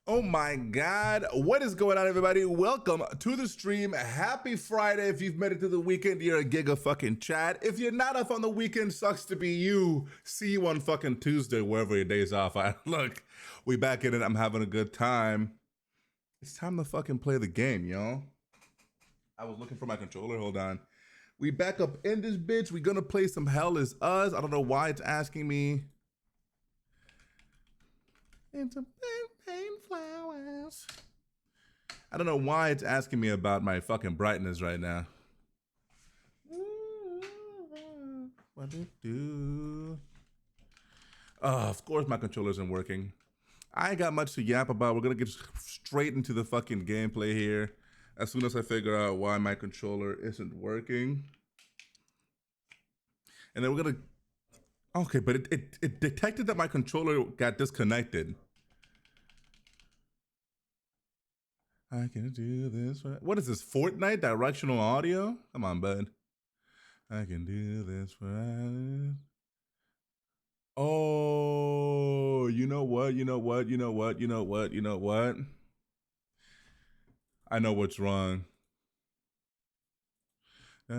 Oh my God. What is going on, everybody? Welcome to the stream. Happy Friday. If you've made it to the weekend, you're a giga fucking chat. If you're not off on the weekend, sucks to be you. See you on fucking Tuesday, wherever your day's off. Look, we back in it. I'm having a good time. It's time to fucking play the game, y'all. I was looking for my controller. Hold on. We back up in this bitch. We gonna play some Hell Is Us. I don't know why it's asking me. Into pain flowers. I don't know why it's asking me about my fucking brightness right now. What it do? Oh, of course my controller isn't working. I ain't got much to yap about. We're gonna get straight into the fucking gameplay here as soon as I figure out why my controller isn't working. And then we're gonna... Okay, but it detected that my controller got disconnected. I can do this. What is this? Fortnite directional audio? Come on, bud. I can do this for hours. Oh, you know what? You know what? You know what? You know what? You know what? I know what's wrong. I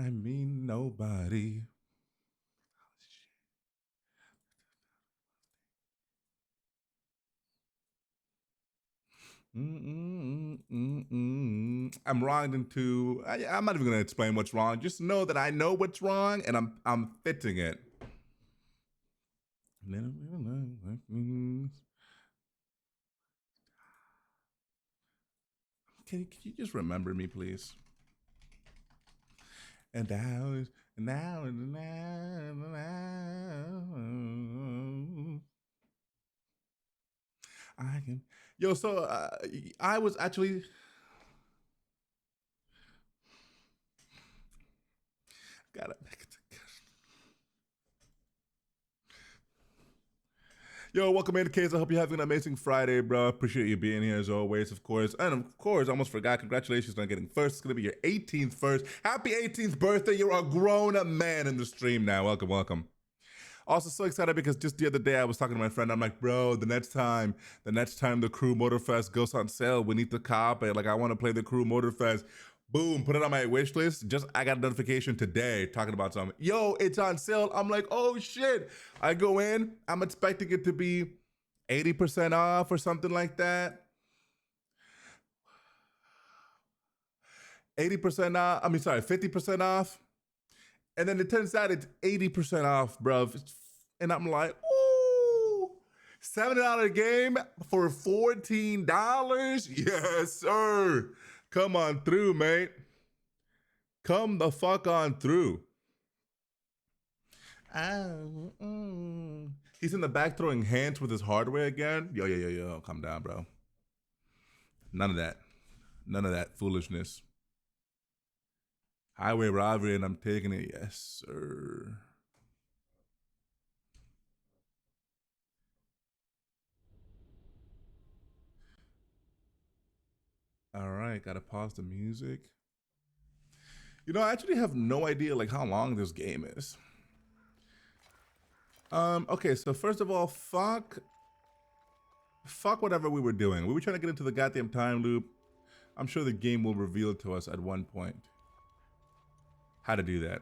mean nobody. I'm wrong into. I'm not even gonna explain what's wrong. Just know that I know what's wrong, and I'm fixing it. Can you just remember me, please? And now, I can. Yo, so I was actually. Gotta make it together. Yo, welcome in, kids. I hope you're having an amazing Friday, bro. Appreciate you being here as always, of course. And of course, I almost forgot. Congratulations on getting first. It's gonna be your 18th first. Happy 18th birthday. You're a grown man in the stream now. Welcome, welcome. Also, so excited because just the other day I was talking to my friend. I'm like, bro, the next time the Crew Motorfest goes on sale, we need to cop it. Like, I want to play the Crew Motorfest. Boom, put it on my wish list. Just I got a notification today talking about something. Yo, it's on sale. I'm like, oh shit. I go in. I'm expecting it to be 80% off or something like that. 80% off. 50% off. And then it turns out it's 80% off, bro. And I'm like, ooh, $7 game for $14. Yes, sir. Come on through, mate. Come the fuck on through. He's in the back throwing hands with his hardware again. Yo. Calm down, bro. None of that. None of that foolishness. Highway robbery, and I'm taking it. Yes, sir. All right, gotta pause the music. You know, I actually have no idea like how long this game is. Okay, so first of all, fuck whatever we were doing. We were trying to get into the goddamn time loop. I'm sure the game will reveal to us at one point how to do that.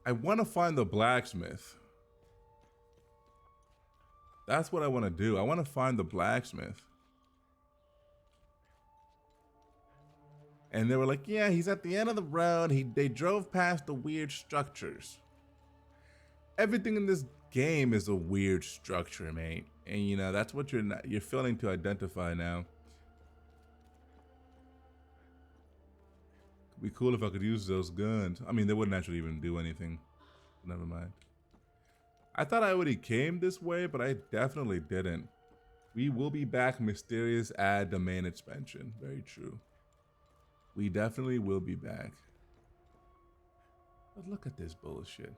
I want to find the blacksmith. That's what I want to do. I want to find the blacksmith. And they were like, yeah, he's at the end of the road. They drove past the weird structures. Everything in this game is a weird structure, mate. And you know, that's what you're failing to identify now. It'd be cool if I could use those guns. I mean, they wouldn't actually even do anything. Never mind. I thought I already came this way, but I definitely didn't. We will be back. Mysterious add domain expansion. Very true. We definitely will be back. But look at this bullshit.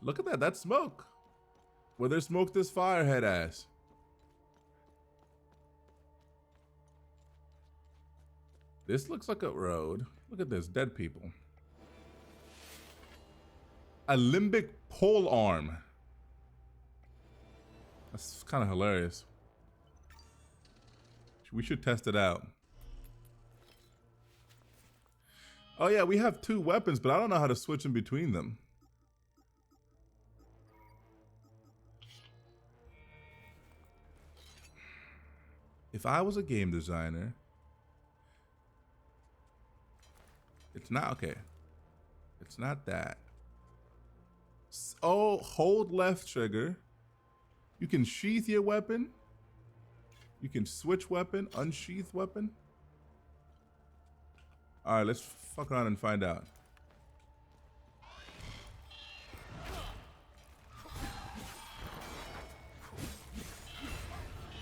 Look at that. That's smoke. Where there's smoke, there's fire, head ass. This looks like a road. Look at this. Dead people. A limbic pole arm. That's kind of hilarious. We should test it out. Oh yeah, we have 2 weapons, but I don't know how to switch in between them. If I was a game designer, it's not okay. It's not that. Oh, hold left trigger. You can sheath your weapon. You can switch weapon, unsheath weapon. All right, let's fuck around and find out.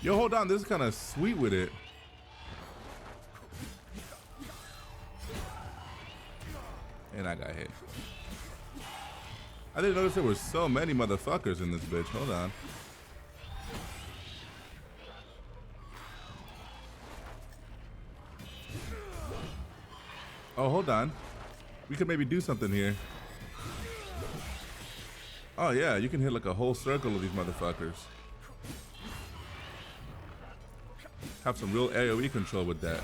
Yo, hold on, this is kind of sweet with it. And I got hit. I didn't notice there were so many motherfuckers in this bitch. Hold on. Oh, hold on. We could maybe do something here. Oh yeah, you can hit like a whole circle of these motherfuckers. Have some real AoE control with that.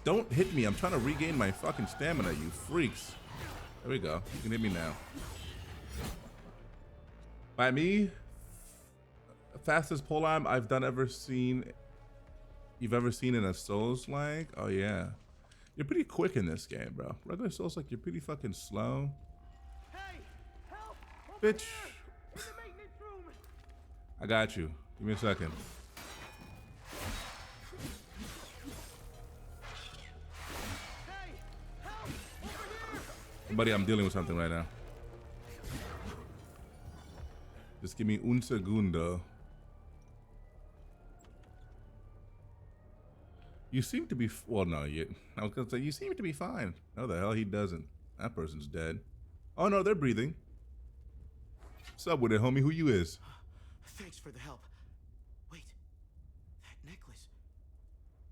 Don't hit me. I'm trying to regain my fucking stamina, you freaks. There we go. You can hit me now. By me, fastest pole arm I've ever seen. You've ever seen in a Souls-like? Oh yeah. You're pretty quick in this game, bro. Regular Souls like you're pretty fucking slow. Hey, help! Bitch. In the maintenance room. I got you. Give me a second. Hey, help! Over here! Buddy, I'm dealing with something right now. Just give me un segundo. You seem to be, well, no, I was gonna say, you seem to be fine. No, the hell he doesn't. That person's dead. Oh no, they're breathing. What's up with it, homie? Who you is? Thanks for the help. Wait, that necklace.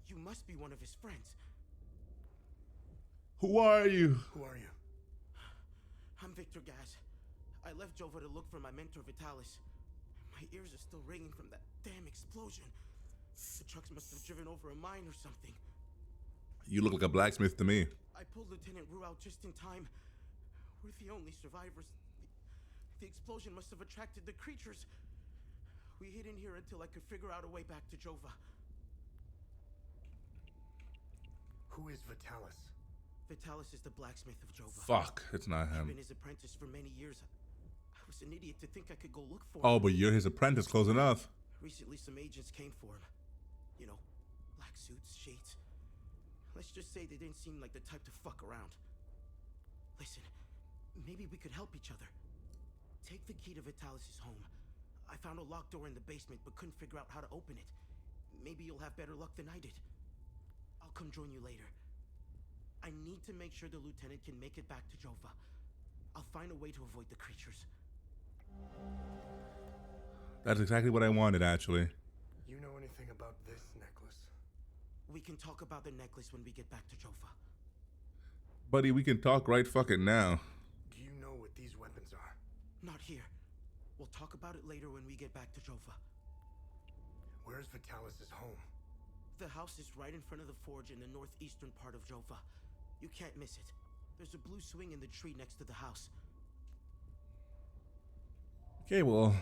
You must be one of his friends. Who are you? Who are you? I'm Victor Gaz. I left Jova to look for my mentor Vitalis. My ears are still ringing from that damn explosion. The trucks must have driven over a mine or something. You look like a blacksmith to me. I pulled Lieutenant Rue out just in time. We're the only survivors. The explosion must have attracted the creatures. We hid in here until I could figure out a way back to Jova. Who is Vitalis? Vitalis is the blacksmith of Jova. Fuck, it's not I've him. been his apprentice for many years. I was an idiot to think I could go look for him. Oh, but you're his apprentice, close enough. Recently, some agents came for him. You know, black suits, shades. Let's just say they didn't seem like the type to fuck around. Listen, maybe we could help each other. Take the key to Vitalis' home. I found a locked door in the basement, but couldn't figure out how to open it. Maybe you'll have better luck than I did. I'll come join you later. I need to make sure the lieutenant can make it back to Jova. I'll find a way to avoid the creatures. That's exactly what I wanted, actually. You know anything about this necklace? We can talk about the necklace when we get back to Jova. Buddy, we can talk right fucking now. Do you know what these weapons are? Not here. We'll talk about it later when we get back to Jova. Where's Vitalis' home? The house is right in front of the forge in the northeastern part of Jova. You can't miss it. There's a blue swing in the tree next to the house. Okay, well,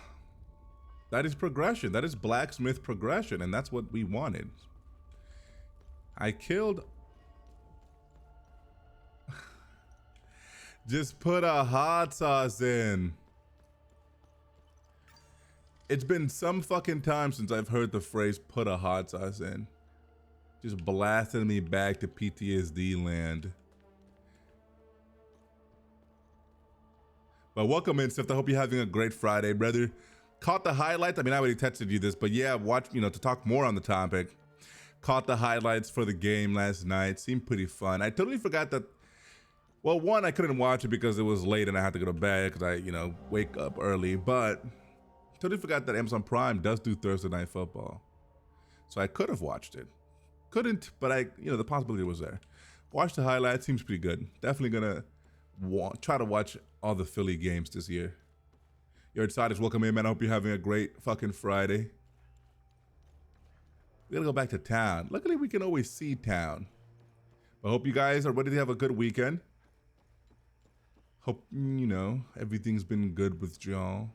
that is progression. That is blacksmith progression, and that's what we wanted. I killed... Just put a hot sauce in. It's been some fucking time since I've heard the phrase put a hot sauce in. Just blasting me back to PTSD land. But welcome in, Swift. I hope you're having a great Friday, brother. Caught the highlights. I mean, I already texted you this, but yeah, watch, to talk more on the topic. Caught the highlights for the game last night. Seemed pretty fun. I totally forgot that. Well, one, I couldn't watch it because it was late and I had to go to bed because I, wake up early. But totally forgot that Amazon Prime does do Thursday Night Football. So I could have watched it. Couldn't, but the possibility was there. Watch the highlights. Seems pretty good. Definitely gonna try to watch all the Philly games this year. Your Outsiders, welcome in, man. I hope you're having a great fucking Friday. We gotta go back to town. Luckily, we can always see town. I hope you guys are ready to have a good weekend. Hope, you know, everything's been good with y'all.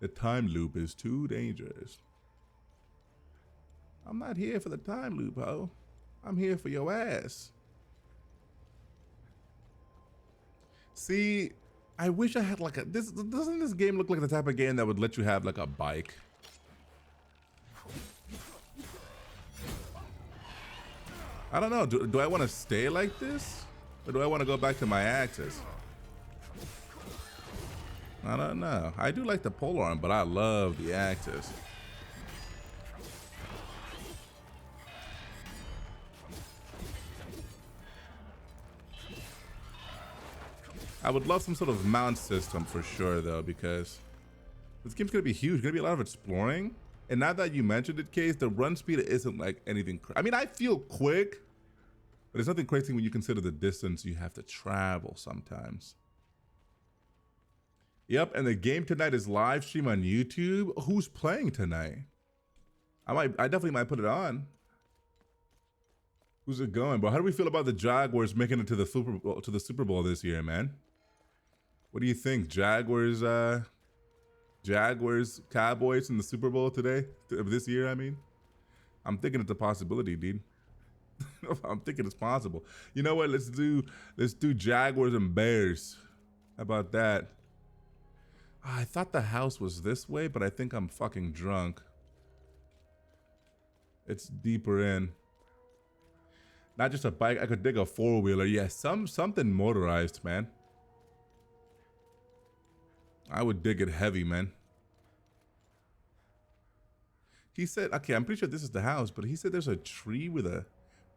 The time loop is too dangerous. I'm not here for the time loop, ho. I'm here for your ass. See, I wish I had like a, doesn't this game look like the type of game that would let you have like a bike? I don't know, do I want to stay like this? Or do I want to go back to my axes? I don't know. I do like the polearm, but I love the axis. I would love some sort of mount system for sure, though, because this game's gonna be huge. Gonna be a lot of exploring. And now that you mentioned it, Case, the run speed isn't like anything. I mean, I feel quick, but it's nothing crazy when you consider the distance you have to travel sometimes. Yep, and the game tonight is live stream on YouTube. Who's playing tonight? I definitely might put it on. Who's it going, bro? How do we feel about the Jaguars making it to the Super Bowl this year, man? What do you think, Jaguars, Cowboys in the Super Bowl this year? I mean, I'm thinking it's a possibility, dude. I'm thinking it's possible. You know what? Let's do Jaguars and Bears. How about that? I thought the house was this way, but I think I'm fucking drunk. It's deeper in. Not just a bike. I could dig a four-wheeler. Yeah, something motorized, man. I would dig it heavy, man. He said, okay, I'm pretty sure this is the house, but he said there's a tree with a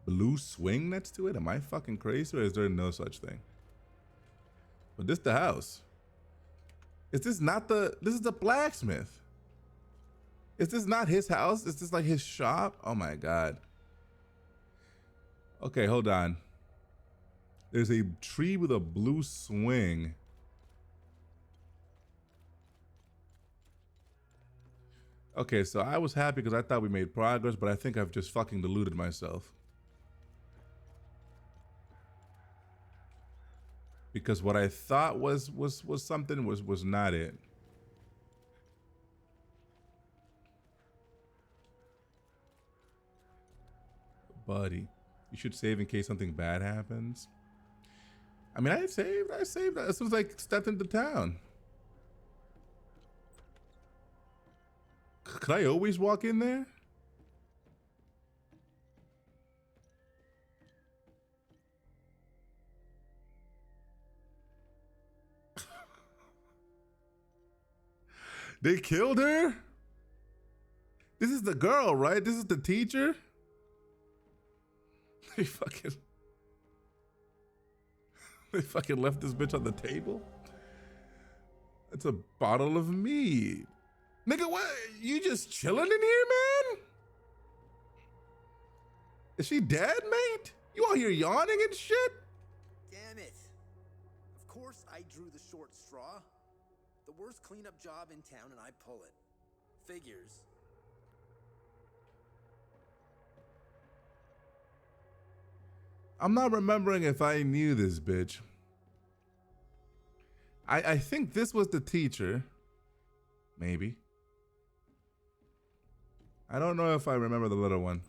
blue swing next to it. Am I fucking crazy, or is there no such thing? But this the house. Is this not this is the blacksmith. Is this not his house? Is this like his shop? Oh my God. Okay, hold on. There's a tree with a blue swing. Okay, so I was happy because I thought we made progress, but I think I've just fucking deluded myself. Because what I thought was something was not it. Buddy, you should save in case something bad happens. I mean, I saved as soon as I stepped into town. Could I always walk in there? They killed her? This is the girl, right? This is the teacher? They fucking left this bitch on the table? It's a bottle of mead. Nigga, what? You just chilling in here, man? Is she dead, mate? You out here yawning and shit? Damn it. Of course I drew the short straw. The worst cleanup job in town and I pull it. Figures. I'm not remembering if I knew this bitch. I think this was the teacher. Maybe. I don't know if I remember the little one.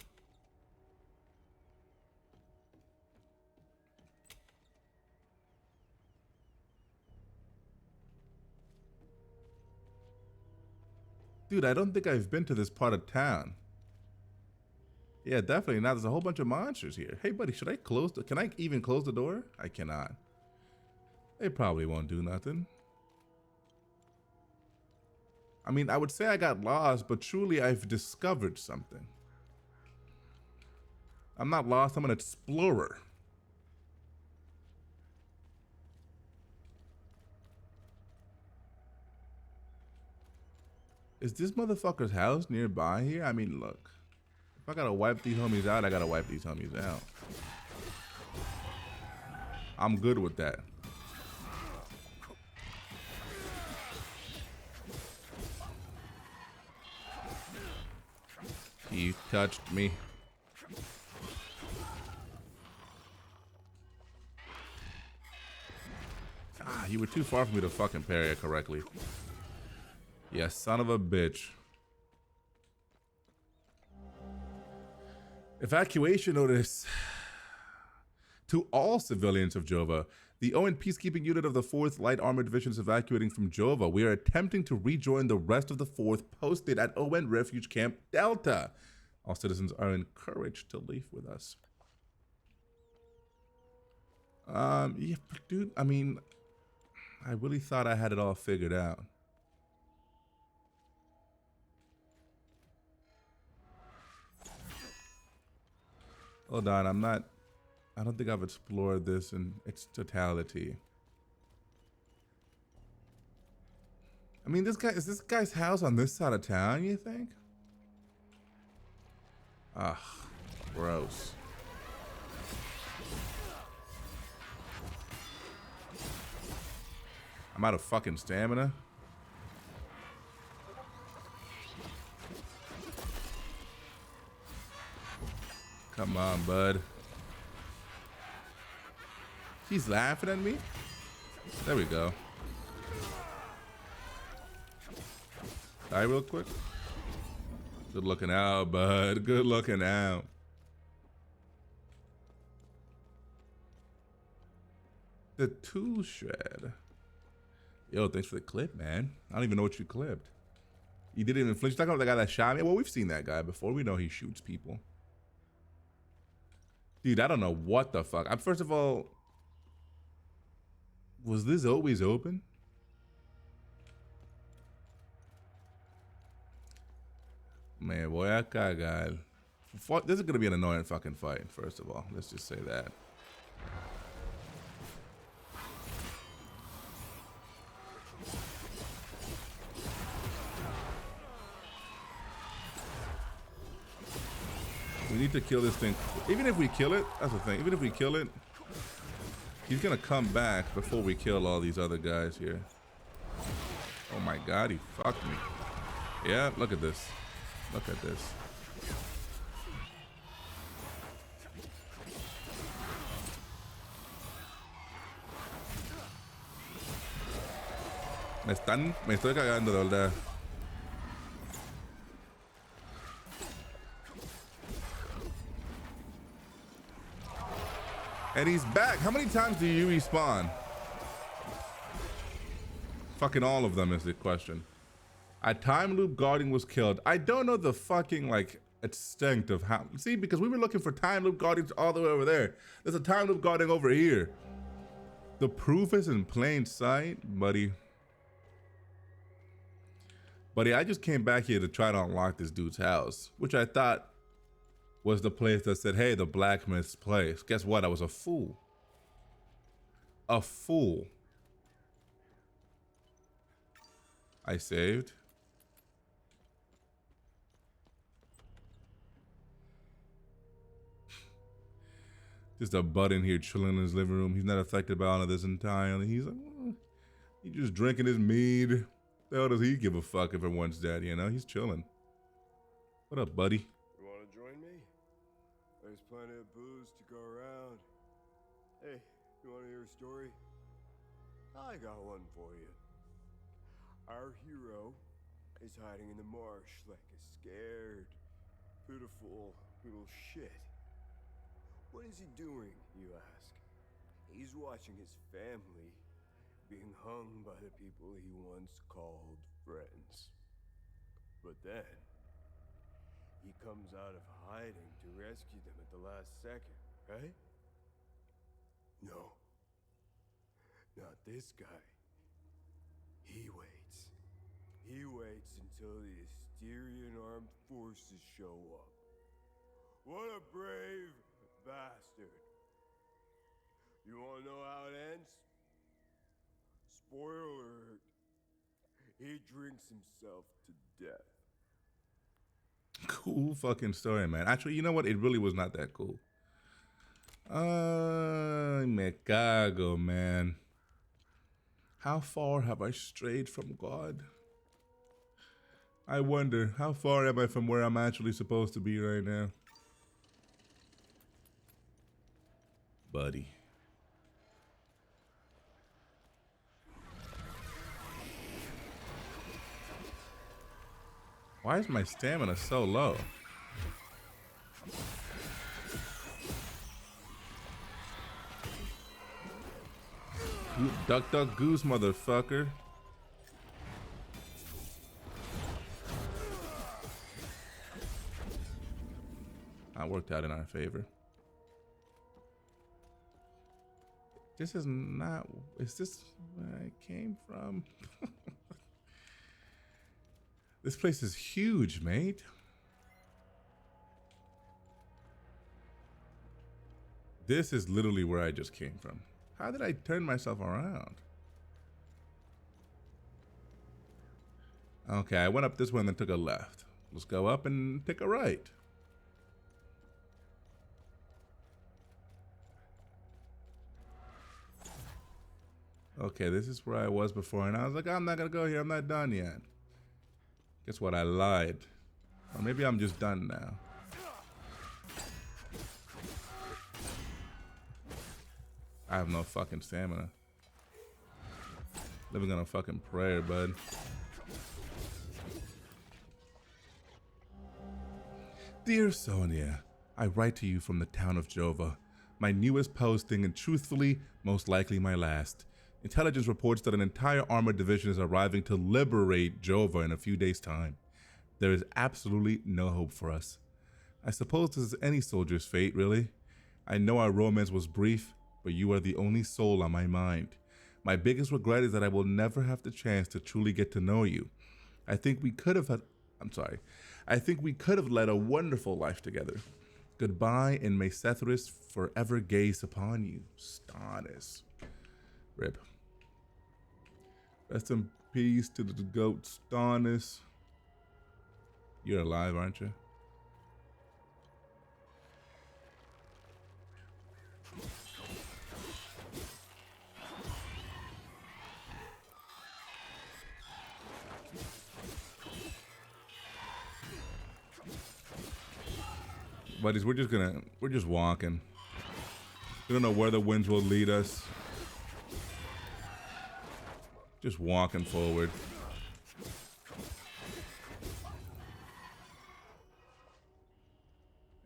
Dude, I don't think I've been to this part of town. Yeah, definitely not. There's a whole bunch of monsters here. Hey, buddy, should I can I even close the door? I cannot. They probably won't do nothing. I mean, I would say I got lost, but truly I've discovered something. I'm not lost, I'm an explorer. Is this motherfucker's house nearby here? I mean, look. If I gotta wipe these homies out, I gotta wipe these homies out. I'm good with that. He touched me. Ah, you were too far for me to fucking parry it correctly. Yeah, son of a bitch. Evacuation notice to all civilians of Jova. The Owen Peacekeeping Unit of the 4th Light Armored Division is evacuating from Jova. We are attempting to rejoin the rest of the 4th posted at Owen Refuge Camp Delta. All citizens are encouraged to leave with us. Yeah, dude, I mean, I really thought I had it all figured out. Hold on, I don't think I've explored this in its totality. I mean, is this guy's house on this side of town, you think? Ugh, gross. I'm out of fucking stamina. Come on, bud. He's laughing at me? There we go. Die real quick. Good looking out, bud. Good looking out. The tool shred. Yo, thanks for the clip, man. I don't even know what you clipped. You didn't even flinch. Talking about the guy that shot me? Well, we've seen that guy before. We know he shoots people. Dude, I don't know what the fuck. First of all, was this always open? Man, voy a cagar. This is gonna be an annoying fucking fight, first of all. Let's just say that. We need to kill this thing. Even if we kill it, that's the thing. Even if we kill it, he's gonna come back before we kill all these other guys here. Oh my god, he fucked me. Yeah, look at this. Look at this. Me estoy cagando de verdad. And he's back. How many times do you respawn? Fucking all of them is the question. A time loop guardian was killed. I don't know the fucking like extent of how. See, because we were looking for time loop guardians all the way over there. There's a time loop guardian over here. The proof is in plain sight, buddy. Buddy, I just came back here to try to unlock this dude's house, which I thought was the place that said, hey, the blacksmith's place. Guess what? I was a fool. A fool. I saved. Just a bud in here chilling in his living room. He's not affected by all of this entirely. He's like, well, he's just drinking his mead. The hell does he give a fuck if everyone's dead, you know? He's chilling. What up, buddy? You want to join me? There's plenty of booze to go around. Hey, you want to hear a story? I got one for you. Our hero is hiding in the marsh like a scared, pitiful little shit. What is he doing, you ask? He's watching his family being hung by the people he once called friends. But then, he comes out of hiding to rescue them at the last second, right? No. Not this guy. He waits. He waits until the Asterian armed forces show up. What a brave bastard. You wanna know how it ends? Spoiler alert. He drinks drinks himself to death. Cool fucking story, man. Actually, you know what? It really was not that cool. Me cago, man. How far have I strayed from God? I wonder, how far am I from where I'm actually supposed to be right now? Buddy. Why is my stamina so low? Duck, duck, goose, motherfucker. That worked out in our favor. This is not... Is this where I came from? This place is huge, mate. This is literally where I just came from. How did I turn myself around? Okay, I went up this way and then took a left. Let's go up and take a right. Okay, this is where I was before, and I was like, I'm not gonna go here, I'm not done yet. Guess what, I lied. Or maybe I'm just done now. I have no fucking stamina. Living on a fucking prayer, bud. Dear Sonia, I write to you from the town of Jova. My newest posting and truthfully, most likely my last. Intelligence reports that an entire armored division is arriving to liberate Jova in a few days' time. There is absolutely no hope for us. I suppose this is any soldier's fate, really. I know our romance was brief, but you are the only soul on my mind. My biggest regret is that I will never have the chance to truly get to know you. I think we could have led a wonderful life together. Goodbye, and may Sethris forever gaze upon you. Stannis. Rip. Rest in peace to the goat Stannis. You're alive, aren't you? Buddies, we're just walking. We don't know where the winds will lead us. Just walking forward.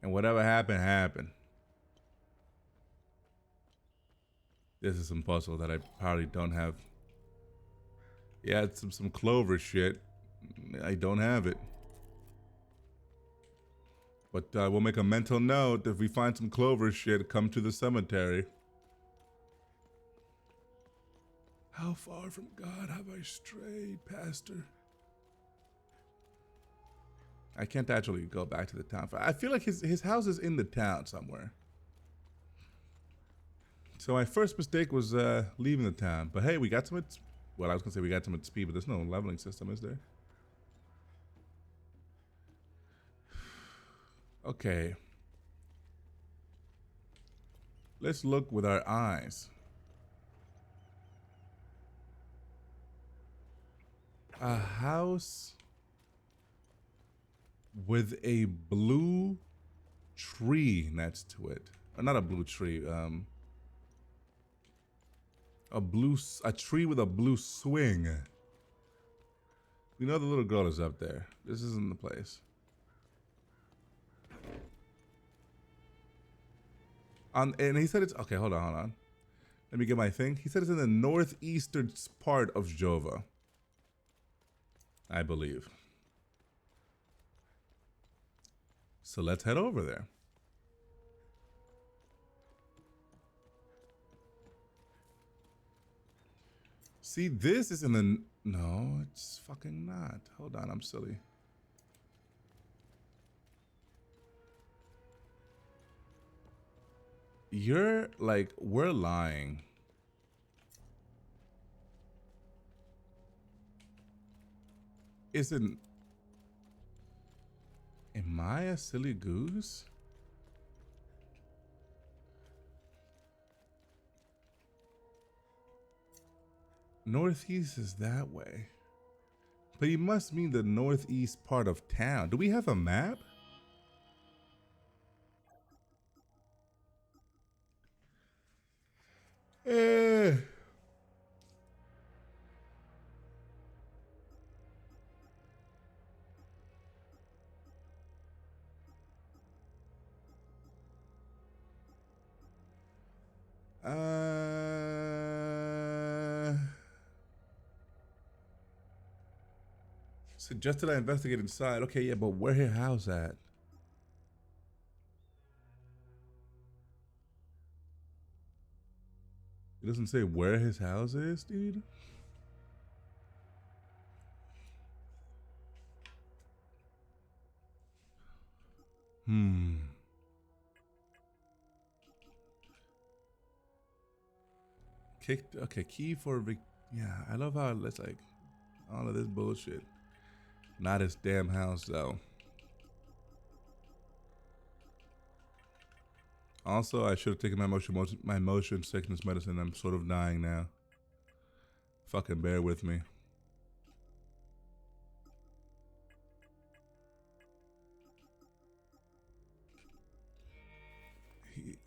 And whatever happened, happened. This is some puzzle that I probably don't have. Yeah, it's some clover shit. I don't have it. But we'll make a mental note, if we find some clover shit, come to the cemetery. How far from God have I strayed, Pastor? I can't actually go back to the town. I feel like his house is in the town somewhere. So my first mistake was leaving the town. But hey, we got some... Well, I was going to say we got some speed, but there's no leveling system, is there? Okay. Let's look with our eyes. A house with a blue tree next to it. Or not a blue tree. A tree with a blue swing. We know the little girl is up there. This isn't the place. And he said it's okay. Hold on. Let me get my thing. He said it's in the northeastern part of Jova, I believe. So let's head over there. See, this is in the... No, it's fucking not. Hold on, I'm silly. You're like, we're lying. isn't. Am I a silly goose? Northeast is that way. But he must mean the northeast part of town. Do we have a map? Eh. Suggested I investigate inside. Okay, yeah, but where his house at? It doesn't say where his house is, dude. Kicked. Okay, key for yeah. I love how it's like all of this bullshit. Not his damn house though. Also, I should have taken my motion sickness medicine. I'm sort of dying now. Fucking bear with me.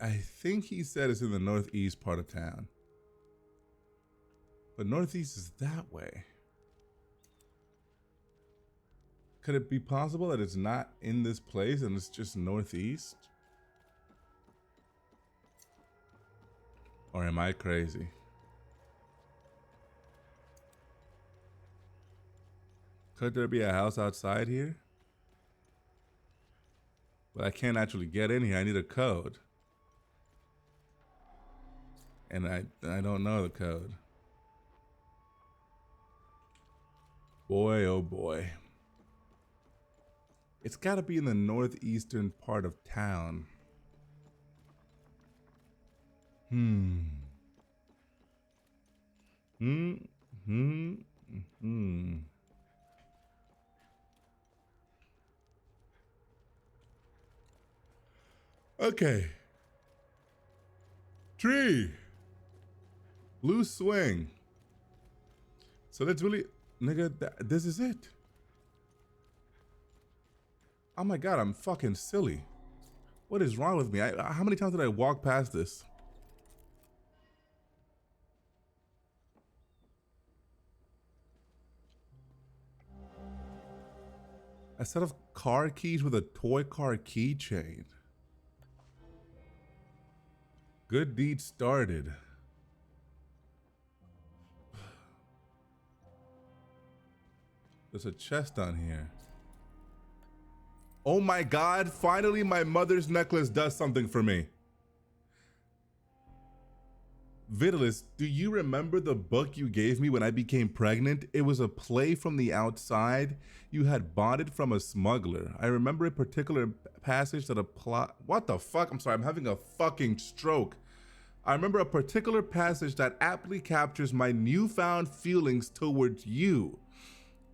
I think he said it's in the northeast part of town. But northeast is that way. Could it be possible that it's not in this place and it's just northeast? Or am I crazy? Could there be a house outside here? But I can't actually get in here. I need a code. And I don't know the code. Boy, oh boy. It's got to be in the northeastern part of town. Okay. Tree. Loose swing. So that's really, nigga, this is it. Oh my God, I'm fucking silly. What is wrong with me? How many times did I walk past this? A set of car keys with a toy car keychain. Good deed started. There's a chest on here. Oh my God, finally my mother's necklace does something for me. Vitalis, do you remember the book you gave me when I became pregnant? It was a play from the outside. You had bought it from a smuggler. I remember a particular passage that what the fuck? I'm sorry, I'm having a fucking stroke. I remember a particular passage that aptly captures my newfound feelings towards you.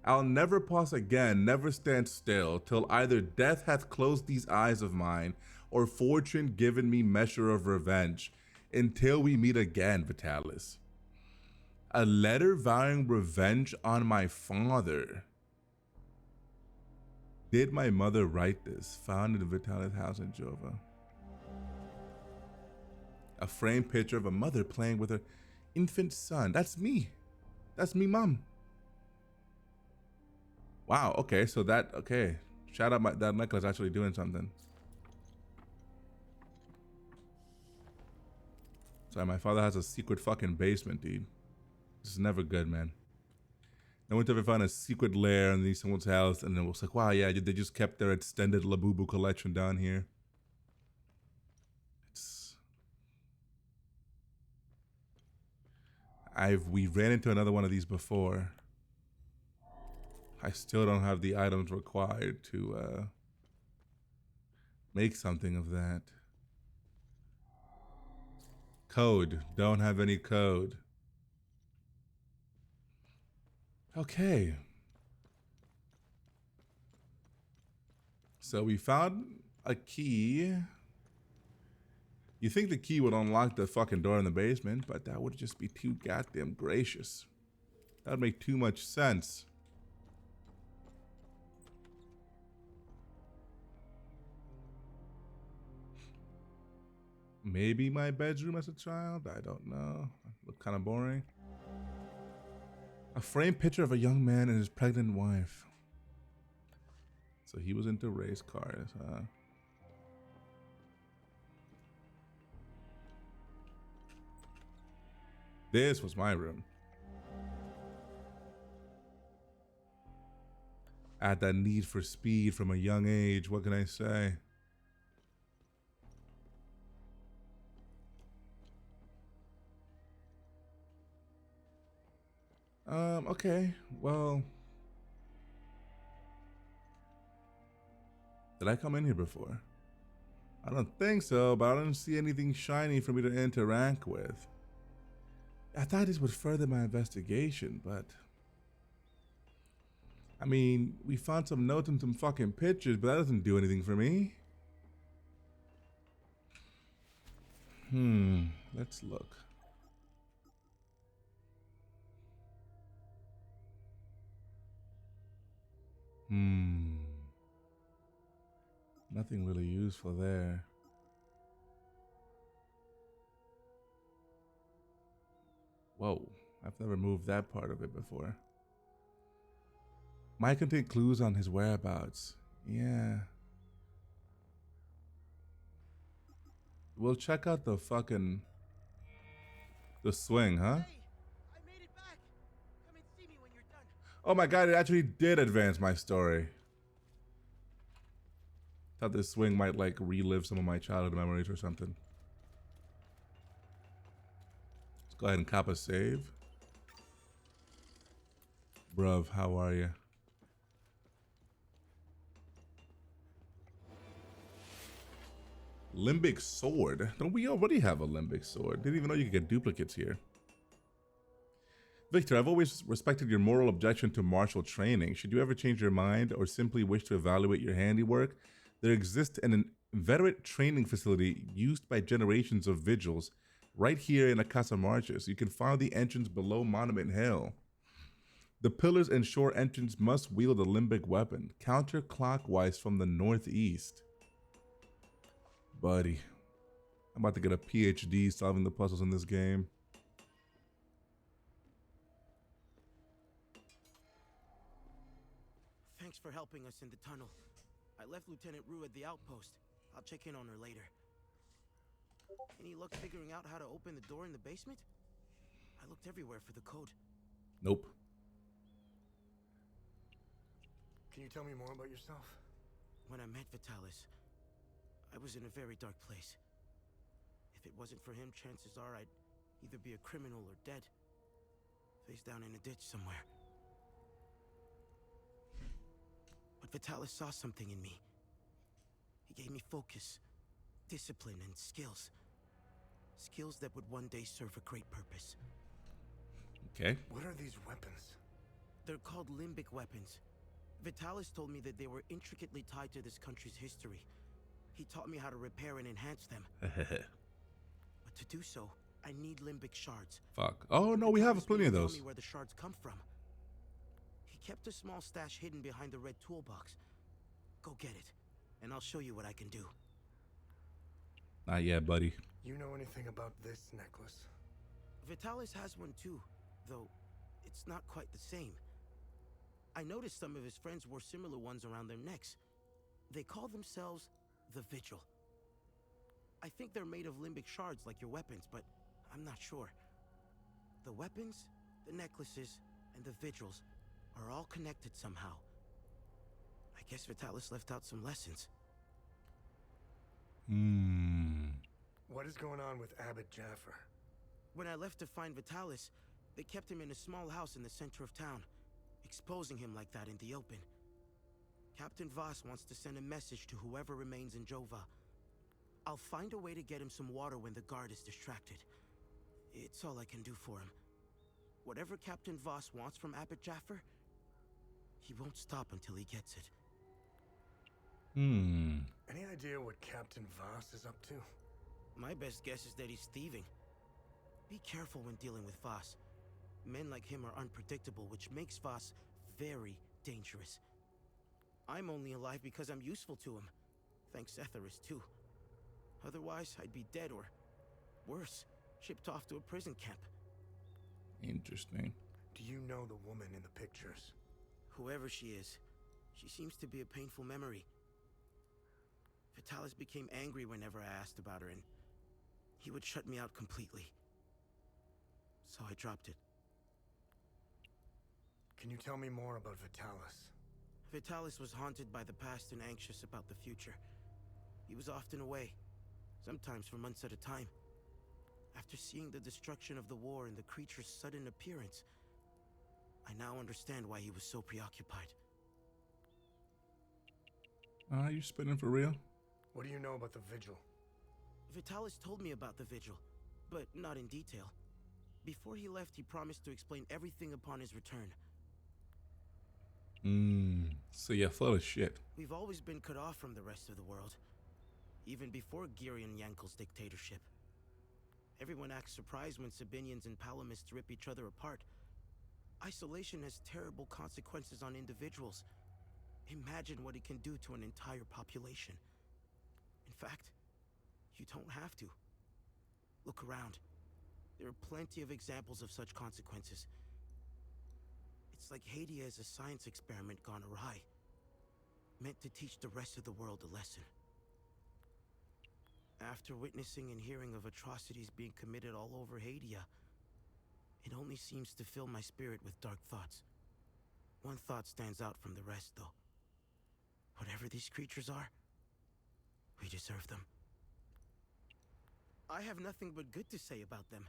I'll never pause again, never stand still, till either death hath closed these eyes of mine, or fortune given me measure of revenge, until we meet again, Vitalis. A letter vowing revenge on my father. Did my mother write this? Found in Vitalis' house in Jova. A framed picture of a mother playing with her infant son. That's me. That's me, mom. Wow, okay, so okay. Shout out that necklace actually doing something. Sorry, my father has a secret fucking basement, dude. This is never good, man. No one's ever found a secret lair in someone's house and then it was like, wow, yeah, they just kept their extended Labubu collection down here. We ran into another one of these before. I still don't have the items required to make something of that. Code. Don't have any code. Okay. So we found a key. You think the key would unlock the fucking door in the basement, but that would just be too goddamn gracious. That would make too much sense. Maybe my bedroom as a child? I don't know. Look kind of boring. A framed picture of a young man and his pregnant wife. So he was into race cars, huh? This was my room. I had that need for speed from a young age. What can I say? Okay. Well, did I come in here before? I don't think so, but I don't see anything shiny for me to interact with. I thought this would further my investigation, but I mean, we found some notes and some fucking pictures, but that doesn't do anything for me. Let's look. Nothing really useful there. Whoa, I've never moved that part of it before. Might contain clues on his whereabouts. Yeah. We'll check out the swing, huh? Hey, I made it back. Come and see me when you're done. Oh my god, it actually did advance my story. Thought this swing might like relive some of my childhood memories or something. Let's go ahead and cop a save. Bruv, how are you? Limbic sword? Don't we already have a limbic sword? Didn't even know you could get duplicates here. Victor, I've always respected your moral objection to martial training. Should you ever change your mind or simply wish to evaluate your handiwork, there exists an inveterate training facility used by generations of vigils right here in Casa Marches. You can find the entrance below Monument Hill. The pillars ensure entrance must wield a limbic weapon, counterclockwise from the northeast. Buddy, I'm about to get a PhD solving the puzzles in this game. Thanks for helping us in the tunnel. I left Lieutenant Rue at the outpost. I'll check in on her later. Any luck figuring out how to open the door in the basement? I looked everywhere for the code. Nope. Can you tell me more about yourself? When I met Vitalis, I was in a very dark place. If it wasn't for him, chances are I'd either be a criminal or dead. Face down in a ditch somewhere. But Vitalis saw something in me. He gave me focus, discipline, and skills. Skills that would one day serve a great purpose. Okay. What are these weapons? They're called limbic weapons. Vitalis told me that they were intricately tied to this country's history. He taught me how to repair and enhance them. But to do so, I need limbic shards. Fuck. Oh no, we have plenty of Tell those. me where the shards come from. He kept a small stash hidden behind the red toolbox. Go get it, and I'll show you what I can do. Not yet, buddy. You know anything about this necklace? Vitalis has one too, though it's not quite the same. I noticed some of his friends wore similar ones around their necks. They call themselves the Vigil. I think they're made of limbic shards like your weapons, but I'm not sure. The weapons, the necklaces, and the Vigils are all connected somehow. I guess Vitalis left out some lessons. What is going on with Abbot Jaffer? When I left to find Vitalis, they kept him in a small house in the center of town, exposing him like that in the open. Captain Voss wants to send a message to whoever remains in Jova. I'll find a way to get him some water when the guard is distracted. It's all I can do for him. Whatever Captain Voss wants from Abbot Jaffer, he won't stop until he gets it. Any idea what Captain Voss is up to? My best guess is that he's thieving. Be careful when dealing with Voss. Men like him are unpredictable, which makes Voss very dangerous. I'm only alive because I'm useful to him. Thanks Etheris, too. Otherwise, I'd be dead or, worse, shipped off to a prison camp. Interesting. Do you know the woman in the pictures? Whoever she is, she seems to be a painful memory. Vitalis became angry whenever I asked about her, and he would shut me out completely. So I dropped it. Can you tell me more about Vitalis? Vitalis was haunted by the past and anxious about the future. He was often away, sometimes for months at a time. After seeing the destruction of the war and the creature's sudden appearance, I now understand why he was so preoccupied. You spinning for real? What do you know about the Vigil? Vitalis told me about the Vigil, but not in detail. Before he left, he promised to explain everything upon his return. So you're full of shit. We've always been cut off from the rest of the world, even before Girion Yankel's dictatorship. Everyone acts surprised when Sabinians and Palamists rip each other apart. Isolation has terrible consequences on individuals. Imagine what it can do to an entire population. In fact, you don't have to. Look around. There are plenty of examples of such consequences. It's like Haiti is a science experiment gone awry, meant to teach the rest of the world a lesson. After witnessing and hearing of atrocities being committed all over Haiti, it only seems to fill my spirit with dark thoughts. One thought stands out from the rest, though. Whatever these creatures are, we deserve them. I have nothing but good to say about them.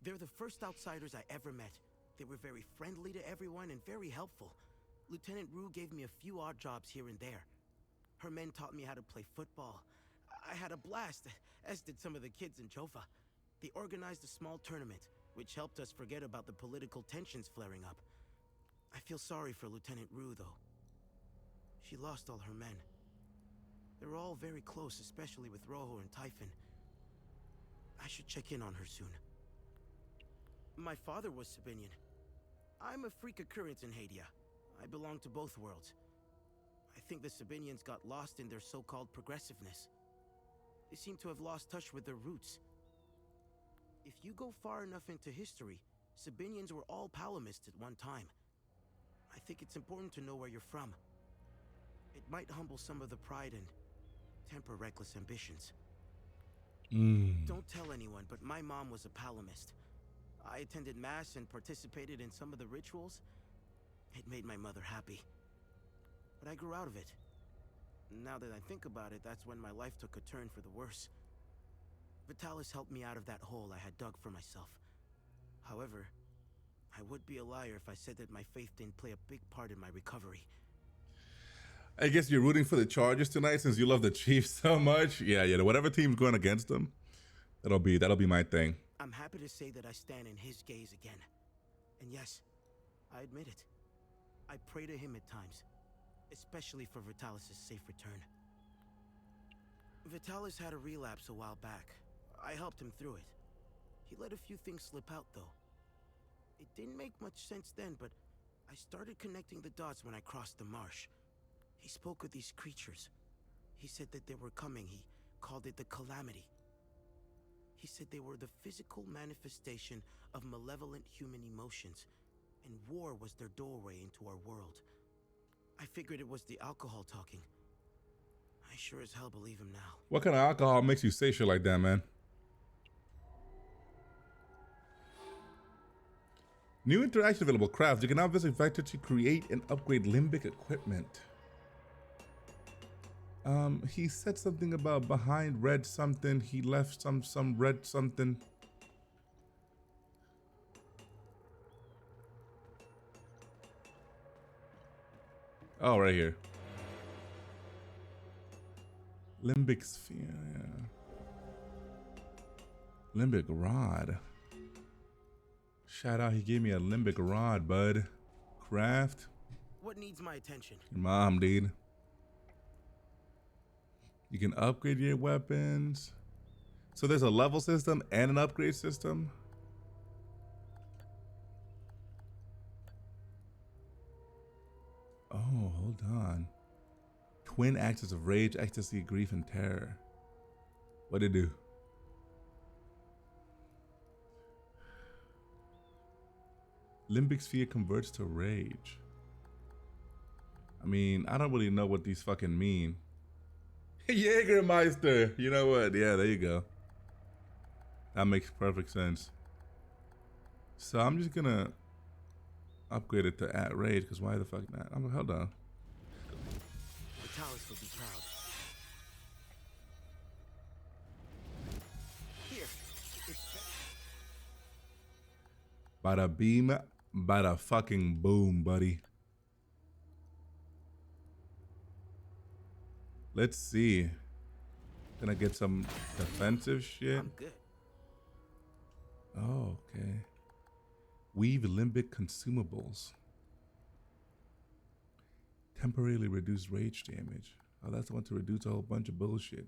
They're the first outsiders I ever met. They were very friendly to everyone and very helpful. Lieutenant Rue gave me a few odd jobs here and there. Her men taught me how to play football. I had a blast, as did some of the kids in Jofa. They organized a small tournament, which helped us forget about the political tensions flaring up. I feel sorry for Lieutenant Rue, though. She lost all her men. They were all very close, especially with Rojo and Typhon. I should check in on her soon. My father was Sabinian. I'm a freak occurrence in Hadia. I belong to both worlds. I think the Sabinians got lost in their so-called progressiveness. They seem to have lost touch with their roots. If you go far enough into history, Sabinians were all Palamists at one time. I think it's important to know where you're from. It might humble some of the pride and temper reckless ambitions. Don't tell anyone, but my mom was a Palamist. I attended Mass and participated in some of the rituals. It made my mother happy. But I grew out of it. Now that I think about it, that's when my life took a turn for the worse. Vitalis helped me out of that hole I had dug for myself. However, I would be a liar if I said that my faith didn't play a big part in my recovery. I guess you're rooting for the Chargers tonight since you love the Chiefs so much. Yeah. Whatever team's going against them, that'll be my thing. I'm happy to say that I stand in his gaze again. And yes, I admit it. I pray to him at times, especially for Vitalis' safe return. Vitalis had a relapse a while back. I helped him through it. He let a few things slip out, though. It didn't make much sense then, but I started connecting the dots when I crossed the marsh. He spoke of these creatures. He said that they were coming. He called it the Calamity. He said they were the physical manifestation of malevolent human emotions, and war was their doorway into our world. I figured it was the alcohol talking. I sure as hell believe him now. What kind of alcohol makes you say shit like that, man? New interaction available. Craft. You can now visit Vector to create and upgrade limbic equipment. He said something about behind red something. He left some red something. Oh, right here. Limbic sphere. Yeah. Limbic rod. Shout out, he gave me a limbic rod, bud. Craft. What needs my attention? Your mom, dude. You can upgrade your weapons. So there's a level system and an upgrade system. Oh, hold on. Twin axes of rage, ecstasy, grief, and terror. What'd it do? Limbic sphere converts to rage. I mean, I don't really know what these fucking mean. Jägermeister! You know what? Yeah, there you go. That makes perfect sense. So I'm just gonna upgrade it to at rage, because why the fuck not? Hold on. The towers will be proud. Here, it's Bada beam, bada fucking boom, buddy. Let's see. Gonna get some defensive shit. I'm good. Oh, okay. Weave limbic consumables. Temporarily reduce rage damage. Oh, that's the one to reduce a whole bunch of bullshit.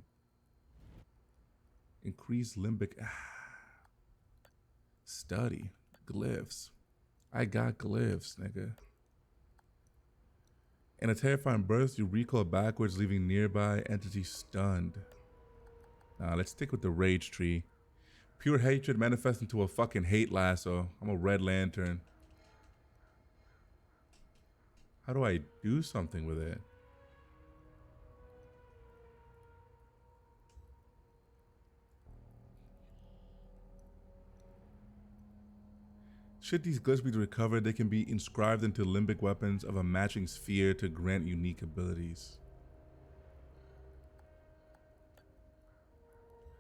Increase limbic. Study. Glyphs. I got glyphs, nigga. In a terrifying burst, you recoil backwards, leaving nearby entities stunned. Nah, let's stick with the rage tree. Pure hatred manifests into a fucking hate lasso. I'm a red lantern. How do I do something with it? Should these glyphs be recovered, they can be inscribed into limbic weapons of a matching sphere to grant unique abilities.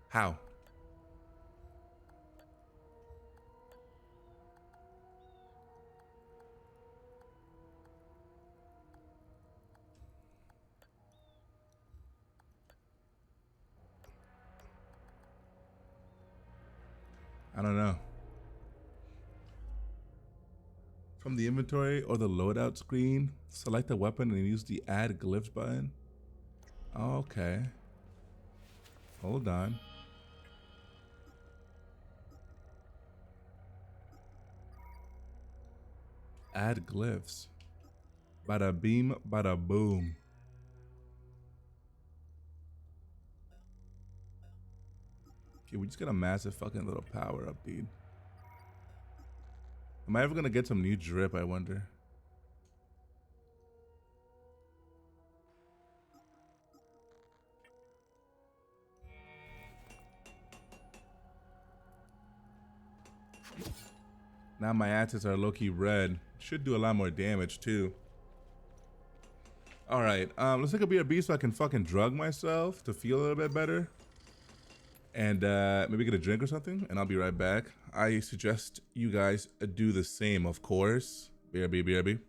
How? I don't know. From the inventory or the loadout screen, select a weapon and use the add glyphs button. Okay. Hold on. Add glyphs. Bada beam, bada boom. Okay, we just got a massive fucking little power up, dude. Am I ever gonna get some new drip, I wonder? Now my assets are low-key red. Should do a lot more damage too. Alright, let's take a BRB so I can fucking drug myself to feel a little bit better. And maybe get a drink or something, and I'll be right back. I suggest you guys do the same, of course. BRB, BRB.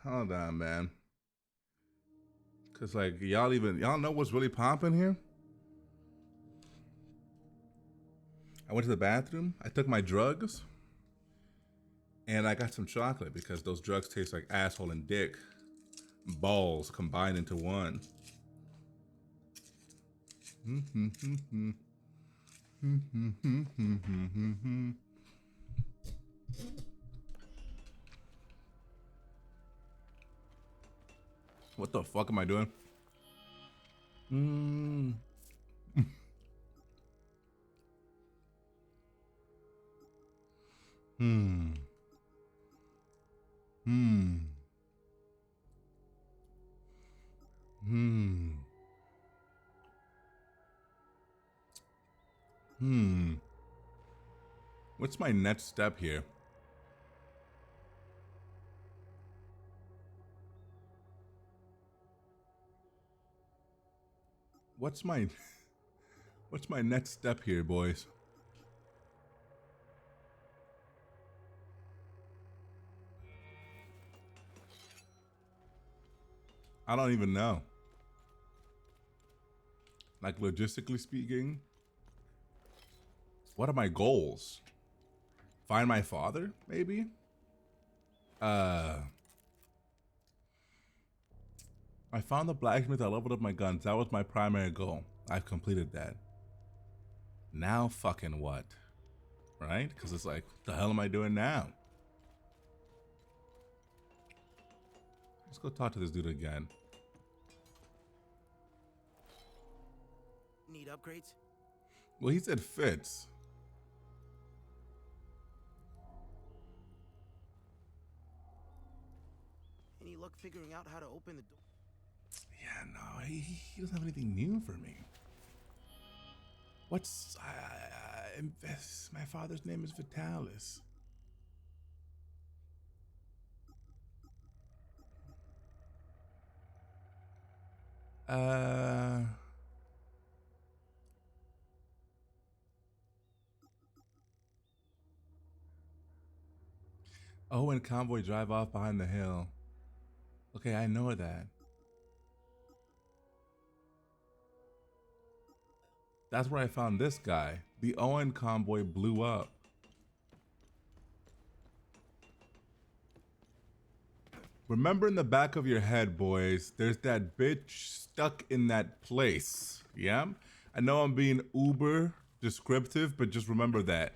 Hold on, man. Cause like y'all know what's really popping here? I went to the bathroom, I took my drugs, and I got some chocolate because those drugs taste like asshole and dick. Balls combined into one. What the fuck am I doing? What's my next step here? What's my next step here, boys? I don't even know. Like logistically speaking, what are my goals? Find my father, maybe? I found the blacksmith, I leveled up my guns. That was my primary goal. I've completed that. Now fucking what? Right? Because it's like, what the hell am I doing now? Let's go talk to this dude again. Need upgrades? Well, he said fits. Any luck figuring out how to open the door? Yeah, no, he doesn't have anything new for me. What's my father's name is Vitalis. Oh, and convoy drive off behind the hill. Okay, I know that. That's where I found this guy. The Owen convoy blew up. Remember in the back of your head, boys, there's that bitch stuck in that place. Yeah? I know I'm being uber descriptive, but just remember that.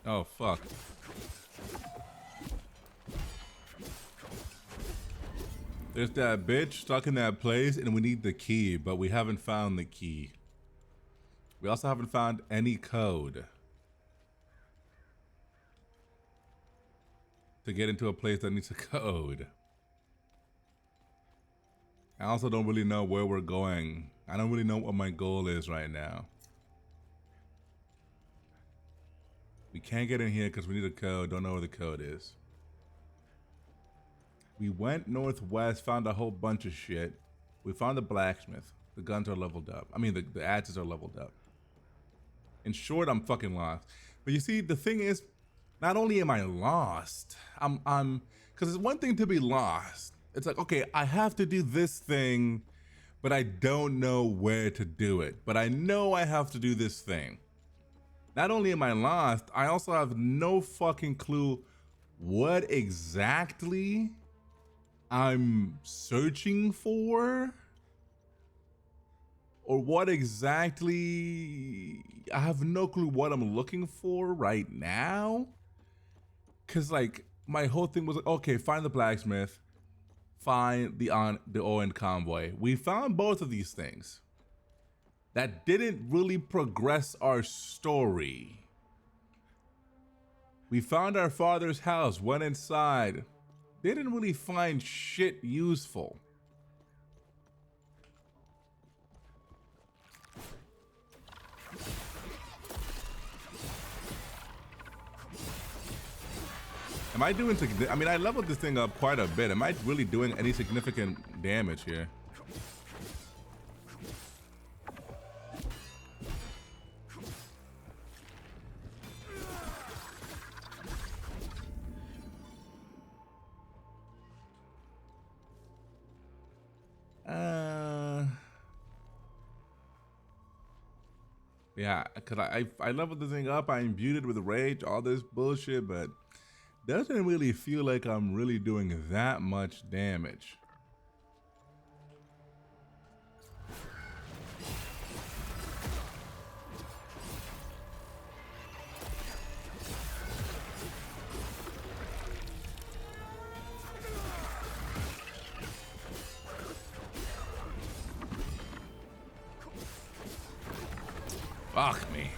Oh, fuck. There's that bitch stuck in that place, and we need the key, but we haven't found the key. We also haven't found any code to get into a place that needs a code. I also don't really know where we're going. I don't really know what my goal is right now. We can't get in here because we need a code. Don't know where the code is. We went northwest, found a whole bunch of shit. We found the blacksmith. The guns are leveled up. I mean, the axes are leveled up. In short, I'm fucking lost. But you see, the thing is, not only am I lost, I'm, because it's one thing to be lost. It's like, okay, I have to do this thing, but I don't know where to do it. But I know I have to do this thing. Not only am I lost, I also have no fucking clue what exactly I'm searching for, or what exactly, I have no clue what I'm looking for right now. Cause like my whole thing was like, okay, find the blacksmith, find the Owen convoy. We found both of these things. That didn't really progress our story. We found our father's house, went inside. Didn't really find shit useful. Am I doing, I mean, I leveled this thing up quite a bit. Am I really doing any significant damage here? Yeah, cause I leveled this thing up. I imbued it with rage, all this bullshit, but doesn't really feel like I'm really doing that much damage. Fuck me.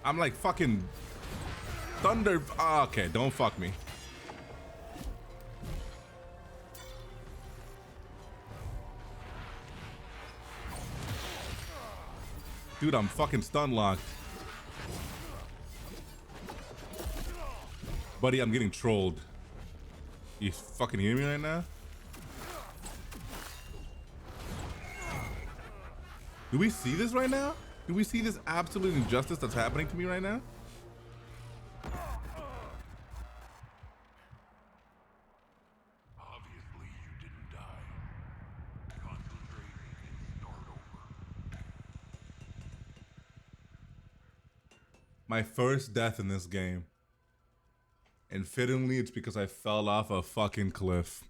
I'm like fucking thunder. Oh, okay, don't fuck me. Dude, I'm fucking stun locked. Buddy, I'm getting trolled. You fucking hear me right now? Do we see this right now? Do we see this absolute injustice that's happening to me right now? Obviously, you didn't die. Concentrate and start over. My first death in this game. And fittingly, it's because I fell off a fucking cliff.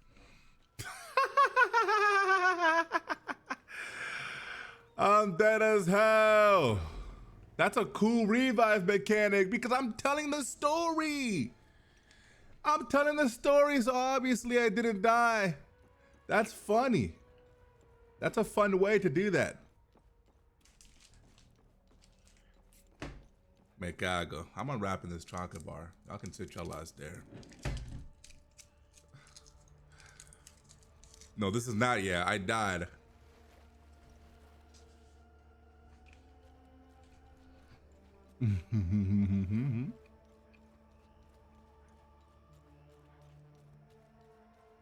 I'm dead as hell. That's a cool revive mechanic because I'm telling the story. I'm telling the story, so obviously I didn't die. That's funny. That's a fun way to do that. Me cago. I'm unwrapping this chocolate bar. Y'all can sit y'all ass there. No, this is not yet. I died. I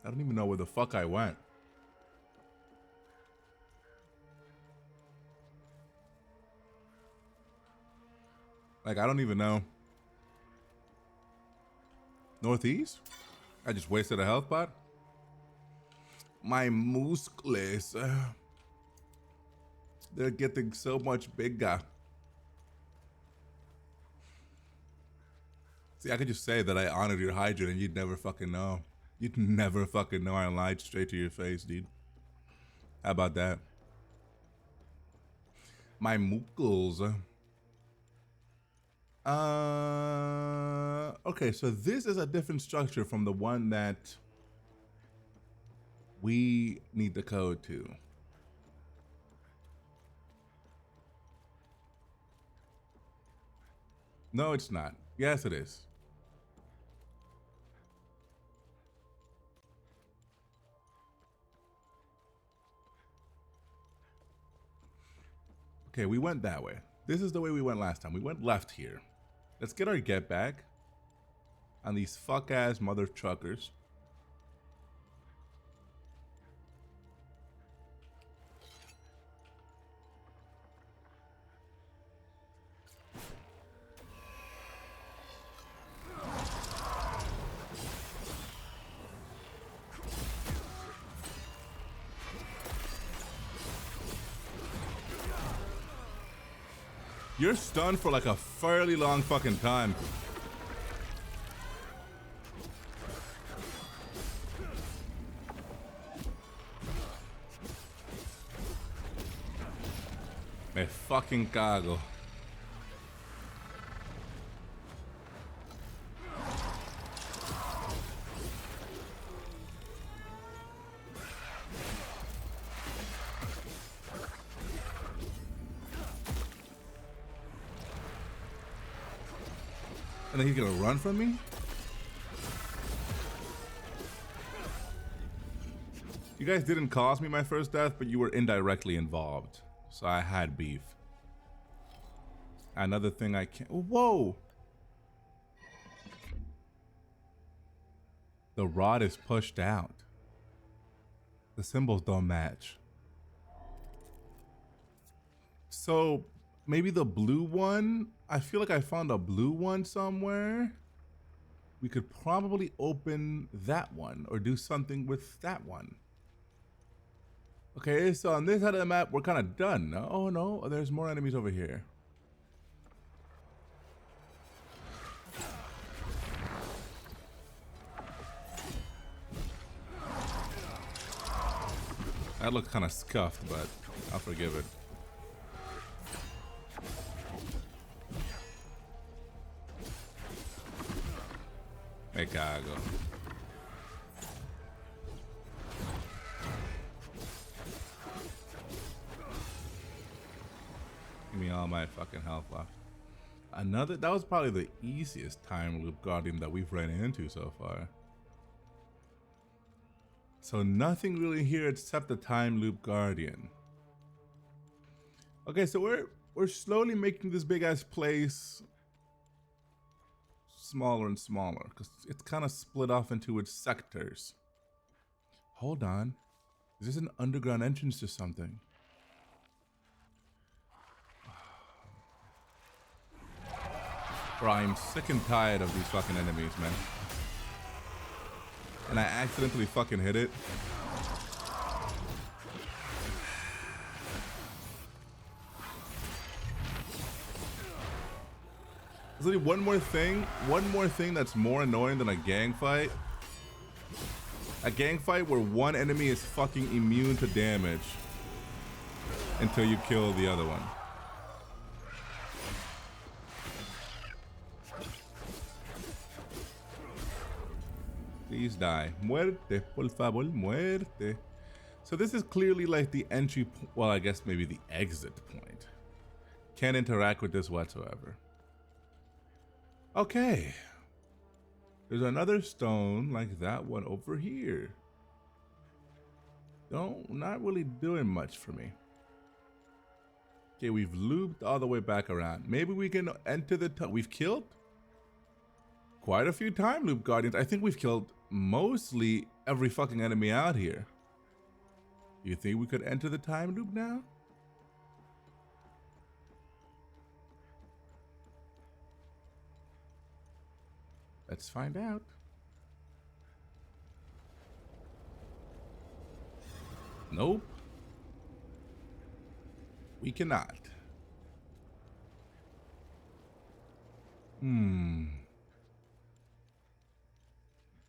don't even know where the fuck I went. Like, I don't even know. Northeast? I just wasted a health pot? My muscles. They're getting so much bigger. See, I could just say that I honored your hydrant and you'd never fucking know. You'd never fucking know I lied straight to your face, dude. How about that? My muscles. Okay, so this is a different structure from the one that we need the code to. No, it's not. Yes, it is. Okay, we went that way. This is the way we went last time. We went left here. Let's get our get back on these fuck-ass mother truckers. You're stunned for like a fairly long fucking time. Me fucking cago. And then he's gonna run from me? You guys didn't cause me my first death, but you were indirectly involved. So I had beef. Another thing I can't. Whoa! The rod is pushed out. The symbols don't match. So maybe the blue one? I feel like I found a blue one somewhere. We could probably open that one or do something with that one. Okay, so on this side of the map, we're kind of done. Oh no, there's more enemies over here. That looks kind of scuffed, but I'll forgive it. Me cago. Give me all my fucking health left. Another, that was probably the easiest time loop guardian that we've ran into so far. So nothing really here except the time loop guardian. Okay, so we're slowly making this big ass place smaller and smaller because it's kind of split off into its sectors. Hold on, is this an underground entrance to something? Bro, I'm sick and tired of these fucking enemies, man. And I accidentally fucking hit it. There's only one more thing that's more annoying than a gang fight. A gang fight where one enemy is fucking immune to damage until you kill the other one. Please die. Muerte, por favor, muerte. So this is clearly like the entry, well, I guess maybe the exit point. Can't interact with this whatsoever. Okay. There's another stone like that one over here. Not really doing much for me. Okay, we've looped all the way back around. Maybe we can enter the, we've killed quite a few time loop guardians. I think we've killed mostly every fucking enemy out here. You think we could enter the time loop now? Let's find out. Nope. We cannot.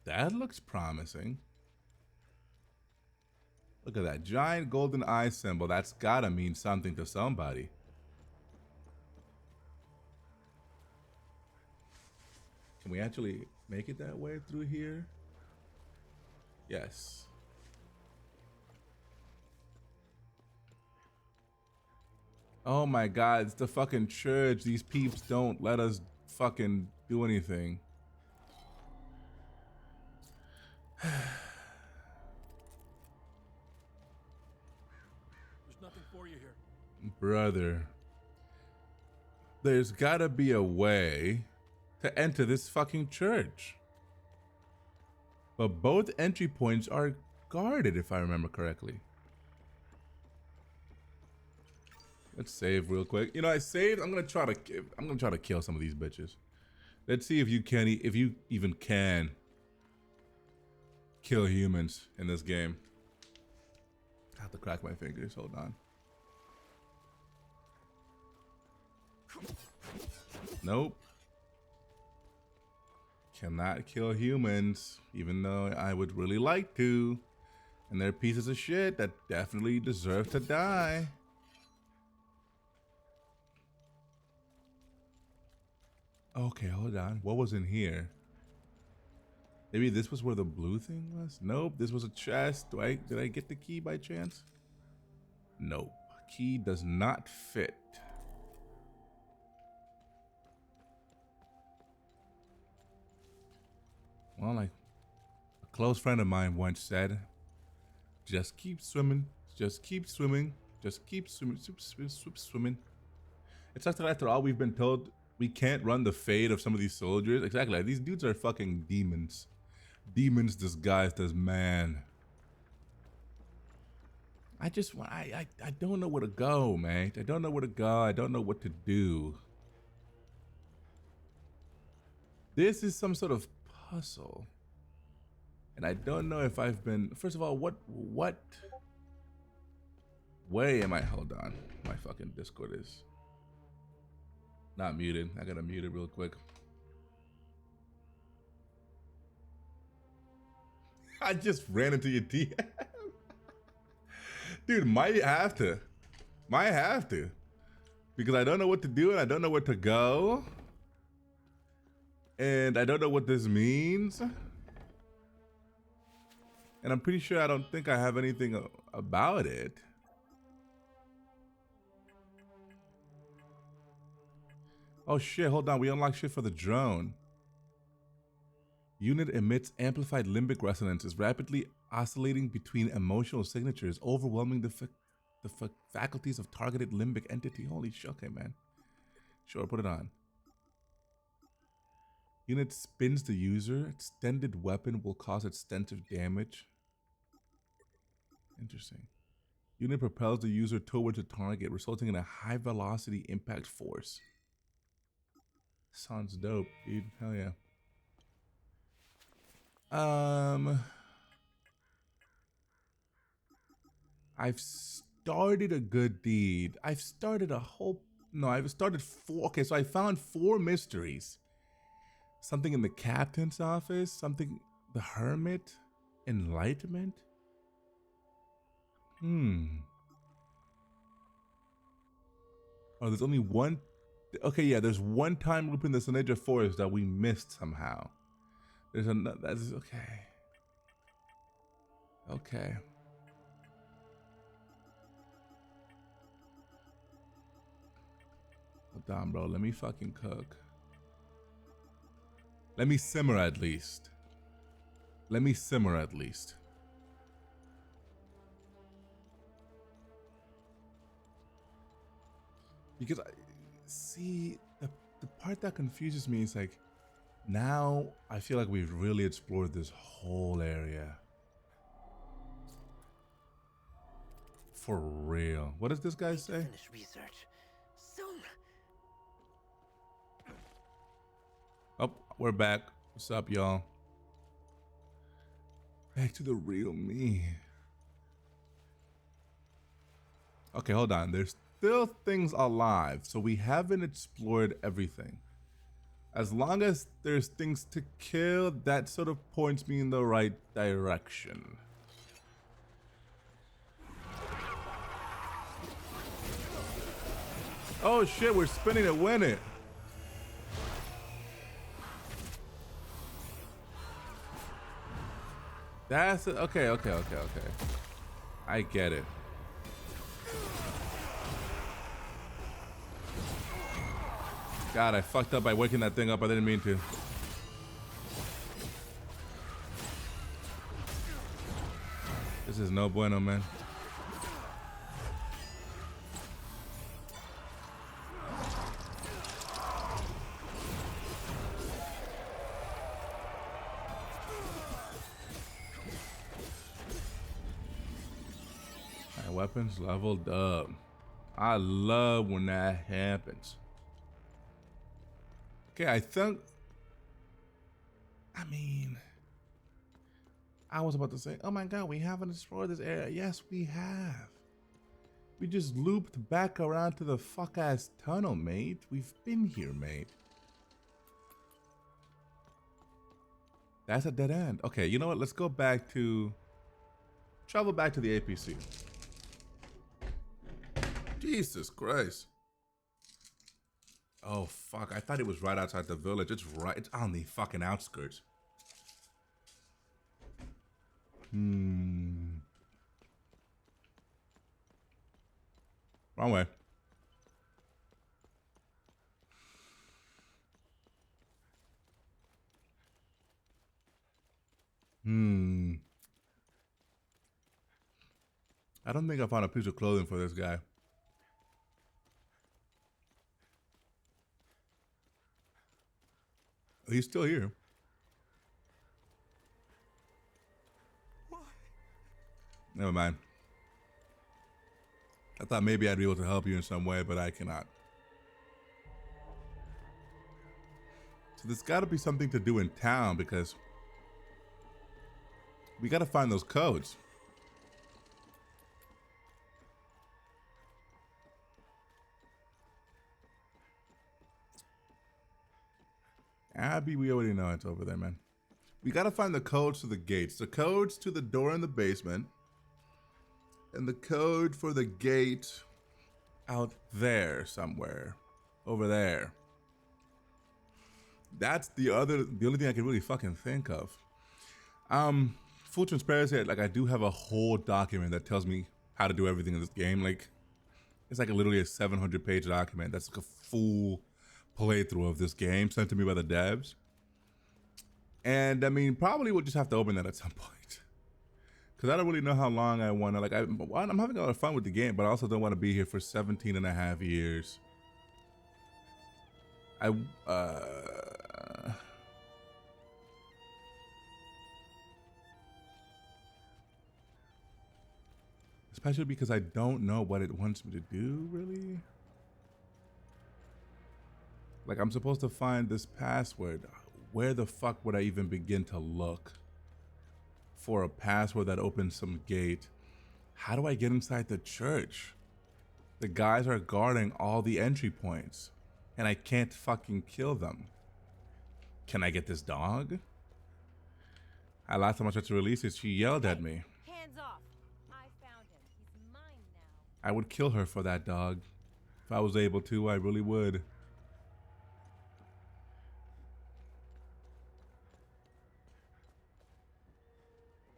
That looks promising. Look at that giant golden eye symbol. That's gotta mean something to somebody. Can we actually make it that way through here? Yes. Oh my god, it's the fucking church. These peeps don't let us fucking do anything. There's nothing for you here. Brother. There's gotta be a way to enter this fucking church. But both entry points are guarded, if I remember correctly. Let's save real quick. You know, I saved. I'm gonna try to kill some of these bitches. Let's see if you can, if you even can kill humans in this game. I have to crack my fingers. Hold on. Nope. Cannot kill humans, even though I would really like to. And they're pieces of shit that definitely deserve to die. Okay, hold on. What was in here? Maybe this was where the blue thing was? Nope, this was a chest. Did I get the key by chance? Nope. Key does not fit. Well, like a close friend of mine once said, just keep swimming, just keep swimming. Just keep swimming, swimming. It sucks that after all we've been told, we can't run the fate of some of these soldiers. Exactly. These dudes are fucking demons. Demons disguised as man. I just want, I don't know where to go, mate. I don't know where to go. I don't know what to do. This is some sort of puzzle. And I don't know if I've been, first of all, what way am I? Hold on. My fucking Discord is not muted. I gotta mute it real quick. I just ran into your DM. Dude, might have to. Might have to. Because I don't know what to do and I don't know where to go. And I don't know what this means. And I'm pretty sure I don't think I have anything about it. Oh shit, hold on. We unlocked shit for the drone. Unit emits amplified limbic resonances, rapidly oscillating between emotional signatures, overwhelming the faculties of targeted limbic entity. Holy shit, okay, man. Sure, put it on. Unit spins the user. Extended weapon will cause extensive damage. Interesting. Unit propels the user towards a target, resulting in a high velocity impact force. Sounds dope, dude. Hell yeah. I've started a good deed. I've started a whole, no, I've started 4. Okay, so I found 4 mysteries. Something in the captain's office, something, the hermit, enlightenment. Oh, there's only one. Okay, yeah, there's one time loop in the Soneja Forest that we missed somehow. There's another, that's okay. Okay. Hold on, bro. Let me fucking cook. Let me simmer at least. Let me simmer at least. Because I see the part that confuses me is like, now I feel like we've really explored this whole area. For real. What does this guy say? Finish research soon. Oh, we're back. What's up, y'all? Back to the real me. Okay, hold on. There's still things alive, so we haven't explored everything. As long as there's things to kill, that sort of points me in the right direction. Oh shit, we're spinning to win it. That's it. Okay. I get it. God, I fucked up by waking that thing up. I didn't mean to. This is no bueno, man. My weapons leveled up. I love when that happens. Okay, I think, I mean, I was about to say, oh my God, we haven't explored this area. Yes, we have. We just looped back around to the fuck ass tunnel, mate. We've been here, mate. That's a dead end. Okay, you know what? Let's go back to, travel back to the APC. Jesus Christ. Oh fuck, I thought it was right outside the village. It's right, it's on the fucking outskirts. Wrong way. I don't think I found a piece of clothing for this guy. He's still here. Never mind. I thought maybe I'd be able to help you in some way, but I cannot. So there's got to be something to do in town because we got to find those codes. Abby, we already know it's over there, man. We got to find the codes to the gates. The codes to the door in the basement. And the code for the gate out there somewhere. Over there. That's the only thing I can really fucking think of. Full transparency, like I do have a whole document that tells me how to do everything in this game. Like, it's like literally a 700-page document. That's like a full playthrough of this game sent to me by the devs. And I mean, probably we'll just have to open that at some point. Because I don't really know how long I want to, like, I'm having a lot of fun with the game, but I also don't want to be here for 17 and a half years. Especially because I don't know what it wants me to do, really. Like, I'm supposed to find this password. Where the fuck would I even begin to look for a password that opens some gate? How do I get inside the church? The guys are guarding all the entry points, and I can't fucking kill them. Can I get this dog? Last time I tried to release it, she yelled at me. Hands off. I found him. He's mine now. I would kill her for that dog. If I was able to, I really would.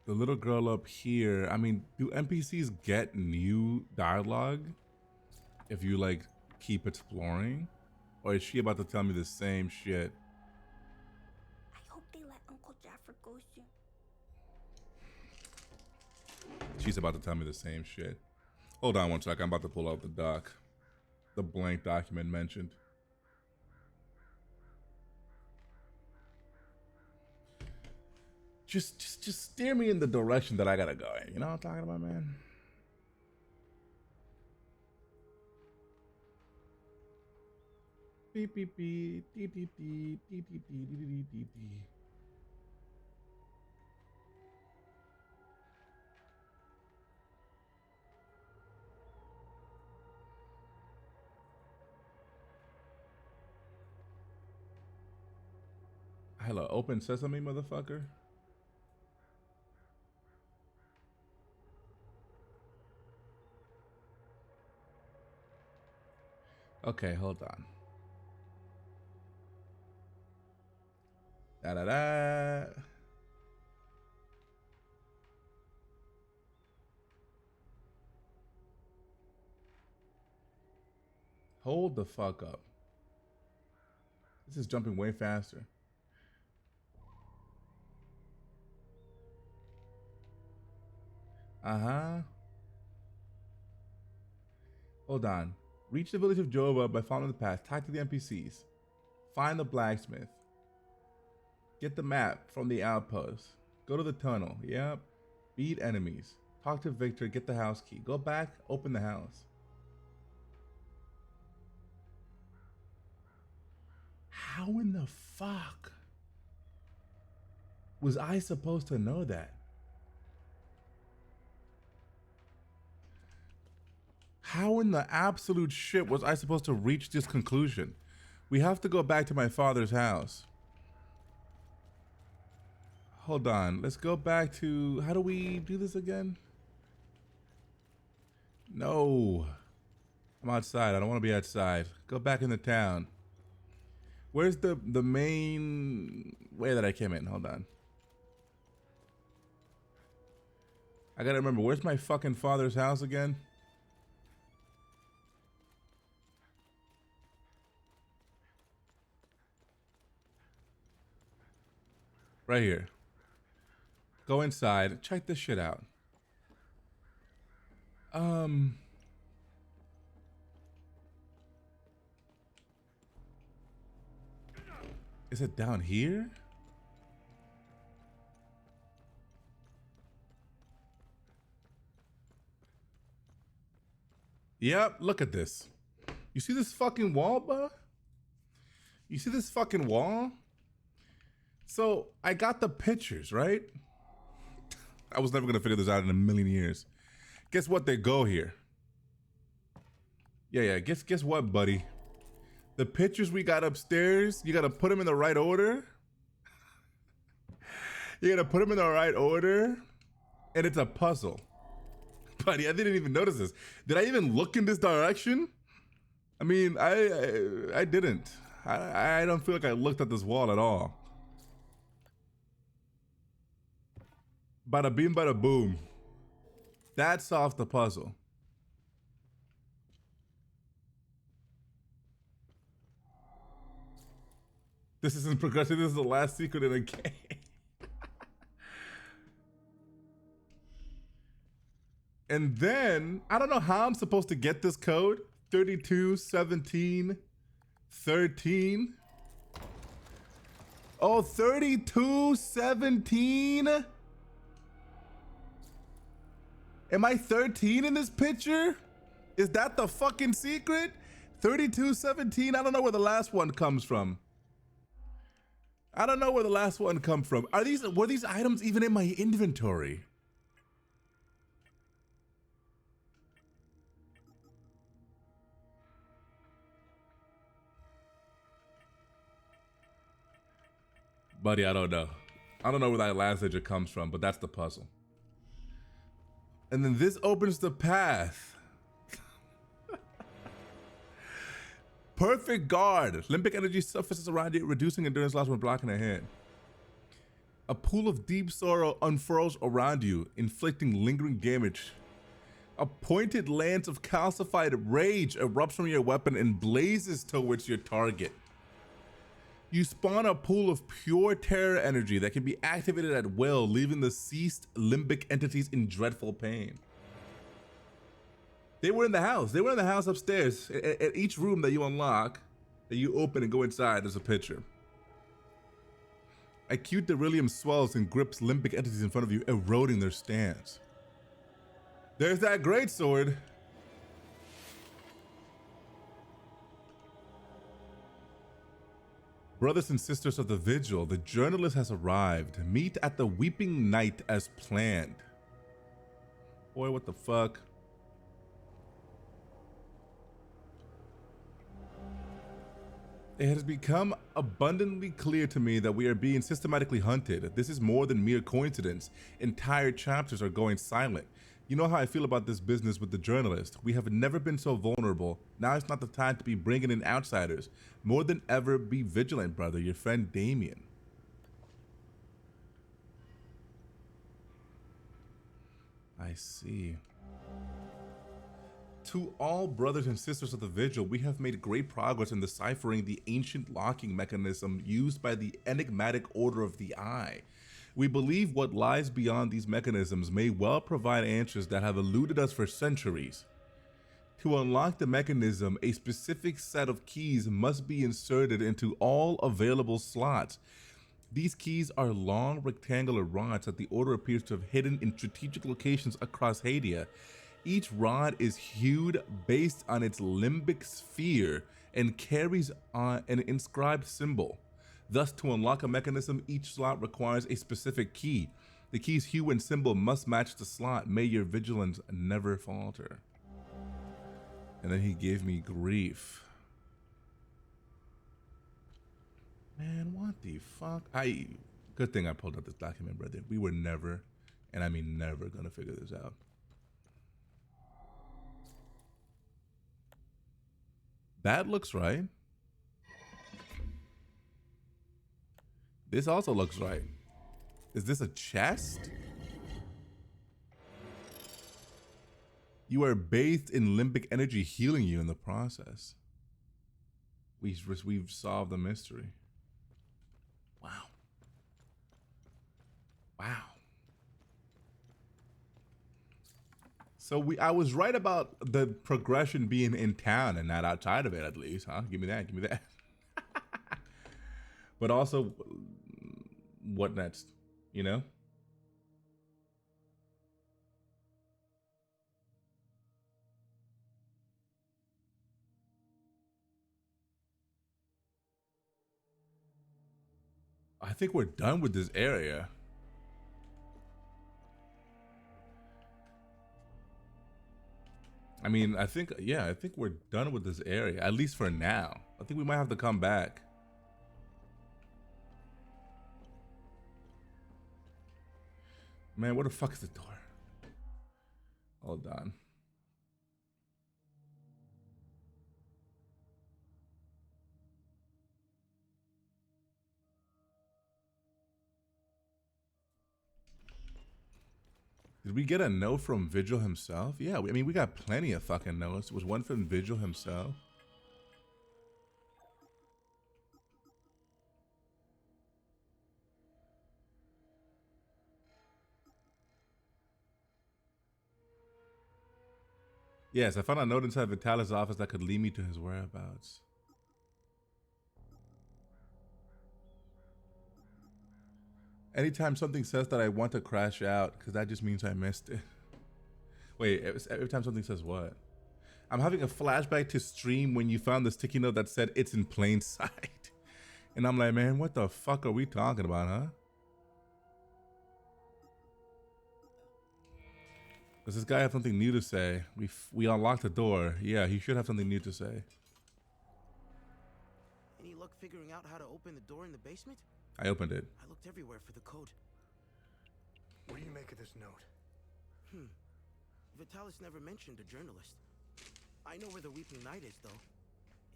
The little girl up here, I mean, do NPCs get new dialogue if you, like, keep exploring? Or is she about to tell me the same shit? I hope they let Uncle Jaffer go soon. She's about to tell me the same shit. Hold on one sec, I'm about to pull out the doc. The blank document mentioned. Just steer me in the direction that I gotta go in. You know what I'm talking about, man? Beep beep beep beep beep beep beep beep beep beep beep beep. Hello, open sesame, motherfucker. Okay, hold on. Da da da. Hold the fuck up. This is jumping way faster. Uh-huh. Hold on. Reach the village of Jova by following the path. Talk to the NPCs. Find the blacksmith. Get the map from the outpost. Go to the tunnel. Yep. Beat enemies. Talk to Victor. Get the house key. Go back. Open the house. How in the fuck was I supposed to know that? How in the absolute shit was I supposed to reach this conclusion? We have to go back to my father's house. Hold on. Let's go back to... How do we do this again? No. I'm outside. I don't want to be outside. Go back in the town. Where's the main way that I came in? Hold on. I gotta remember. Where's my fucking father's house again? Right here. Go inside. Check this shit out. Is it down here? Yep, look at this. You see this fucking wall, bro? You see this fucking wall? So I got the pictures, right? I was never gonna figure this out in a million years. Guess what? They go here. Yeah. Guess what, buddy? The pictures we got upstairs, you gotta put them in the right order. You gotta put them in the right order, and it's a puzzle. Buddy, I didn't even notice this. Did I even look in this direction? I mean, I didn't. I don't feel like I looked at this wall at all. Bada beam, bada boom. That solves the puzzle. This isn't progressive. This is the last secret in a game. And then, I don't know how I'm supposed to get this code. 32, 17, 13. Oh, 32, 17. Am I 13 in this picture? Is that the fucking secret? 32, 17. I don't know where the last one comes from. I don't know where the last one come from. Were these items even in my inventory? Buddy, I don't know. I don't know where that last digit comes from, but that's the puzzle. And then this opens the path. Perfect guard. Limbic energy surfaces around you, reducing endurance loss when blocking ahead. A pool of deep sorrow unfurls around you, inflicting lingering damage. A pointed lance of calcified rage erupts from your weapon and blazes towards your target. You spawn a pool of pure terror energy that can be activated at will, leaving the ceased limbic entities in dreadful pain. They were in the house. They were in the house upstairs. At each room that you unlock, that you open and go inside, there's a picture. Acute delirium swells and grips limbic entities in front of you, eroding their stance. There's that greatsword. Brothers and sisters of the vigil, the journalist has arrived. Meet at the Weeping Night as planned. Boy, what the fuck? It has become abundantly clear to me that we are being systematically hunted. This is more than mere coincidence. Entire chapters are going silent. You know how I feel about this business with the journalist. We have never been so vulnerable. Now it's not the time to be bringing in outsiders. More than ever, be vigilant, brother. Your friend Damien. I see. To all brothers and sisters of the vigil, we have made great progress in deciphering the ancient locking mechanism used by the enigmatic Order of the Eye. We believe what lies beyond these mechanisms may well provide answers that have eluded us for centuries. To unlock the mechanism, a specific set of keys must be inserted into all available slots. These keys are long rectangular rods that the Order appears to have hidden in strategic locations across Hadia. Each rod is hewed based on its limbic sphere and carries on an inscribed symbol. Thus, to unlock a mechanism, each slot requires a specific key. The key's hue and symbol must match the slot. May your vigilance never falter. And then he gave me grief. Man, what the fuck? Good thing I pulled up this document, brother. We were never, and I mean never, gonna figure this out. That looks right. This also looks right. Is this a chest? You are bathed in limbic energy, healing you in the process. We've solved the mystery. Wow. Wow. So I was right about the progression being in town and not outside of it, at least, huh? Give me that, give me that. But also, what next? You know? I think we're done with this area. I mean, I think we're done with this area, at least for now. I think we might have to come back. Man, where the fuck is the door? Hold on. Did we get a note from Vigil himself? Yeah, I mean, we got plenty of fucking notes. Was one from Vigil himself? Yes, I found a note inside Vitalis' office that could lead me to his whereabouts. Anytime something says that I want to crash out, because that just means I missed it. Wait, every time something says what? I'm having a flashback to stream when you found the sticky note that said it's in plain sight. And I'm like, man, what the fuck are we talking about, huh? Does this guy have something new to say? We unlocked the door. Yeah, he should have something new to say. Any luck figuring out how to open the door in the basement? I opened it. I looked everywhere for the code. What do you make of this note? Vitalis never mentioned a journalist. I know where the Weeping Knight is, though.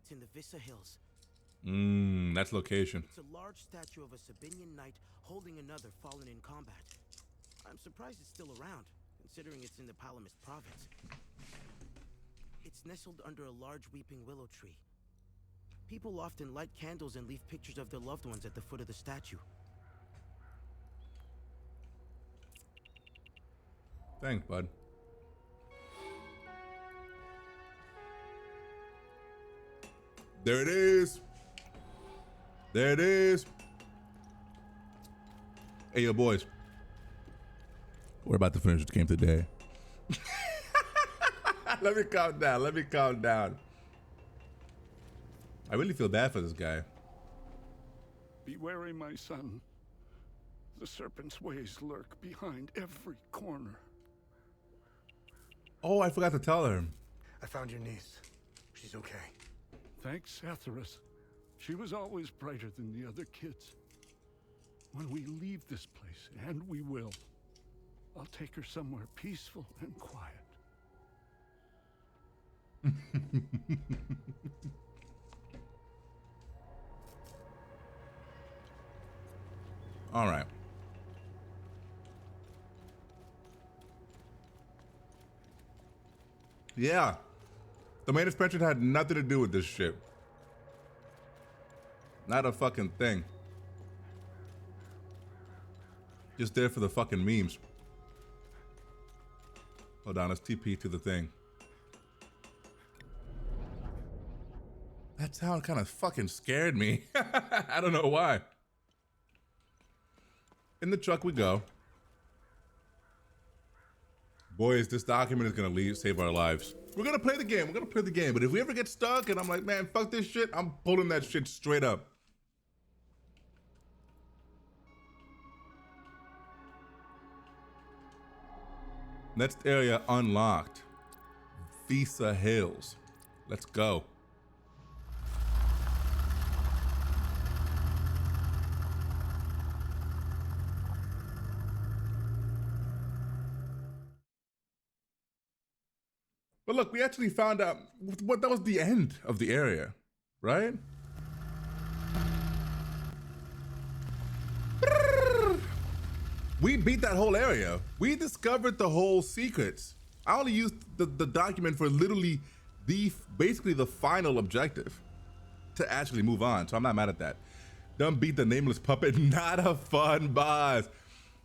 It's in the Vissa Hills. That's location. It's a large statue of a Sabinian knight holding another fallen in combat. I'm surprised it's still around, considering it's in the Palamist province. It's nestled under a large weeping willow tree. People often light candles and leave pictures of their loved ones at the foot of the statue. Thanks, bud. There it is. There it is. Hey, yo, boys. We're about to finish this game today. Let me calm down. Let me calm down. I really feel bad for this guy. Be wary, my son. The serpent's ways lurk behind every corner. Oh, I forgot to tell her. I found your niece. She's okay. Thanks, Atheris. She was always brighter than the other kids. When we leave this place, and we will, I'll take her somewhere peaceful and quiet. All right. Yeah. The main expansion had nothing to do with this shit. Not a fucking thing. Just there for the fucking memes. Hold on, let's TP to the thing. That sound kind of fucking scared me. I don't know why. In the truck we go. Boys, this document is gonna save our lives. We're gonna play the game. We're gonna play the game. But if we ever get stuck and I'm like, man, fuck this shit, I'm pulling that shit straight up. Next area unlocked. Vissa Hills. Let's go. But look, we actually found out what that was the end of the area, right? We beat that whole area. We discovered the whole secrets. I only used the document for literally basically the final objective to actually move on. So I'm not mad at that. Done beat the nameless puppet. Not a fun boss.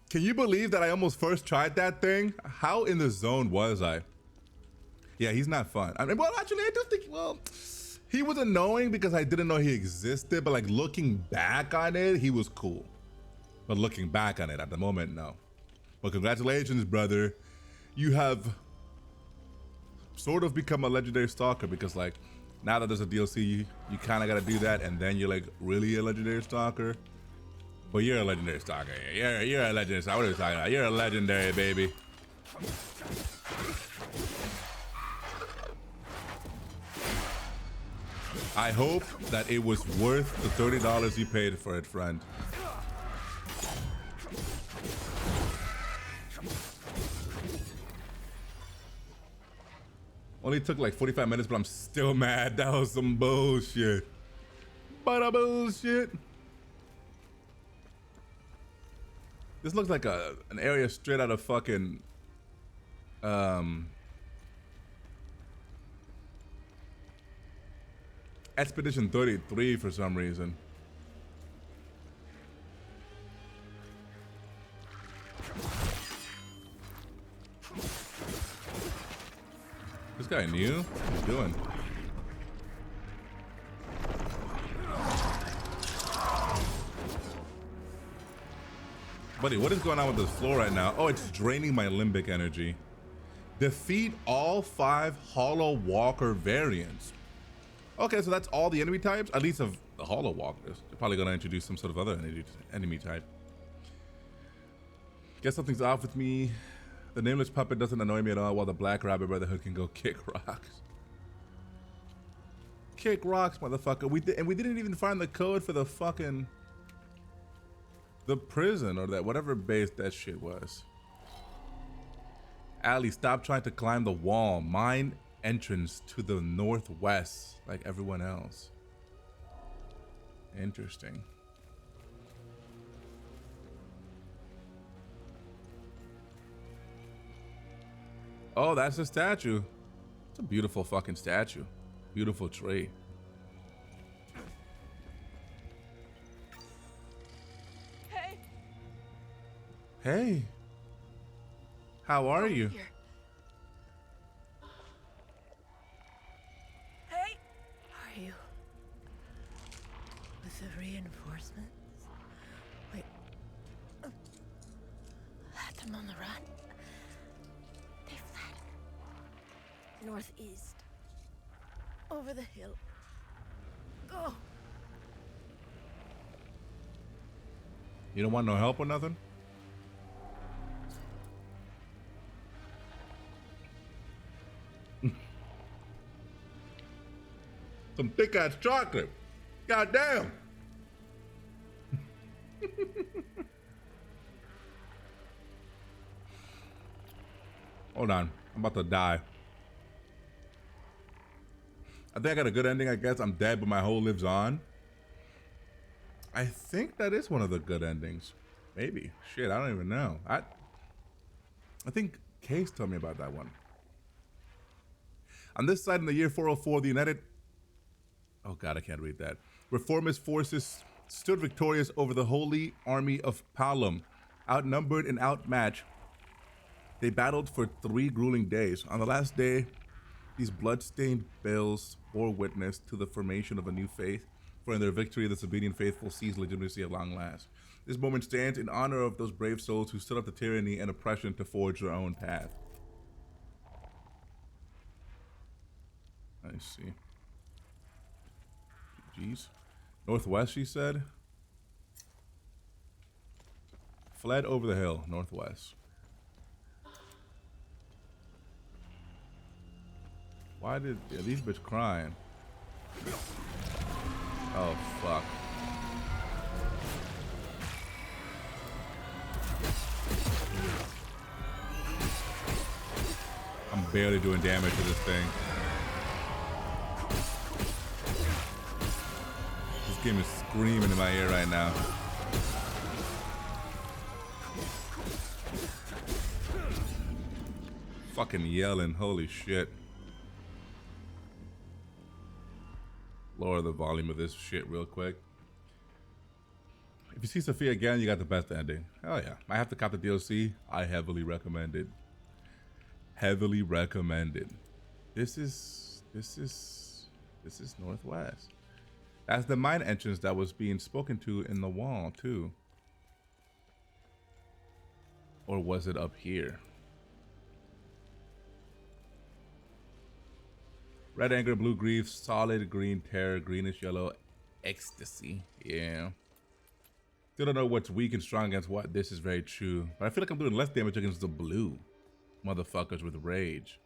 Can you believe that I almost first tried that thing? How in the zone was I? Yeah, he's not fun. I mean, well, actually, I do think, well, he was annoying because I didn't know he existed, but like looking back on it, he was cool. But looking back on it at the moment, no. But congratulations, brother. You have sort of become a legendary stalker because like now that there's a DLC, you kind of got to do that, and then you're like really a legendary stalker. But you're a legendary stalker. You're a legendary stalker. What are you talking about? You're a legendary, baby. I hope that it was worth the $30 you paid for it, friend. Only took like 45 minutes, but I'm still mad. That was some bullshit. But bullshit. This looks like an area straight out of fucking Expedition 33 for some reason. This guy new? What are you doing? Buddy, what is going on with this floor right now? Oh, it's draining my limbic energy. Defeat all 5 Hollow Walker variants. Okay, so that's all the enemy types, at least of the Hollow Walkers. They're probably gonna introduce some sort of other enemy type. Guess something's off with me. The nameless puppet doesn't annoy me at all, while the Black Rabbit Brotherhood can go kick rocks. Kick rocks, motherfucker. We didn't even find the code for the fucking the prison or that whatever base that shit was. Allie, stop trying to climb the wall. Mine entrance to the northwest like everyone else. Interesting. Oh, that's a statue. It's a beautiful fucking statue. Beautiful tree. Hey. Hey. How are you? Here. Hey. Are you with the reinforcements? Wait. Had them on the run. They fled. Northeast. Over the hill. Go. You don't want no help or nothing? Some thick ass chocolate. God damn. Hold on. I'm about to die. I think I got a good ending, I guess. I'm dead, but my hole lives on. I think that is one of the good endings. Maybe. Shit, I don't even know. I think Case told me about that one. On this side in the year 404, the United... Oh God, I can't read that. Reformist forces stood victorious over the Holy Army of Palom. Outnumbered and outmatched, they battled for 3 grueling days. On the last day, these blood-stained bales bore witness to the formation of a new faith, for in their victory, the disobedient faithful seized legitimacy at long last. This moment stands in honor of those brave souls who stood up to tyranny and oppression to forge their own path. I see. Jeez. Northwest, she said. Fled over the hill, northwest. Why did these bitch crying? Oh fuck. I'm barely doing damage to this thing. This game is screaming in my ear right now. Fucking yelling, holy shit. Lower the volume of this shit real quick. If you see Sophia again, you got the best ending. Hell yeah. I have to cop the DLC. I heavily recommend it. Heavily recommended. This is northwest. That's the mine entrance that was being spoken to in the wall too. Or was it up here? Red anger, blue grief, solid green terror, greenish yellow ecstasy. Yeah. Still don't know what's weak and strong against what. This is very true. But I feel like I'm doing less damage against the blue motherfuckers with rage.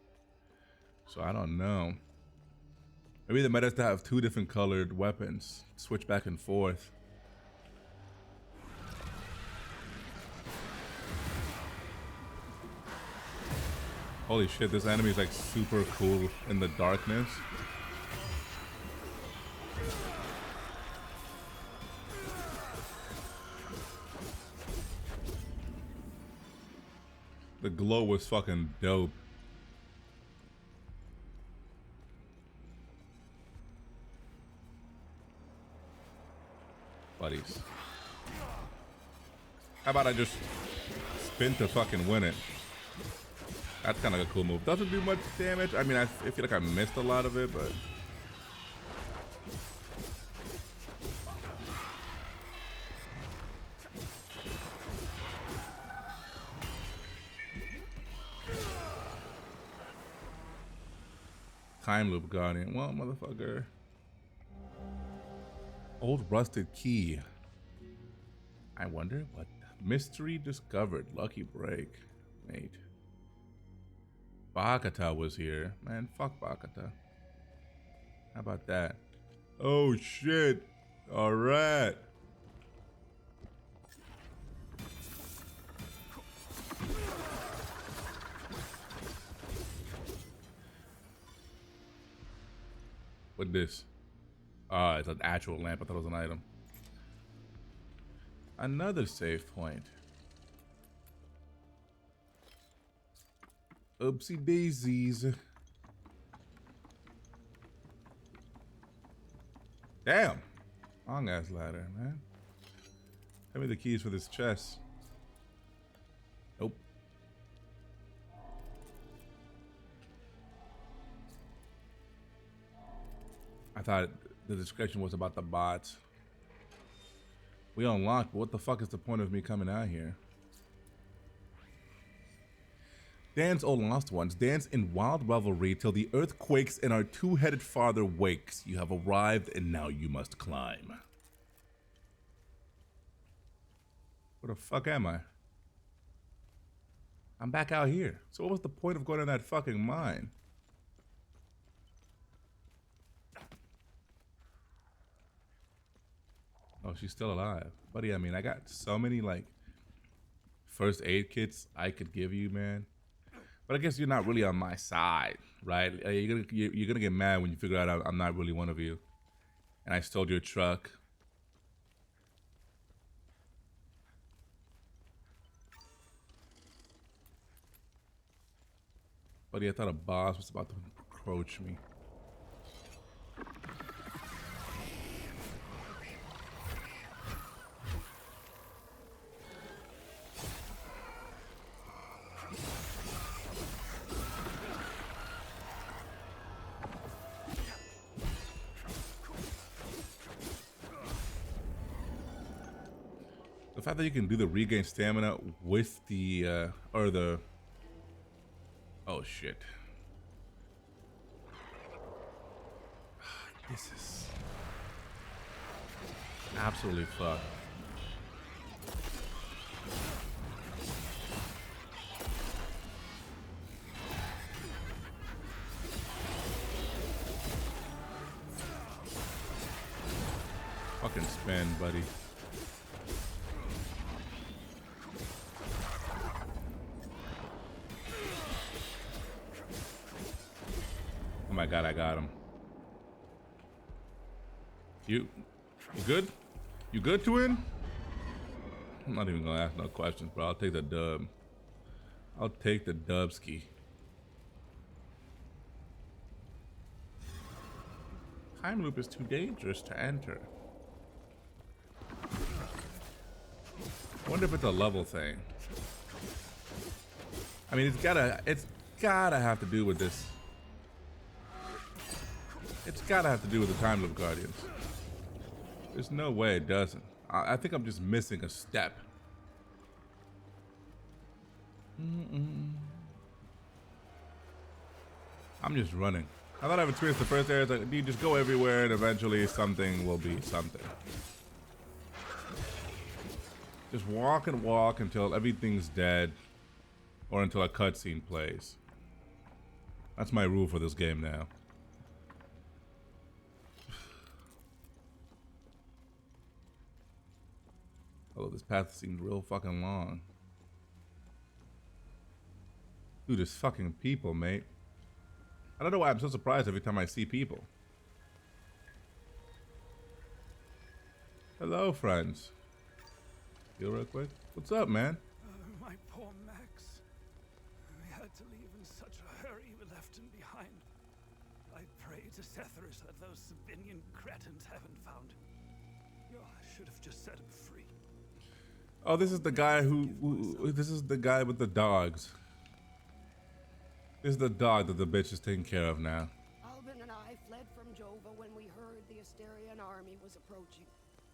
So I don't know. Maybe the meta is to have two different colored weapons. Switch back and forth. Holy shit, this enemy is like super cool in the darkness. The glow was fucking dope. Buddies. How about I just spin to fucking win it? That's kind of like a cool move. Doesn't do much damage. I mean, I feel like I missed a lot of it, but... Time loop guardian. Well, motherfucker. Old rusted key. I wonder what... Mystery discovered. Lucky break. Mate. Bakata was here. Man, fuck Bakata. How about that? Oh shit. Alright. What this? Ah, it's an actual lamp. I thought it was an item. Another save point. Oopsie daisies. Damn. Long ass ladder, man. Tell me the keys for this chest. Nope. I thought the description was about the bots. We unlocked, but what the fuck is the point of me coming out here? Dance, O lost ones, dance in wild revelry till the earth quakes and our two-headed father wakes. You have arrived and now you must climb. Where the fuck am I? I'm back out here. So what was the point of going in that fucking mine? Oh, she's still alive. Buddy, I mean, I got so many, like, first aid kits I could give you, man. But I guess you're not really on my side, right? You're gonna get mad when you figure out I'm not really one of you. And I stole your truck. Buddy, I thought a boss was about to approach me. The fact that you can do the regain stamina with the, oh shit. This is absolutely fucked. Fucking spin, buddy. Oh my god, I got him. You good? You good, twin? I'm not even gonna ask no questions, bro. I'll take the dub. I'll take the dubski. Time loop is too dangerous to enter. I wonder if it's a level thing. I mean, it's gotta have to do with this It's gotta have to do with the Time Loop Guardians. There's no way it doesn't. I think I'm just missing a step. I'm just running. I thought I've experienced the first area. It's like, you just go everywhere and eventually something will be something. Just walk and walk until everything's dead or until a cutscene plays. That's my rule for this game now. Oh, this path seems real fucking long. Dude, there's fucking people, mate. I don't know why I'm so surprised every time I see people. Hello, friends. Feel real quick. What's up, man? My poor Max. We had to leave in such a hurry we left him behind. I pray to Setharus that those Sabinian cretins haven't found him. Oh, I should have just set him free. Oh, this is the guy who this is the guy with the dogs. This is the dog that the bitch is taking care of now. Albin and I fled from Jova when we heard the Asterian army was approaching.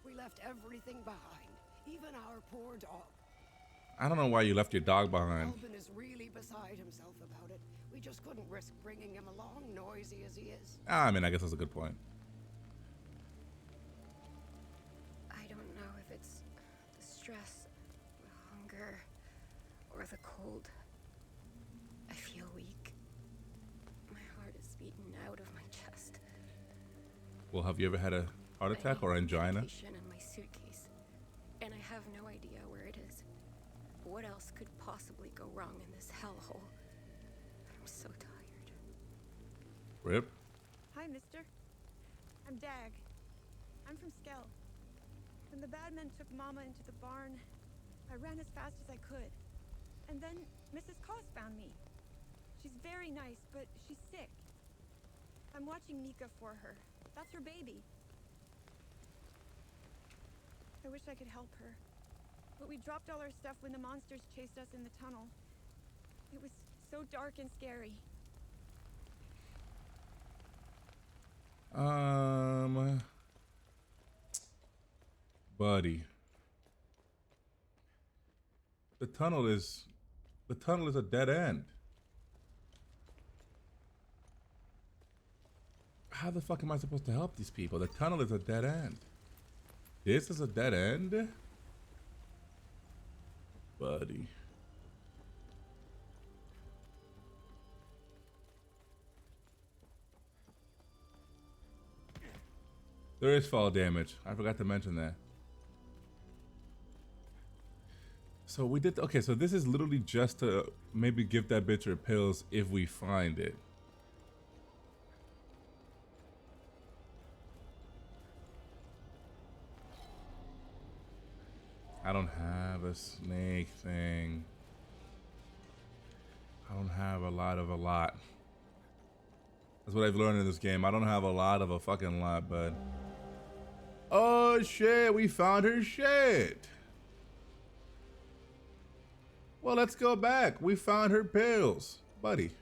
We left everything behind, even our poor dog. I don't know why you left your dog behind. Albin is really beside himself about it. We just couldn't risk bringing him along, noisy as he is. I mean, I guess that's a good point. I don't know if it's the stress, the hunger, or the cold. I feel weak. My heart is beaten out of my chest. Well, have you ever had a heart attack or angina? In my suitcase, and I have no idea where it is. What else could possibly go wrong in this hellhole? I'm so tired. Rip. Hi, mister. I'm Dag. I'm from Skell. When the bad men took Mama into the barn, I ran as fast as I could. And then Mrs. Koss found me. She's very nice, but she's sick. I'm watching Mika for her. That's her baby. I wish I could help her. But we dropped all our stuff when the monsters chased us in the tunnel. It was so dark and scary. Buddy. The tunnel is a dead end. How the fuck am I supposed to help these people? The tunnel is a dead end. This is a dead end? Buddy. There is fall damage. I forgot to mention that. So we did, okay, so this is literally just to maybe give that bitch her pills if we find it. I don't have a snake thing. I don't have a lot. That's what I've learned in this game. I don't have a lot of a fucking lot, bud. Oh shit, we found her shit. Well, let's go back. We found her pills. Buddy.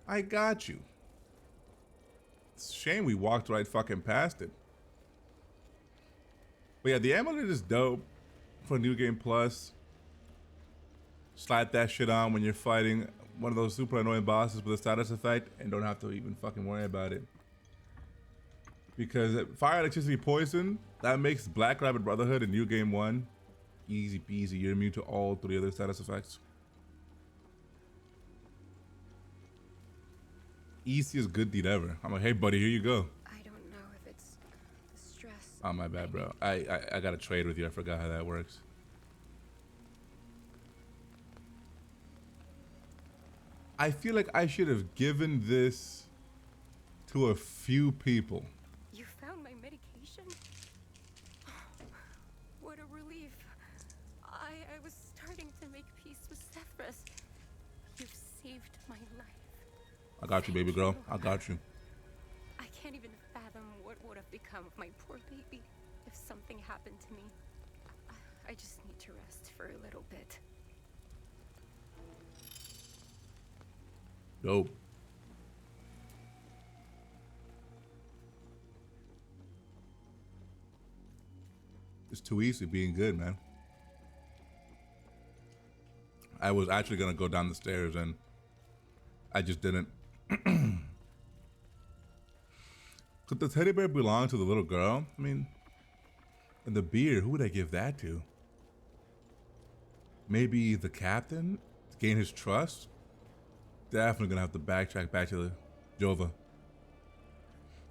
I got you. It's a shame we walked right fucking past it. But yeah, the amulet is dope for New Game Plus. Slide that shit on when you're fighting one of those super annoying bosses with a status effect and don't have to even fucking worry about it. Because fire, electricity, poison, that makes Black Rabbit Brotherhood in New Game 1 easy peasy. You're immune to all 3 other status effects. Easiest good deed ever. I'm like, hey buddy, here you go. I don't know if it's the stress. Oh my bad, bro. I got to trade with you. I forgot how that works. I feel like I should have given this to a few people. You found my medication? What a relief. I was starting to make peace with Setharus. You've saved my life. I got you, baby girl. I got you. I can't even fathom what would have become of my poor baby if something happened to me. I just need to rest for a little bit. Dope. It's too easy being good, man. I was actually gonna go down the stairs and I just didn't. Could the teddy bear belong to the little girl? I mean, and the beer, who would I give that to? Maybe the captain to gain his trust? Definitely gonna have to backtrack back to the Jova.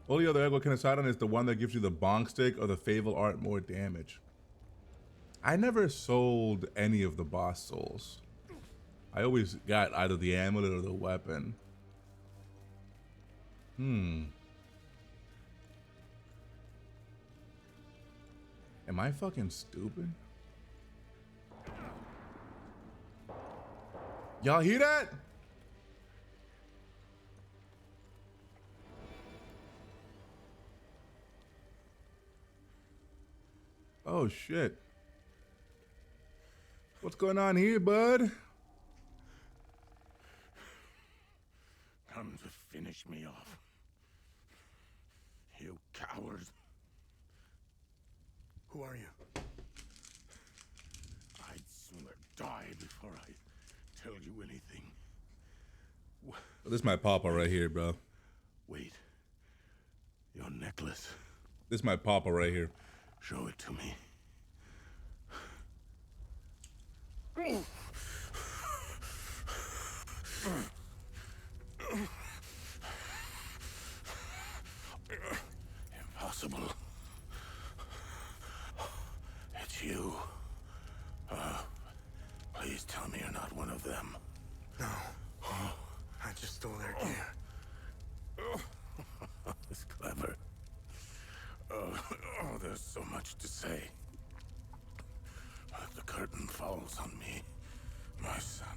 Only other egg I can decide on is the one that gives you the bonk stick or the Fable Art more damage. I never sold any of the boss souls. I always got either the amulet or the weapon. Am I fucking stupid? Y'all hear that? Oh shit. What's going on here, bud? Come to finish me off. You coward. Who are you? I'd sooner die before I tell you anything. This is my papa right here, bro. Wait. Your necklace. This is my papa right here. Show it to me. Impossible. It's you. Please tell me you're not one of them. No. I just stole their gear. It's clever. Oh, there's so much to say. But the curtain falls on me, my son.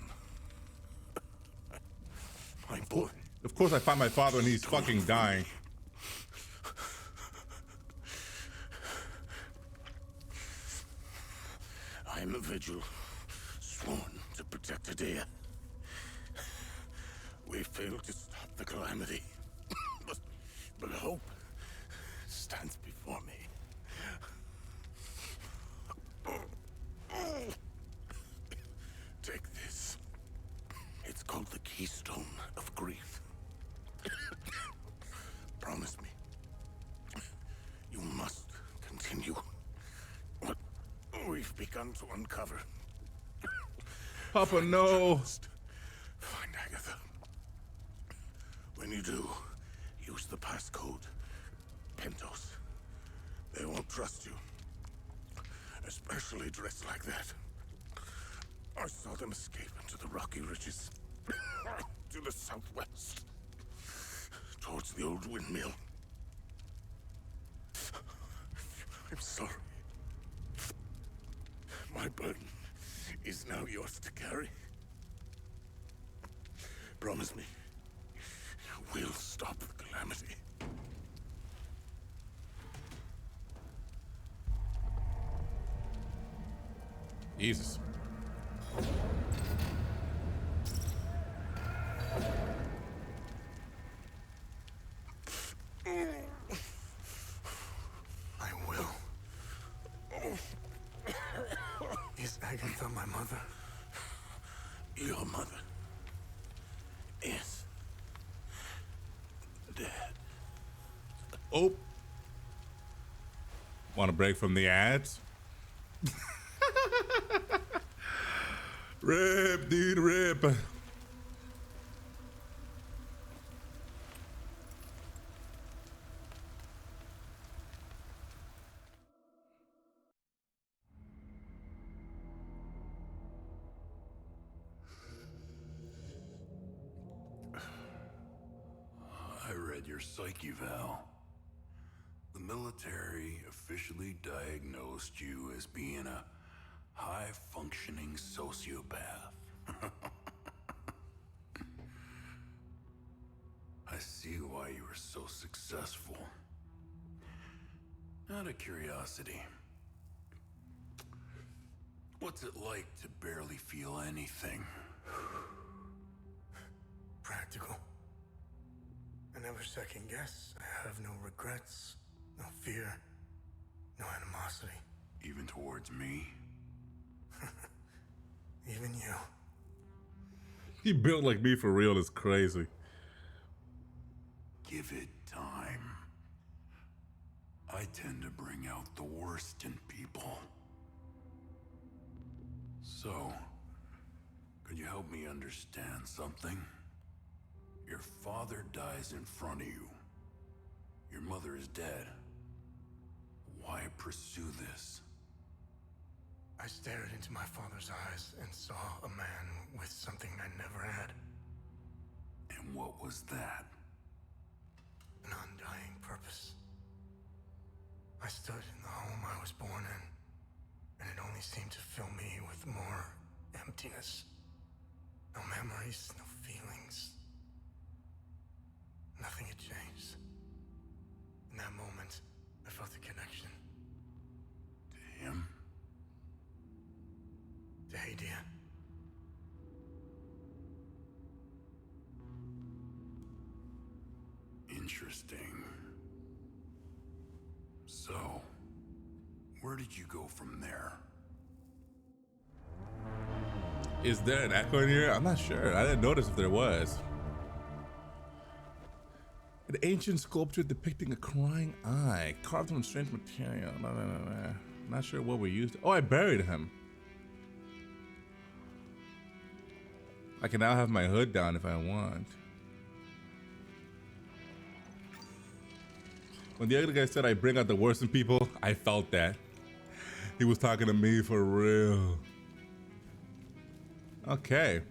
My boy. Of course I find my father and he's fucking dying. I am a vigil, sworn to protect Adea. We failed to stop the calamity, but hope stands before me. Take this. It's called the Keystone of Grief. Promise me, you must continue what we've begun to uncover. Papa, no. Find Agatha. When you do, use the passcode. Pentos. They won't trust you. Especially dressed like that. I saw them escape into the rocky ridges. To the southwest. Towards the old windmill. I'm sorry. My burden is now yours to carry. Promise me, we'll stop the calamity. Jesus. I will. Is Agatha my mother? Your mother is dead. Oh. Want a break from the ads? Rip, dude, rip. I read your psyche val. The military officially diagnosed you as being a high-functioning sociopath. I see why you were so successful. Out of curiosity, what's it like to barely feel anything? Practical. I never second guess. I have no regrets, no fear, no animosity. Even towards me? Even you. He built like me for real is crazy. Give it time. I tend to bring out the worst in people. So, could you help me understand something? Your father dies in front of you. Your mother is dead. Why pursue this? I stared into my father's eyes and saw a man with something I never had. And what was that? An undying purpose. I stood in the home I was born in, and it only seemed to fill me with more emptiness. No memories, no feelings. Nothing had changed. In that moment, I felt a connection. To him? To Hadia. Interesting. So, where did you go from there? Is there an echo in here? I'm not sure. I didn't notice if there was. An ancient sculpture depicting a crying eye, carved from strange material. Not sure what we used. Oh, I buried him. I can now have my hood down if I want. When the other guy said I bring out the worst in people, I felt that. He was talking to me for real. Okay.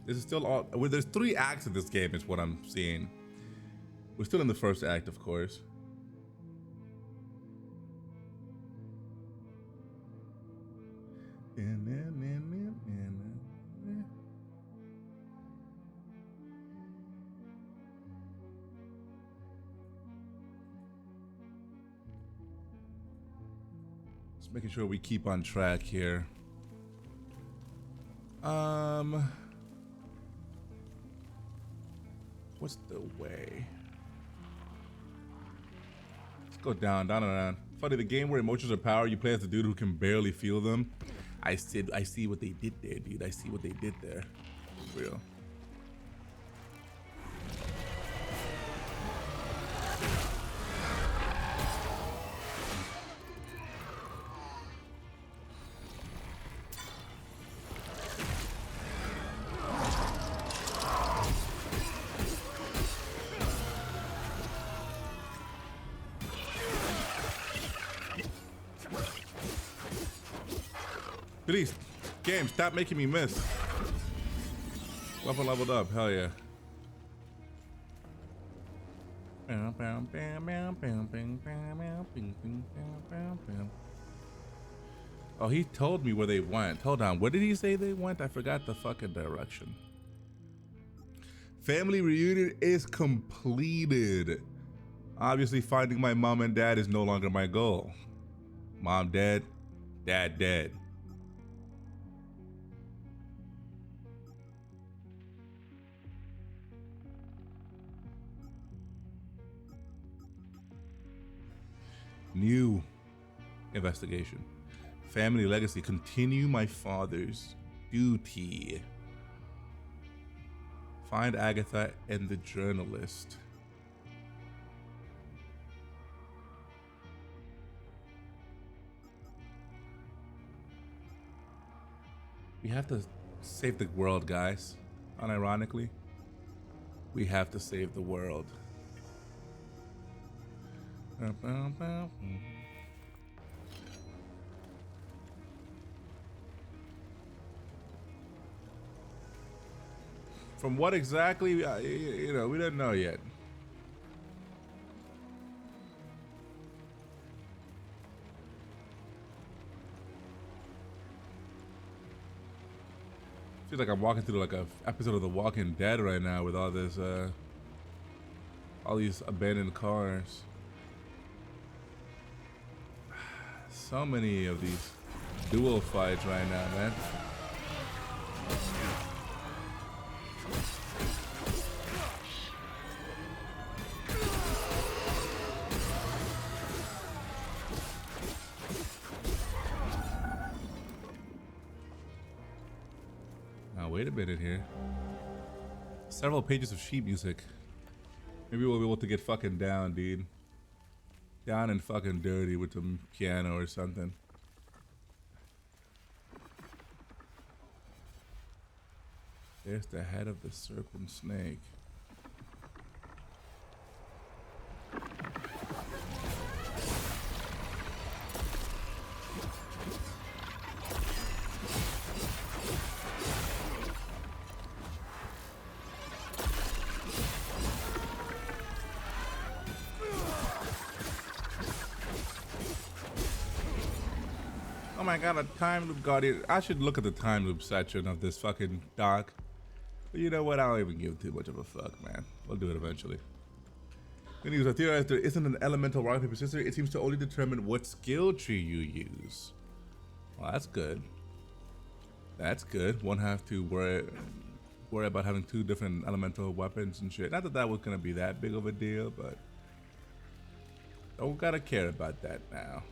This is still all. Well, there's 3 acts in this game, is what I'm seeing. We're still in the first act, of course. Just making sure we keep on track here. What's the way? Let's go down, down, and down. Funny, the game where emotions are power, you play as the dude who can barely feel them. I see what they did there, dude. I see what they did there. For real. Please, game, stop making me miss. Leveled up, hell yeah. Oh, he told me where they went. Hold on, where did he say they went? I forgot the fucking direction. Family reunion is completed. Obviously, finding my mom and dad is no longer my goal. Mom dead, dad dead. New investigation. Family legacy. Continue my father's duty. Find Agatha and the journalist. We have to save the world, guys. Unironically, we have to save the world. From what exactly, you know, we don't know yet. Feels like I'm walking through like a episode of The Walking Dead right now with all this, all these abandoned cars. So many of these duel fights right now, man. wait a minute here. Several pages of sheet music. Maybe we'll be able to get fucking down, dude. Down and fucking dirty with some piano or something. There's the head of the serpent snake. Oh my god, a time loop guardian. I should look at the time loop section of this fucking doc. But you know what? I don't even give too much of a fuck, man. We'll do it eventually. Good news. I theorize there isn't an elemental rock, paper, scissors. It seems to only determine what skill tree you use. Well, that's good. That's good. Won't have to worry about having two different elemental weapons and shit. Not that that was gonna be that big of a deal, but don't gotta care about that now.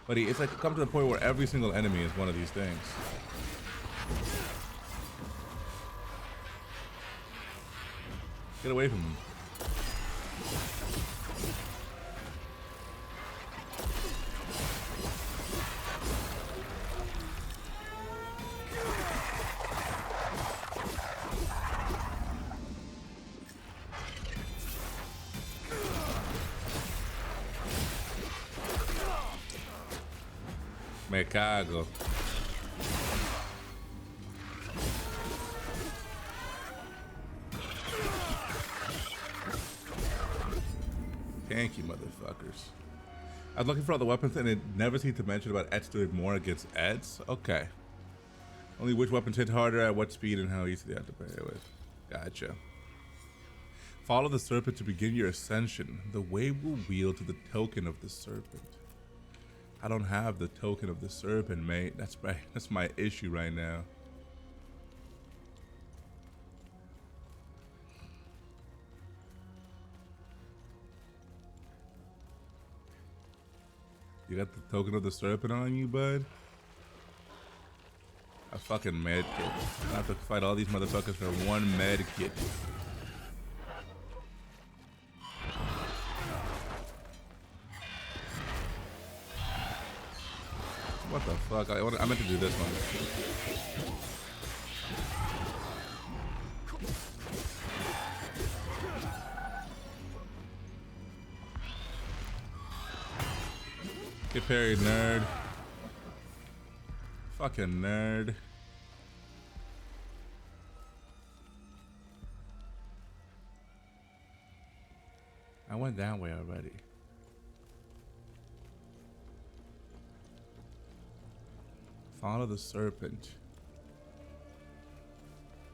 Buddy, it's like come to the point where every single enemy is one of these things. Get away from him. Me cago. Thank you, motherfuckers. I was looking for all the weapons and it never seemed to mention about Eds doing more against Eds. Okay. Only which weapons hit harder at what speed and how easy they have to play with. Gotcha. Follow the serpent to begin your ascension. The way will wield to the token of the serpent. I don't have the token of the serpent, mate. That's my issue right now. You got the token of the serpent on you, bud? A fucking med kit. I have to fight all these motherfuckers for one med kit. What the fuck? I meant to do this one. Get parried, nerd. Fucking nerd. I went that way already. Follow the serpent.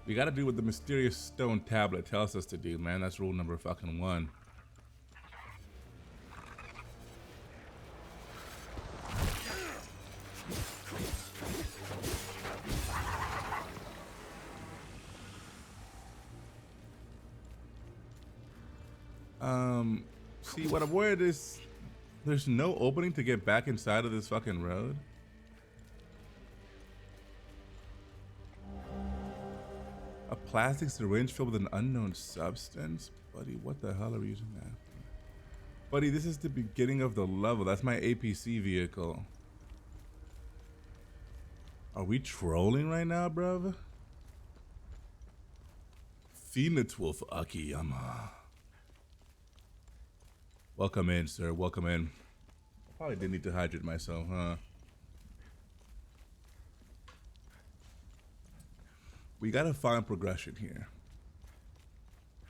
We gotta do what the mysterious stone tablet tells us to do, man. That's rule number fucking 1. See, what I'm worried is there's no opening to get back inside of this fucking road. A plastic syringe filled with an unknown substance? Buddy, what the hell are we using that for? Buddy, this is the beginning of the level. That's my APC vehicle. Are we trolling right now, bruv? Phoenitwolf Akiyama. Welcome in, sir. Welcome in. Probably didn't need to hydrate myself, huh? We gotta find progression here.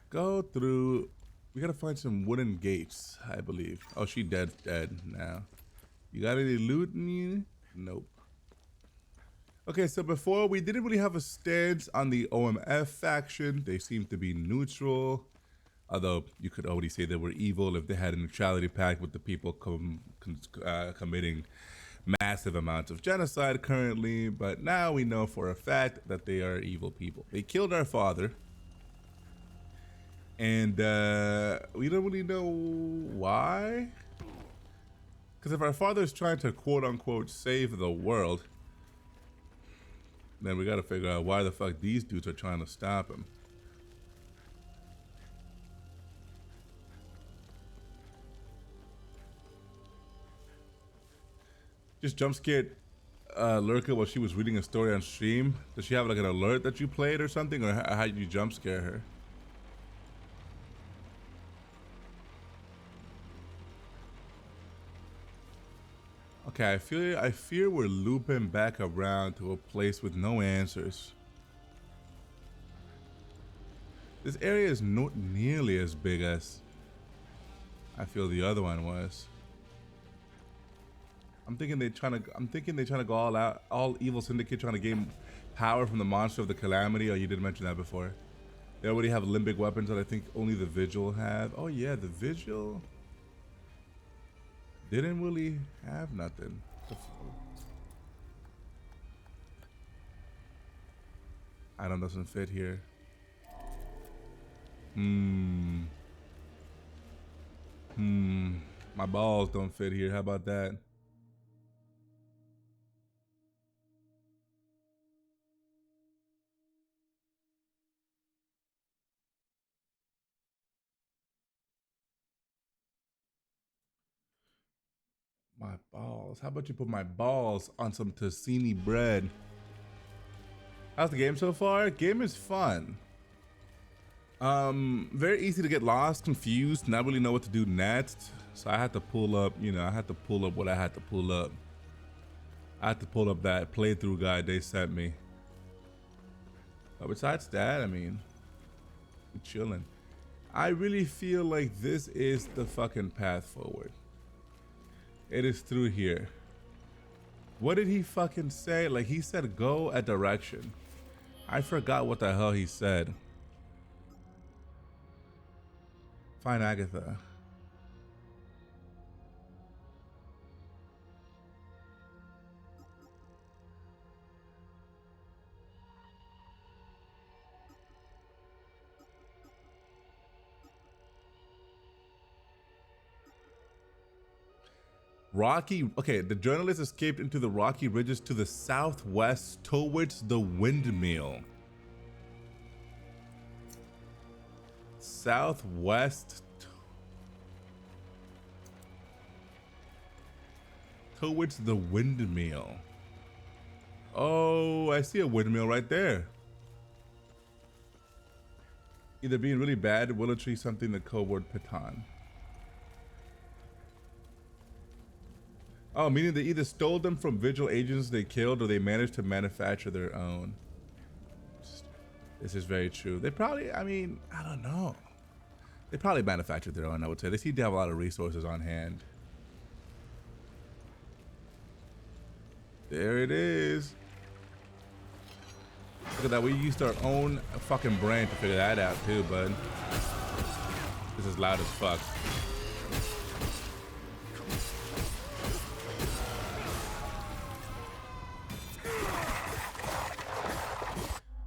Go through. We gotta find some wooden gates, I believe. Oh, she dead now. You got any loot in you? Nope. Okay, so before we didn't really have a stance on the OMF faction. They seem to be neutral. Although you could already say they were evil if they had a neutrality pact with the people committing massive amounts of genocide currently. But now we know for a fact that they are evil people. They killed our father. And we don't really know why. Because if our father is trying to quote unquote save the world, Then we gotta figure out why the fuck these dudes are trying to stop him. Just jump scared Lurka while she was reading a story on stream. Does she have like an alert that you played or something, or how did you jump scare her? Okay, I fear we're looping back around to a place with no answers. This area is not nearly as big as I feel the other one was. I'm thinking they're trying to go all out, all evil syndicate trying to gain power from the monster of the calamity. Oh, you did mention that before. They already have limbic weapons that I think only the Vigil have. Oh yeah, the Vigil didn't really have nothing. Item doesn't fit here. My balls don't fit here. How about that? My balls. How about you put my balls on some tocini bread? How's the game so far? Game is fun. Very easy to get lost, confused, not really know what to do next. So I had to pull up, you know, I had to pull up what I had to pull up. I had to pull up that playthrough guide they sent me. But besides that, I mean, we're chilling. I really feel like this is the fucking path forward. It is through here. What did he fucking say? Like, he said go a direction. I forgot what the hell he said. Find Agatha. Okay, the journalist escaped into the rocky ridges to the southwest towards the windmill. Southwest towards the windmill. Oh, I see a windmill right there. Either being really bad, Willotree, something the code word Patan. Oh, meaning they either stole them from Vigil agents they killed or they managed to manufacture their own. This is very true. They probably, I mean, I don't know. They probably manufactured their own, I would say. They seem to have a lot of resources on hand. There it is. Look at that. We used our own fucking brain to figure that out too, bud. This is loud as fuck.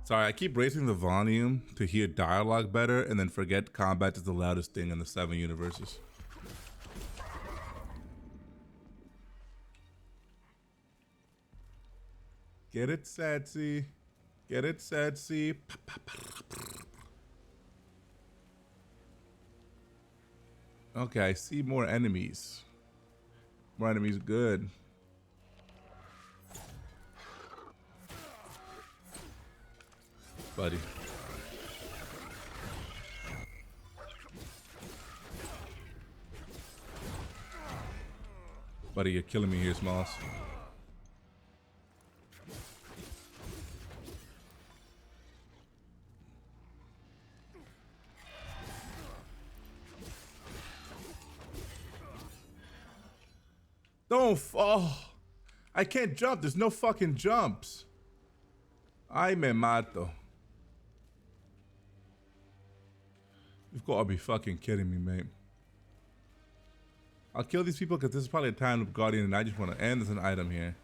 Sorry, I keep raising the volume to hear dialogue better and then forget combat is the loudest thing in the 7 universes. Get it, Satsy. Get it, Satsy. Okay, I see more enemies. More enemies, good. Buddy. Buddy, you're killing me here, Smalls. Don't fall. I can't jump. There's no fucking jumps. Ay me mato. You've got to be fucking kidding me, mate. I'll kill these people because this is probably a time loop guardian and I just want to end as an item here.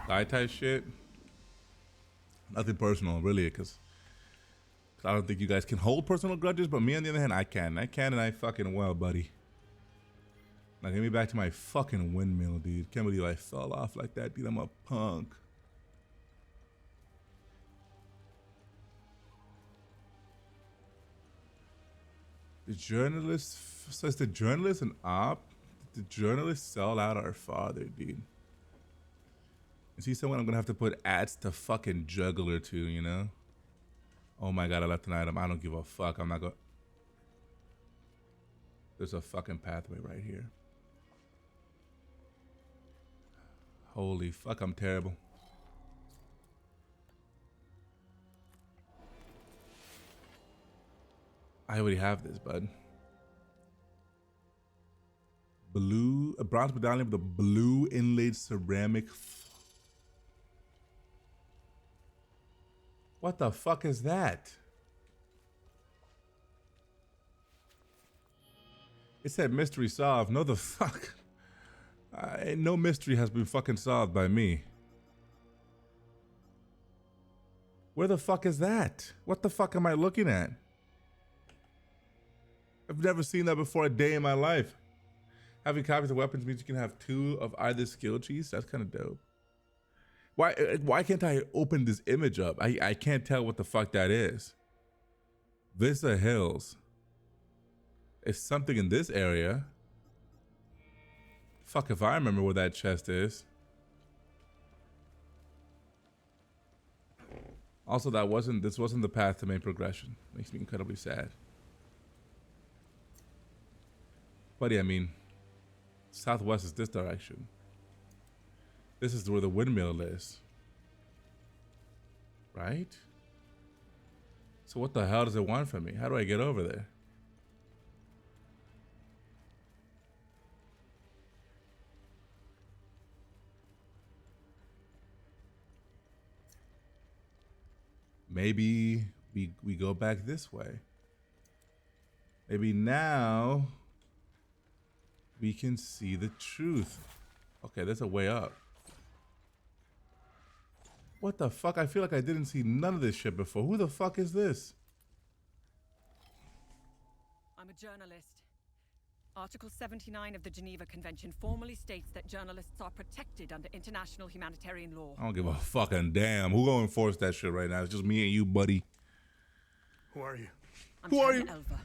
Die type shit. Nothing personal, really, because I don't think you guys can hold personal grudges, but me on the other hand, I can. I can, and I fucking well, buddy. Now get me back to my fucking windmill, dude. Can't believe I fell off like that, dude. I'm a punk. The journalist says the journalist and op. The journalist sell out our father, dude. Is he someone I'm gonna have to put ads to fucking juggler to, you know? Oh my god, I left an item. I don't give a fuck. I'm not gonna. There's a fucking pathway right here. Holy fuck, I'm terrible. I already have this, bud. Blue, a bronze medallion with a blue inlaid ceramic. What the fuck is that? It said mystery solved. No, the fuck. No mystery has been fucking solved by me. Where the fuck is that? What the fuck am I looking at? I've never seen that before a day in my life. Having copies of weapons means you can have 2 of either skill trees. That's kind of dope. Why can't I open this image up? I can't tell what the fuck that is. Vista Hills. It's something in this area. Fuck if I remember where that chest is. Also, this wasn't the path to main progression. Makes me incredibly sad. Buddy, I mean, southwest is this direction. This is where the windmill is. Right? So what the hell does it want from me? How do I get over there? Maybe we go back this way. Maybe now we can see the truth. Okay, there's a way up. What the fuck? I feel like I didn't see none of this shit before. Who the fuck is this? I'm a journalist. Article 79 of the Geneva Convention formally states that journalists are protected under international humanitarian law. I don't give a fucking damn. Who gonna enforce that shit right now? It's just me and you, buddy. Who are you? I'm Who are Tanya you? Elva.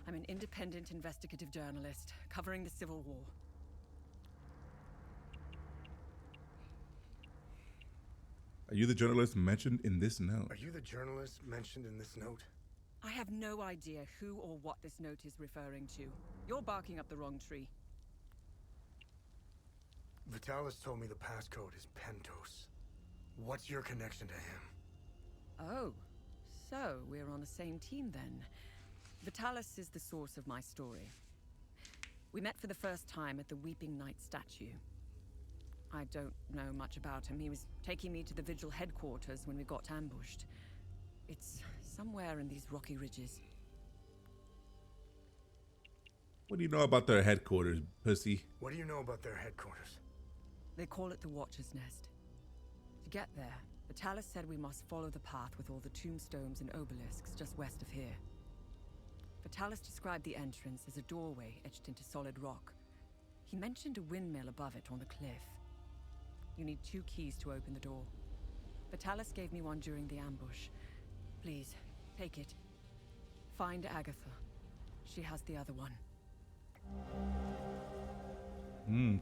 I'm an independent investigative journalist covering the Civil War. Are you the journalist mentioned in this note? Are you the journalist mentioned in this note? I have no idea who or what this note is referring to. You're barking up the wrong tree. Vitalis told me the passcode is Pentos. What's your connection to him? Oh, so we're on the same team then. Vitalis is the source of my story. We met for the first time at the Weeping Knight statue. I don't know much about him. He was taking me to the Vigil headquarters when we got ambushed. It's somewhere in these rocky ridges. What do you know about their headquarters, pussy? What do you know about their headquarters? They call it the Watcher's Nest. To get there, Vitalis said we must follow the path with all the tombstones and obelisks just west of here. Vitalis described the entrance as a doorway etched into solid rock. He mentioned a windmill above it on the cliff. You need 2 keys to open the door. Vitalis gave me one during the ambush. Please, take it. Find Agatha. She has the other one.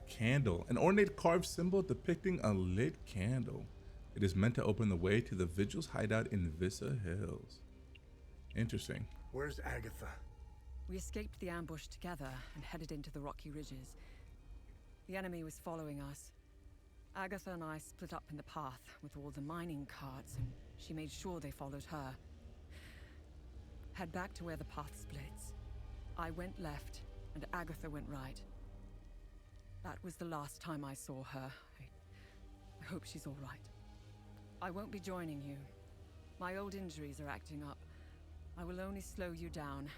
Candle. An ornate carved symbol depicting a lit candle. It is meant to open the way to the Vigil's hideout in Vista Hills. Interesting. Where's Agatha? We escaped the ambush together and headed into the rocky ridges. The enemy was following us. Agatha and I split up in the path with all the mining carts, and she made sure they followed her. Head back to where the path splits. I went left, and Agatha went right. That was the last time I saw her. I hope she's all right. I won't be joining you. My old injuries are acting up. I will only slow you down.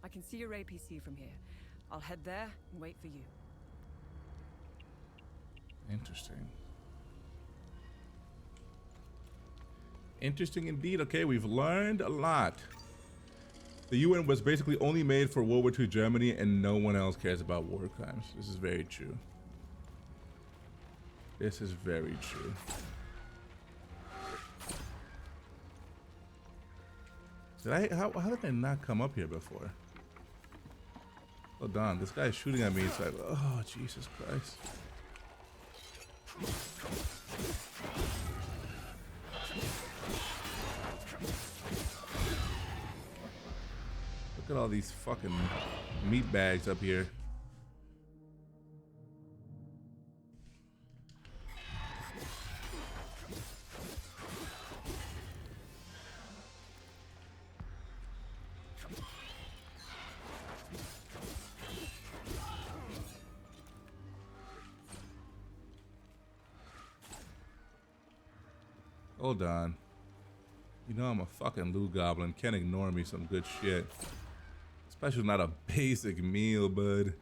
I can see your APC from here. I'll head there and wait for you. Interesting. Interesting indeed. Okay, we've learned a lot. The UN was basically only made for World War II Germany, and no one else cares about war crimes. This is very true. This is very true. How did I not come up here before? Hold on, this guy is shooting at me. It's like, oh, Jesus Christ. Look at all these fucking meat bags up here. Hold on. You know I'm a fucking loot goblin. Can't ignore me some good shit. Especially not a basic meal, bud.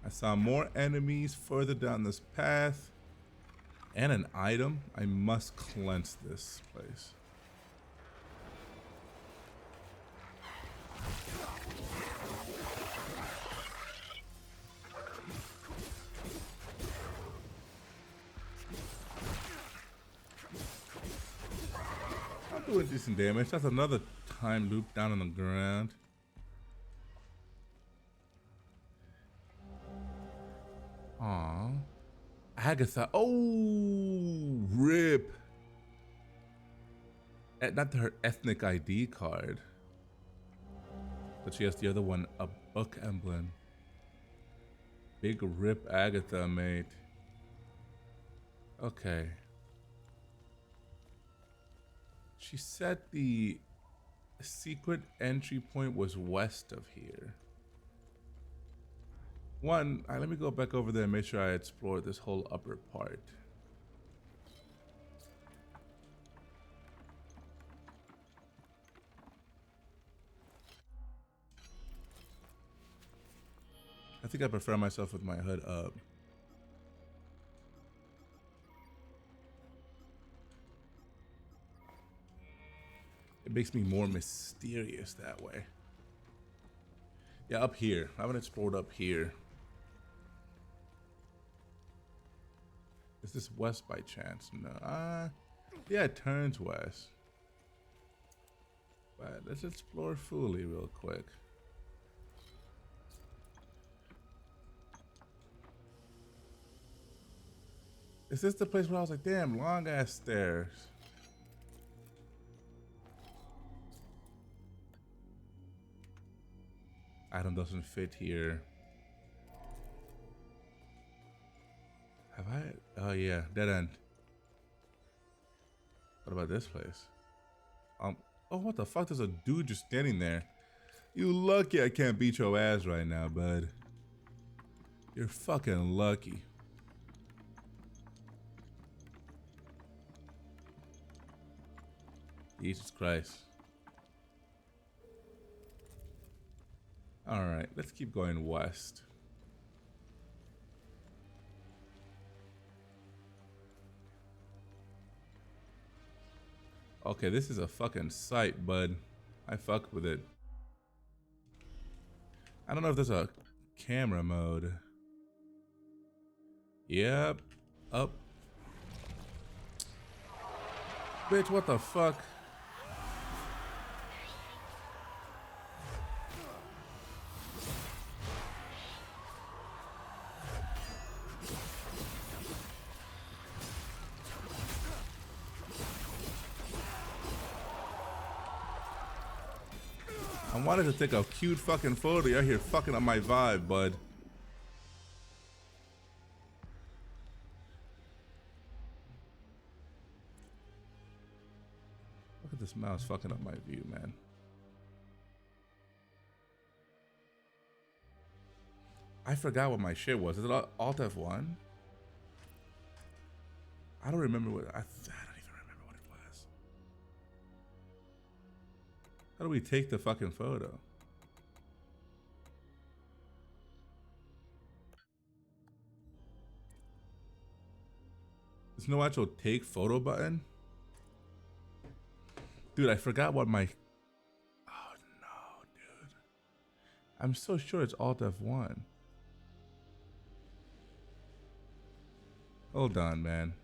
I saw more enemies further down this path. And an item. I must cleanse this place. I'm doing decent damage. That's another time loop down on the ground. Aw. Agatha. Oh, rip. Not her ethnic ID card. But she has the other one, a book emblem. Big rip Agatha, mate. Okay. She said the secret entry point was west of here. Let me go back over there and make sure I explore this whole upper part. I think I prefer myself with my hood up. It makes me more mysterious that way. Yeah, up here. I haven't explored up here. Is this west by chance? No. Yeah, it turns west. But let's explore fully real quick. Is this the place where I was like, damn, long ass stairs? Item doesn't fit here. Have I? Oh yeah, dead end. What about this place? Oh, what the fuck? There's a dude just standing there. You lucky I can't beat your ass right now, bud. You're fucking lucky. Jesus Christ. All right, let's keep going west. Okay, this is a fucking sight, bud. I fuck with it. I don't know if there's a camera mode. Yep. Up. Bitch, what the fuck? I wanted to take a cute fucking photo. You're here fucking up my vibe, bud. Look at this mouse fucking up my view, man. I forgot what my shit was. Is it Alt F1? I don't remember what I don't even remember what it was. How do we take the fucking photo? There's no actual take photo button? Dude, I forgot what my... Oh no, dude. I'm so sure it's Alt F1. Hold on, man.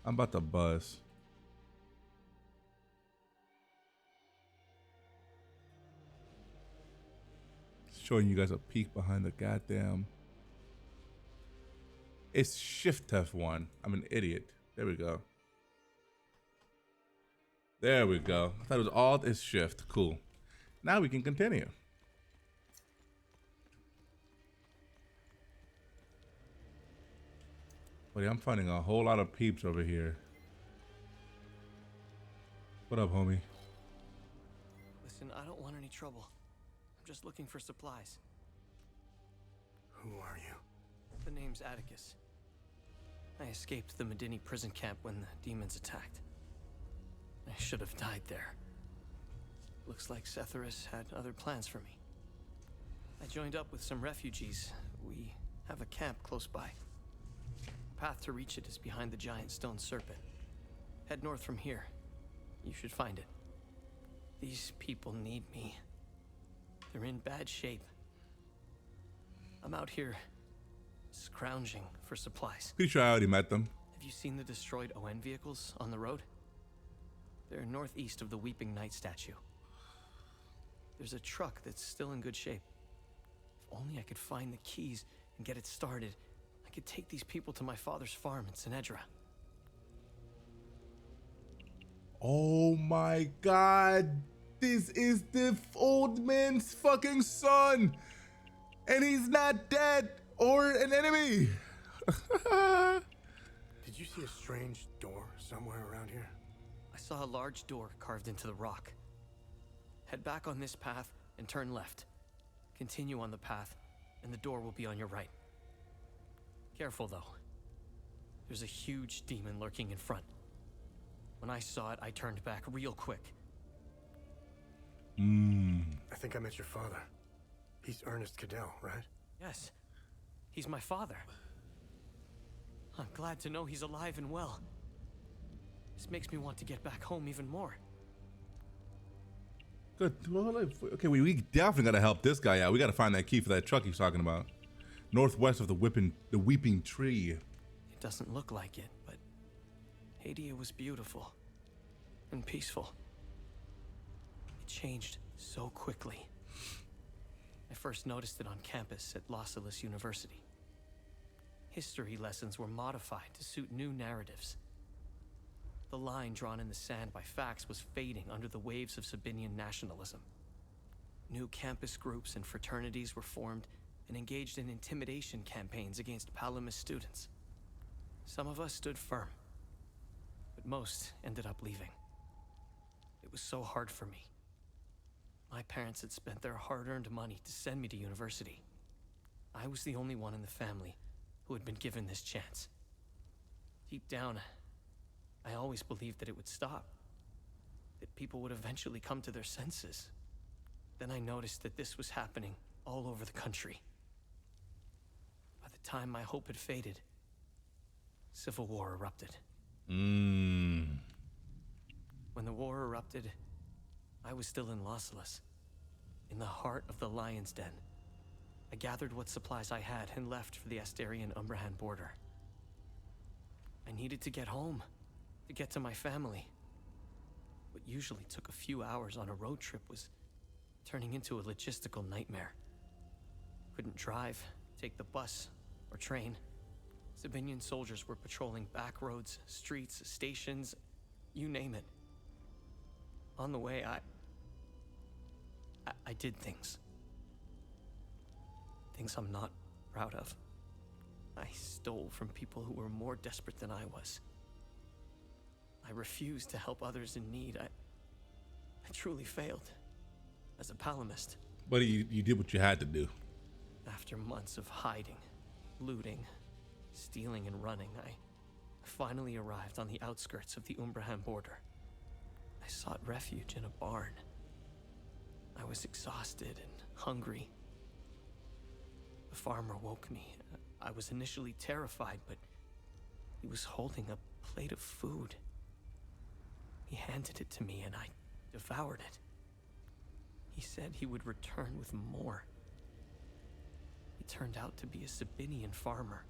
I'm about to buzz. Showing you guys a peek behind the goddamn... It's Shift F1. I'm an idiot. There we go. There we go. I thought it was Alt is Shift. Cool. Now we can continue. Buddy, I'm finding a whole lot of peeps over here. What up, homie? Listen, I don't want any trouble. I'm just looking for supplies. Who are you? The name's Atticus. I escaped the Medini prison camp when the demons attacked. I should have died there. Looks like Setharus had other plans for me. I joined up with some refugees. We have a camp close by. The path to reach it is behind the giant stone serpent. Head north from here. You should find it. These people need me. They're in bad shape. I'm out here scrounging for supplies. Pretty sure I already met them. Have you seen the destroyed ON vehicles on the road? They're northeast of the Weeping Knight statue. There's a truck that's still in good shape. If only I could find the keys and get it started, I could take these people to my father's farm in Sinedra. Oh my god. This is the old man's fucking son. And he's not dead or an enemy. Did you see a strange door somewhere around here? I saw a large door carved into the rock. Head back on this path and turn left. Continue on the path, and the door will be on your right. Careful, though. There's a huge demon lurking in front. When I saw it, I turned back real quick. I think I met your father. He's Ernest Cadell, right? Yes, he's my father. I'm glad to know he's alive and well. This makes me want to get back home even more. Good. Well, okay, we definitely gotta help this guy out. We gotta find that key for that truck he's talking about. Northwest of the Weeping Tree. It doesn't look like it, but Hadia was beautiful and peaceful. It changed so quickly. I first noticed it on campus at Los Angeles University. History lessons were modified to suit new narratives. The line drawn in the sand by facts was fading under the waves of Sabinian nationalism. New campus groups and fraternities were formed and engaged in intimidation campaigns against Palamas students. Some of us stood firm, but most ended up leaving. It was so hard for me. My parents had spent their hard-earned money to send me to university. I was the only one in the family who had been given this chance. Deep down, I always believed that it would stop, that people would eventually come to their senses. Then I noticed that this was happening all over the country. By the time my hope had faded, civil war erupted. When the war erupted, I was still in Los Angeles, in the heart of the Lion's Den. I gathered what supplies I had and left for the Asterian-Umbrahan border. I needed to get home, to get to my family. What usually took a few hours on a road trip was turning into a logistical nightmare. Couldn't drive, take the bus, or train. Sabinian soldiers were patrolling back roads, streets, stations, you name it. On the way, I did things. Things I'm not proud of. I stole from people who were more desperate than I was. I refused to help others in need. I truly failed as a palamist. But you did what you had to do. After months of hiding, looting, stealing, and running, I finally arrived on the outskirts of the Umbrahan border. I sought refuge in a barn. I was exhausted and hungry. The farmer woke me. I was initially terrified, but he was holding a plate of food. He handed it to me and I devoured it. He said he would return with more. He turned out to be a Sabinian farmer,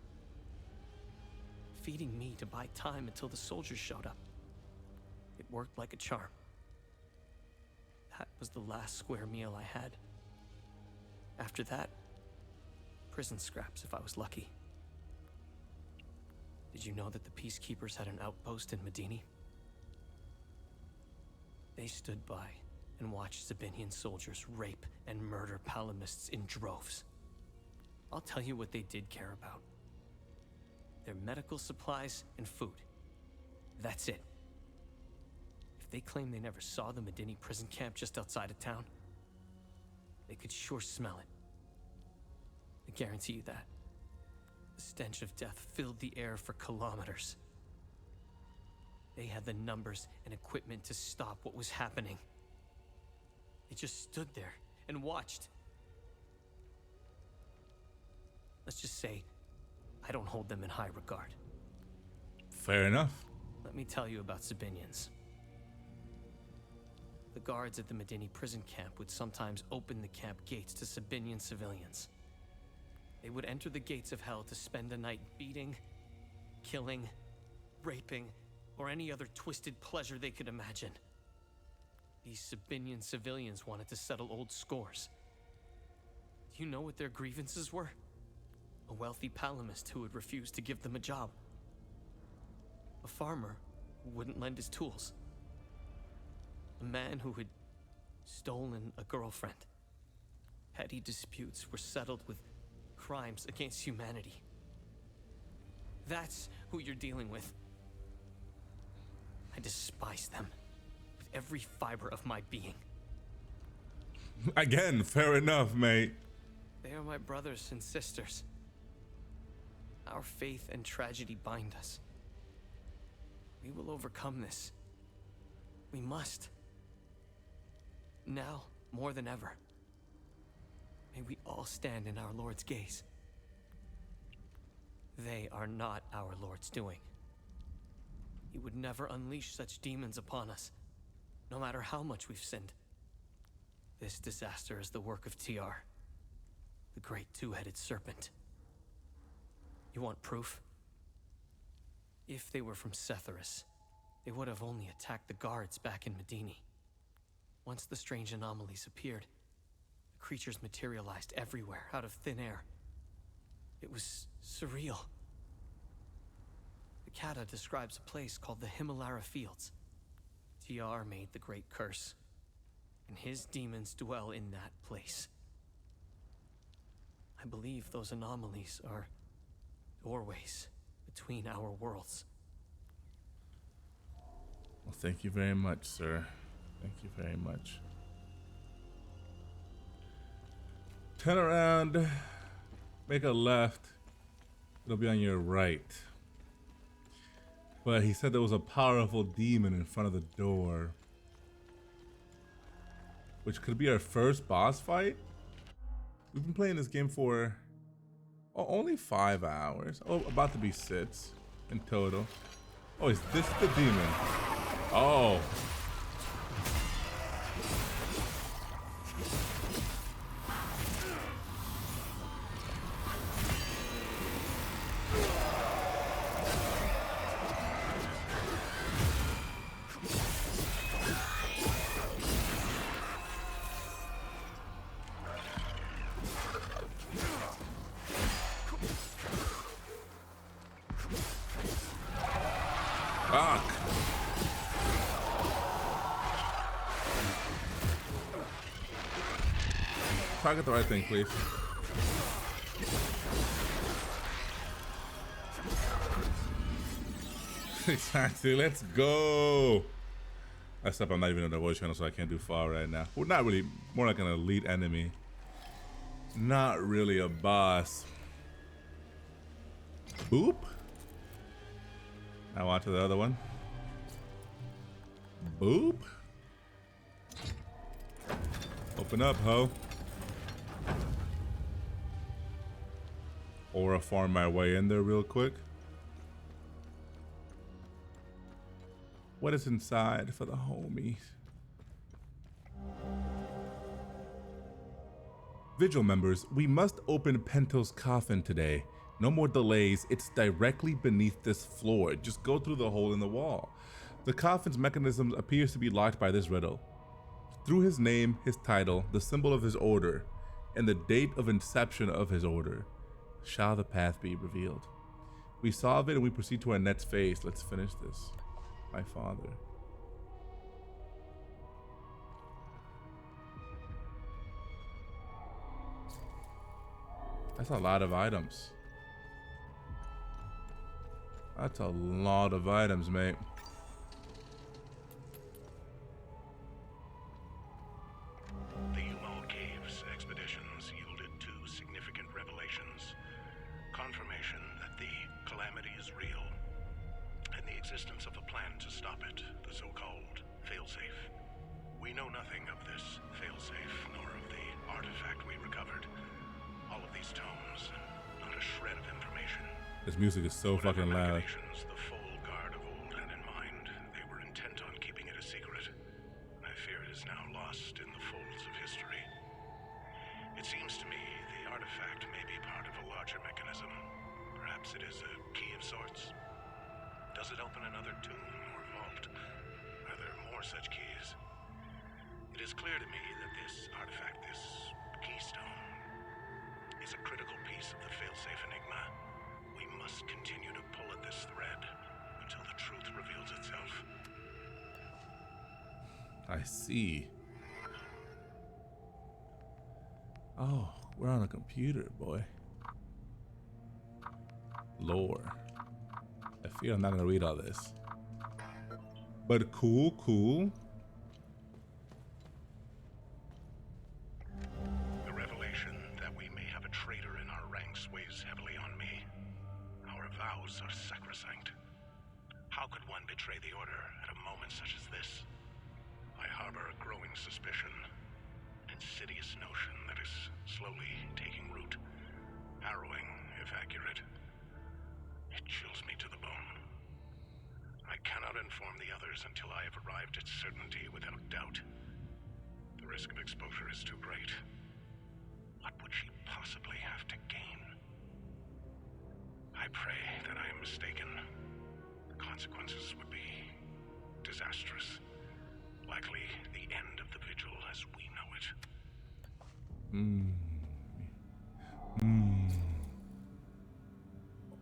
feeding me to buy time until the soldiers showed up. It worked like a charm. That was the last square meal I had. After that, prison scraps if I was lucky. Did you know that the peacekeepers had an outpost in Medini? They stood by and watched Sabinian soldiers rape and murder Palamists in droves. I'll tell you what they did care about. Their medical supplies and food. That's it. If they claim they never saw the Medini prison camp just outside of town, they could sure smell it. I guarantee you that. The stench of death filled the air for kilometers. They had the numbers and equipment to stop what was happening. They just stood there and watched. Let's just say, I don't hold them in high regard. Fair enough. Let me tell you about Sabinians. The guards at the Medini prison camp would sometimes open the camp gates to Sabinian civilians. They would enter the gates of hell to spend the night beating, killing, raping, or any other twisted pleasure they could imagine. These Sabinian civilians wanted to settle old scores. Do you know what their grievances were? A wealthy Palamist who would refuse to give them a job. A farmer who wouldn't lend his tools. A man who had stolen a girlfriend. Petty disputes were settled with crimes against humanity. That's who you're dealing with. I despise them with every fiber of my being. Again, fair enough, mate. They are my brothers and sisters. Our faith and tragedy bind us. We will overcome this. We must. Now, more than ever. May we all stand in our Lord's gaze. They are not our Lord's doing. He would never unleash such demons upon us, no matter how much we've sinned. This disaster is the work of TR, the great two-headed serpent. You want proof? If they were from Setharis, they would have only attacked the guards back in Medini. Once the strange anomalies appeared, the creatures materialized everywhere out of thin air. It was surreal. The Kata describes a place called the Himalara Fields. TR made the great curse, and his demons dwell in that place. I believe those anomalies are doorways between our worlds. Well, thank you very much, sir. Thank you very much. Turn around, make a left. It'll be on your right. But he said there was a powerful demon in front of the door, which could be our first boss fight. We've been playing this game for only 5 hours. Oh, about to be 6 in total. Oh, is this the demon? Oh. Target the right thing, please. Exactly, let's go. That's up, I'm not even on the voice channel, so I can't do far right now. Well, not really, more like an elite enemy. Not really a boss. Boop. Now on to the other one. Boop. Open up, ho. Or I'll farm my way in there real quick. What is inside for the homies? Vigil members, we must open Pento's coffin today. No more delays, it's directly beneath this floor. Just go through the hole in the wall. The coffin's mechanism appears to be locked by this riddle. Through his name, his title, the symbol of his order, and the date of inception of his order, shall the path be revealed. We solve it and we proceed to our next phase. Let's finish this. My father. That's a lot of items. That's a lot of items, mate. The Umal Caves expeditions yielded two significant revelations. Confirmation that the calamity is real, and the existence of a plan to stop it, the so-called failsafe. We know nothing of this failsafe, nor of the artifact we recovered. All of these tomes, not a shred of information. This music is so fucking loud. The full guard of old had in mind, they were intent on keeping it a secret. I fear it is now lost in the folds of history. It seems to me the artifact may be part of a larger mechanism. Perhaps it is a key of sorts. Does it open another tomb or vault? Are there more such keys? It is clear to me that this artifact, this keystone, is a critical piece of the failsafe enigma. We must continue to pull at this thread until the truth reveals itself. I see. Oh, we're on a computer, boy. Lore. I fear I'm not gonna read all this. But cool, cool. The revelation that we may have a traitor in our ranks weighs heavily on me. Our vows are sacrosanct. How could one betray the Order at a moment such as this? I harbor a growing suspicion, an insidious notion that is slowly taking root. Harrowing, if accurate. It chills me to the bone. I cannot inform the others until I have arrived at certainty without doubt. The risk of exposure is too great. What would she possibly have to gain? I pray that I am mistaken. The consequences would be disastrous. Likely the end of the vigil as we know it.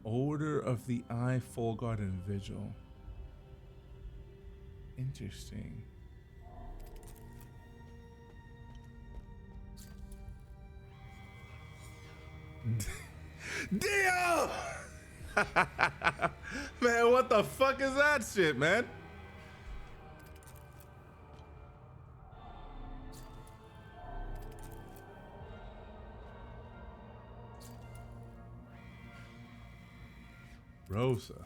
Order of the Eye, Full Guard, and Vigil. Interesting. Dio! Man, what the fuck is that shit, man? Rosa.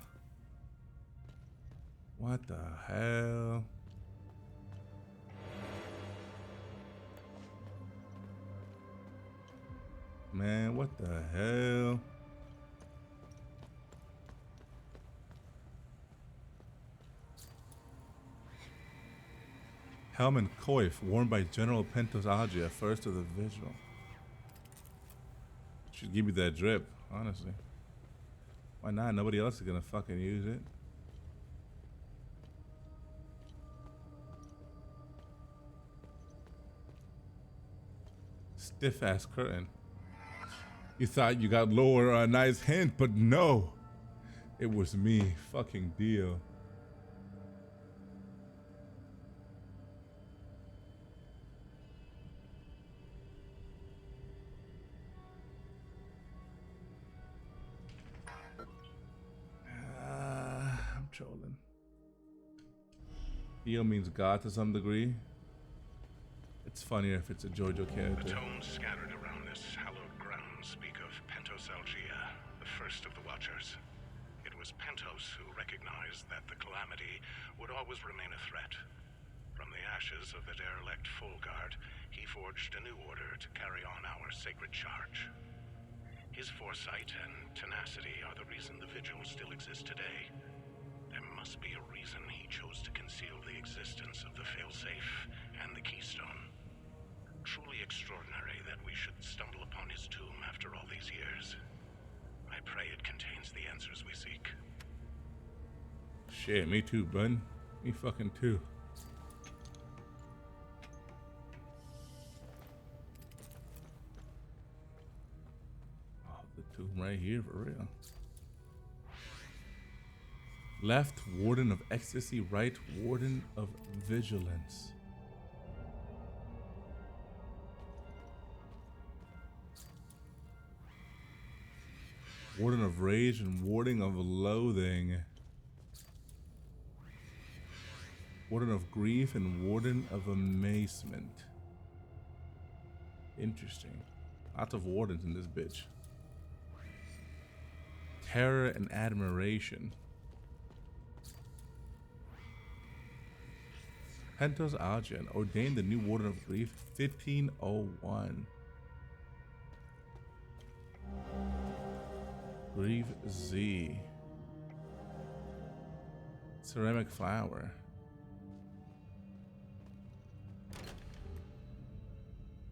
What the hell? Man, what the hell? Helmet coif worn by General Pentos Agia, first of the vigil. Should give me that drip, honestly. Why not? Nobody else is gonna fucking use it. Stiff ass curtain. You thought you got lower a nice hint, but no. It was me, fucking Dio. I'm trolling. Dio means God to some degree. It's funnier if it's a JoJo character. The tomes scattered around this hallowed ground speak of Pentos Algia, the first of the Watchers. It was Pentos who recognized that the calamity would always remain a threat. From the ashes of the derelict Full Guard, he forged a new order to carry on our sacred charge. His foresight and tenacity are the reason the Vigil still exists today. There must be a reason he chose to conceal the existence of the failsafe and the keystone. Truly extraordinary that we should stumble upon his tomb after all these years. I pray it contains the answers we seek. Shit, me too, bud. Me fucking too. Oh, the tomb right here for real. Left, Warden of Ecstasy. Right, Warden of Vigilance. Warden of Rage and Warden of Loathing. Warden of Grief and Warden of Amazement. Interesting. Lots of wardens in this bitch. Terror and Admiration. Pentos Algian ordained the new Warden of Grief 1501. Grief Z. Ceramic Flower.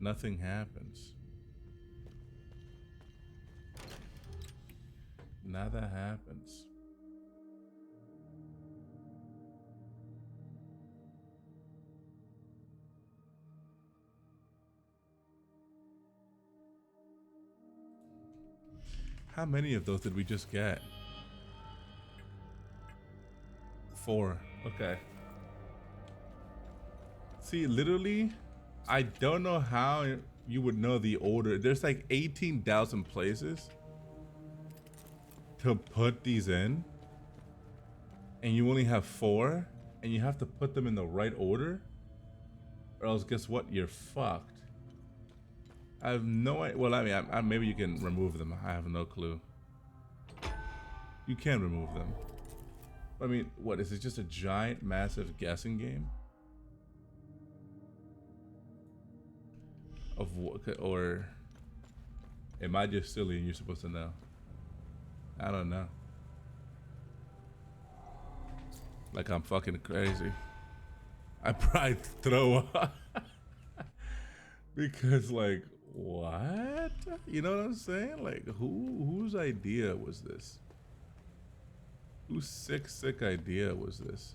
Nothing happens. Nada happens. How many of those did we just get? 4. Okay. See, literally, I don't know how you would know the order. There's like 18,000 places to put these in, and you only have 4, and you have to put them in the right order, or else guess what? You're fucked. I have no idea. Well, I mean, maybe you can remove them. I have no clue. You can remove them. I mean, what is it? Just a giant, massive guessing game? Of what? Or am I just silly and you're supposed to know? I don't know. Like I'm fucking crazy. I probably throw up. Because like, what? You know what I'm saying? Like, whose idea was this? Whose sick idea was this?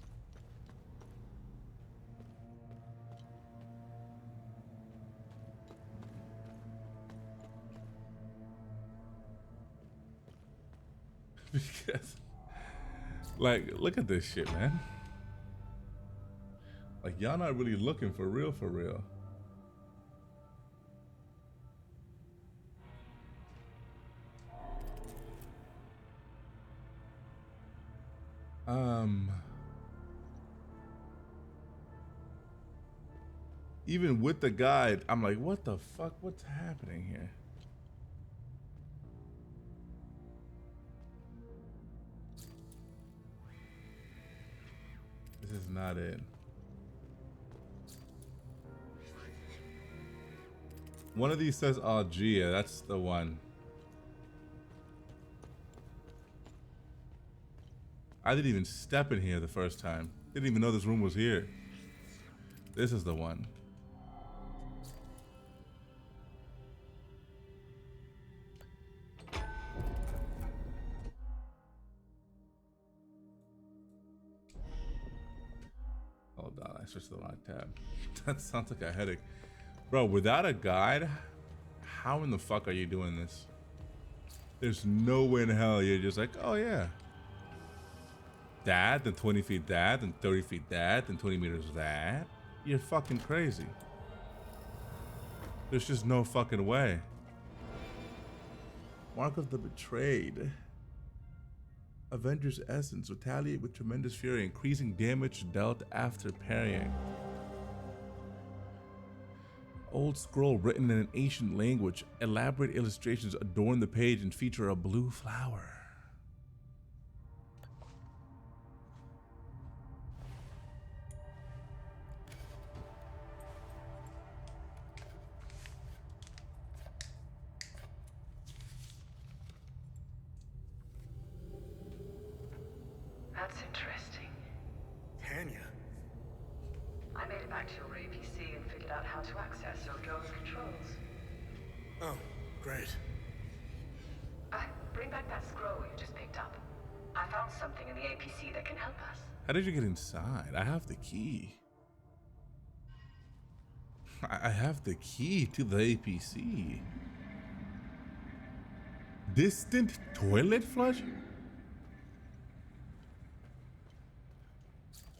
Because, like, look at this shit, man. Like, y'all not really looking for real, for real. Even with the guide, I'm like, what the fuck? What's happening here? This is not it. One of these says Algia. That's the one. I didn't even step in here the first time. Didn't even know this room was here. This is the one. Hold on, I switched to the wrong tab. That sounds like a headache. Bro, without a guide, how in the fuck are you doing this? There's no way in hell you're just like, oh yeah. That, then 20 feet that, then 30 feet that, then 20 meters that. You're fucking crazy. There's just no fucking way. Mark of the Betrayed. Avengers Essence. Retaliate with tremendous fury, increasing damage dealt after parrying. Old scroll written in an ancient language. Elaborate illustrations adorn the page and feature a blue flower. That's interesting. Tanya? I made it back to your APC and figured out how to access Odlo's controls. Oh, great. Bring back that scroll you just picked up. I found something in the APC that can help us. How did you get inside? I have the key. I have the key to the APC. Distant toilet flush?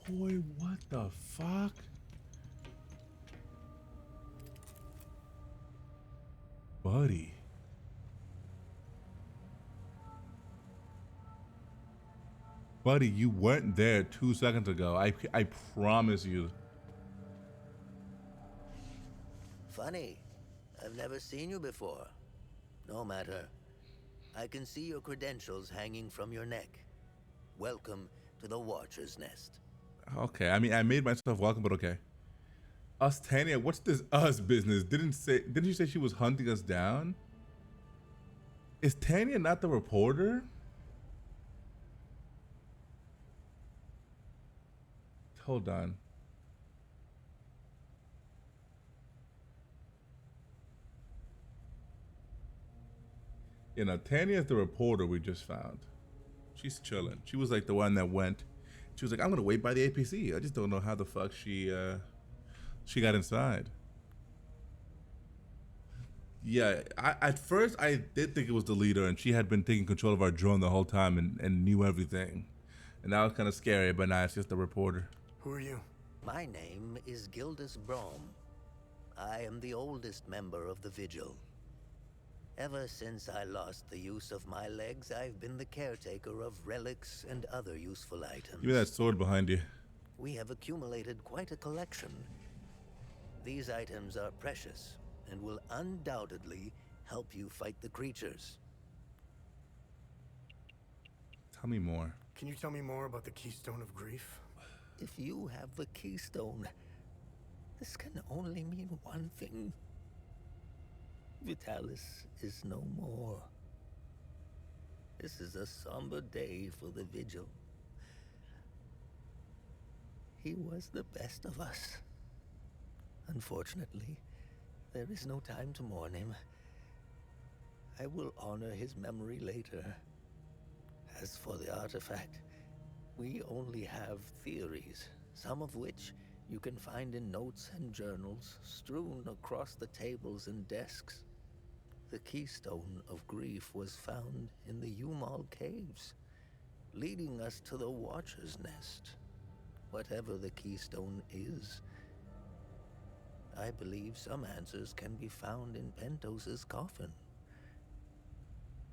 Boy, what the fuck? Buddy. Buddy, you weren't there 2 seconds ago. I promise you. Funny. I've never seen you before. No matter. I can see your credentials hanging from your neck. Welcome to the Watcher's Nest. Okay, I mean, I made myself welcome, but okay. Us, Tanya, what's this us business? Didn't you say she was hunting us down? Is Tanya not the reporter? Hold on. You know, Tanya's the reporter we just found. She's chilling. She was like the one that went. She was like, I'm gonna wait by the APC. I just don't know how the fuck she got inside. Yeah, at first I did think it was the leader and she had been taking control of our drone the whole time and knew everything. And that was kind of scary, but now it's just the reporter. Who are you? My name is Gildas Brom. I am the oldest member of the Vigil. Ever since I lost the use of my legs, I've been the caretaker of relics and other useful items. Give me that sword behind you. We have accumulated quite a collection. These items are precious and will undoubtedly help you fight the creatures. Tell me more. Can you tell me more about the Keystone of Grief? If you have the Keystone, this can only mean one thing. Vitalis is no more. This is a somber day for the Vigil. He was the best of us. Unfortunately, there is no time to mourn him. I will honor his memory later. As for the artifact, we only have theories, some of which you can find in notes and journals strewn across the tables and desks. The Keystone of Grief was found in the Umal Caves, leading us to the Watcher's Nest. Whatever the Keystone is, I believe some answers can be found in Pentos's coffin.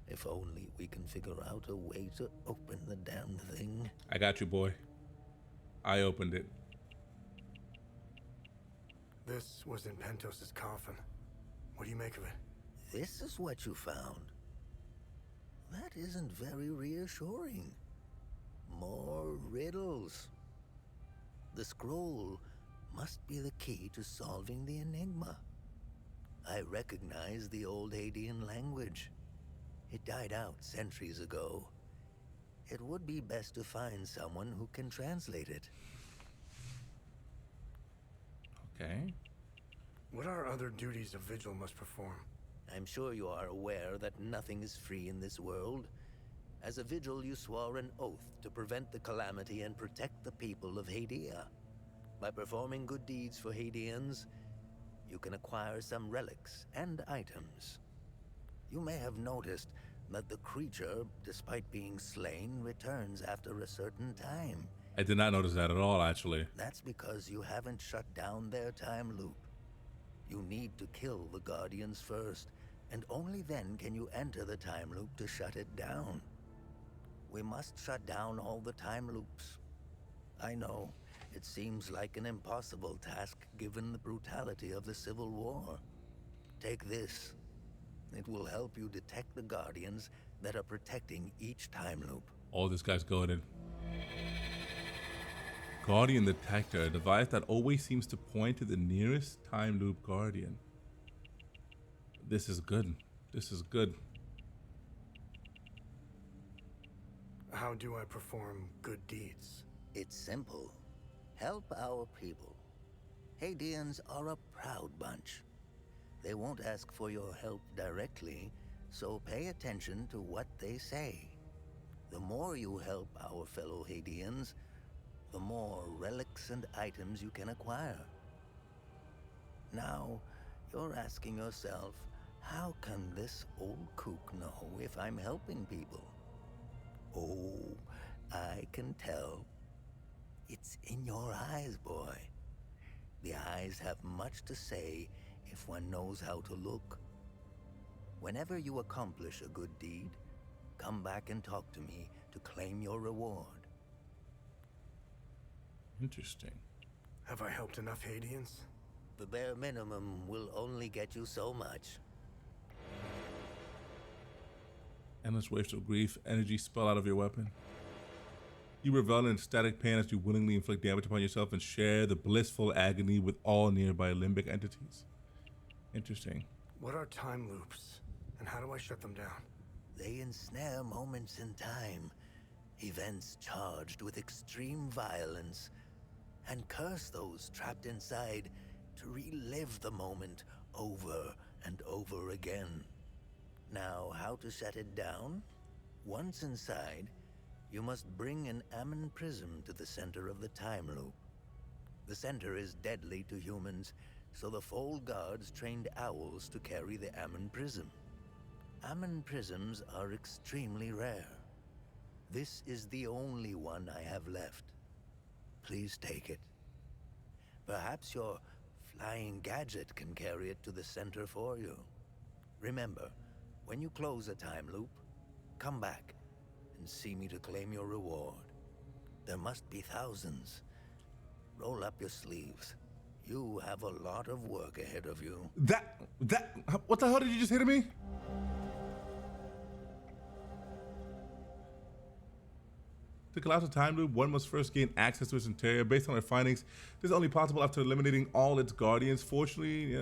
If only we can figure out a way to open the damn thing. I got you, boy. I opened it. This was in Pentos's coffin. What do you make of it? This is what you found. That isn't very reassuring. More riddles. The scroll must be the key to solving the enigma. I recognize the old Hadean language. It died out centuries ago. It would be best to find someone who can translate it. Okay. What are other duties a Vigil must perform? I'm sure you are aware that nothing is free in this world. As a Vigil, you swore an oath to prevent the calamity and protect the people of Hadea. By performing good deeds for Hadeans, you can acquire some relics and items. You may have noticed that the creature, despite being slain, returns after a certain time. I did not notice that at all, actually. That's because you haven't shut down their time loop. You need to kill the Guardians first, and only then can you enter the time loop to shut it down. We must shut down all the time loops. I know, it seems like an impossible task given the brutality of the Civil War. Take this. It will help you detect the Guardians that are protecting each time loop. Oh, this guy's goaded. Guardian Detector, a device that always seems to point to the nearest time loop Guardian. This is good. This is good. how do I perform good deeds? It's simple. Help our people. Hadeans are a proud bunch. They won't ask for your help directly, so pay attention to what they say. The more you help our fellow Hadeans, the more relics and items you can acquire. Now, you're asking yourself, how can this old kook know if I'm helping people? Oh, I can tell. It's in your eyes, boy. The eyes have much to say if one knows how to look. Whenever you accomplish a good deed, come back and talk to me to claim your reward. Interesting. Have I helped enough Hadeans? The bare minimum will only get you so much. Endless waves of grief, energy spill out of your weapon. You revel in ecstatic pain as you willingly inflict damage upon yourself and share the blissful agony with all nearby limbic entities. Interesting. What are time loops, and how do I shut them down? They ensnare moments in time, events charged with extreme violence, and curse those trapped inside to relive the moment over and over again. Now, how to shut it down? Once inside, you must bring an Ammon prism to the center of the time loop. The center is deadly to humans, so the Fold Guards trained owls to carry the Ammon prism. Ammon prisms are extremely rare. This is the only one I have left. Please take it. Perhaps your flying gadget can carry it to the center for you. Remember, when you close a time loop, come back and see me to claim your reward. There must be thousands. Roll up your sleeves. You have a lot of work ahead of you. What the hell did you just hit at me? To collapse a time loop, one must first gain access to its interior. Based on our findings, this is only possible after eliminating all its guardians. Fortunately,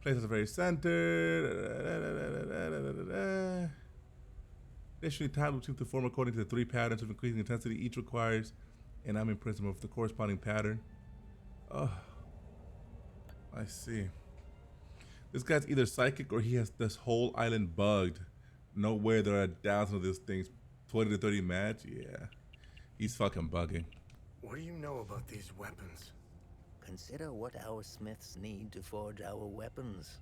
place at the very center. Additionally, time loops seem to form according to the 3 patterns of increasing intensity. Each requires an Ammon prism of the corresponding pattern. Oh, I see. This guy's either psychic or he has this whole island bugged. No way there are thousands of these things. 20 to 30 match? Yeah. He's fucking bugging. What do you know about these weapons? Consider what our smiths need to forge our weapons.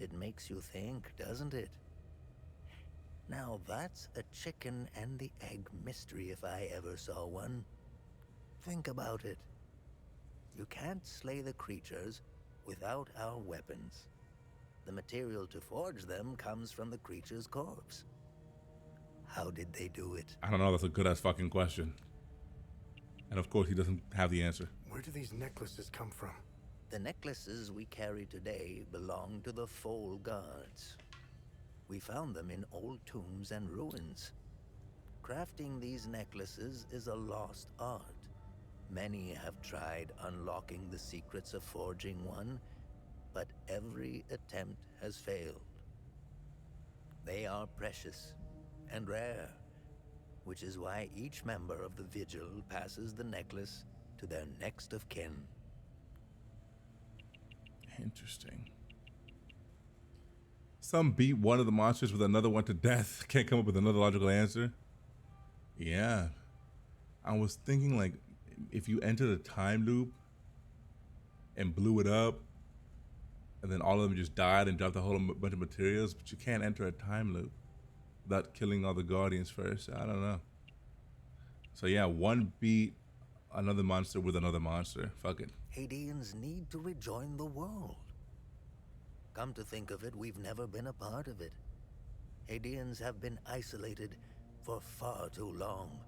It makes you think, doesn't it? Now that's a chicken and the egg mystery if I ever saw one. Think about it. You can't slay the creatures without our weapons. The material to forge them comes from the creature's corpse. How did they do it? I don't know. That's a good ass fucking question. And of course, he doesn't have the answer. Where do these necklaces come from? The necklaces we carry today belong to the Fold Guards. We found them in old tombs and ruins. Crafting these necklaces is a lost art. Many have tried unlocking the secrets of forging one, but every attempt has failed. They are precious and rare, which is why each member of the Vigil passes the necklace to their next of kin. Interesting. Some beat one of the monsters with another one to death. Can't come up with another logical answer. Yeah. I was thinking, like, if you entered a time loop and blew it up, and then all of them just died and dropped a whole bunch of materials, but you can't enter a time loop without killing all the guardians first. I don't know. So yeah, one beat another monster with another monster. Fuck it. Hadeans need to rejoin the world. Come to think of it, we've never been a part of it. Hadeans have been isolated for far too long.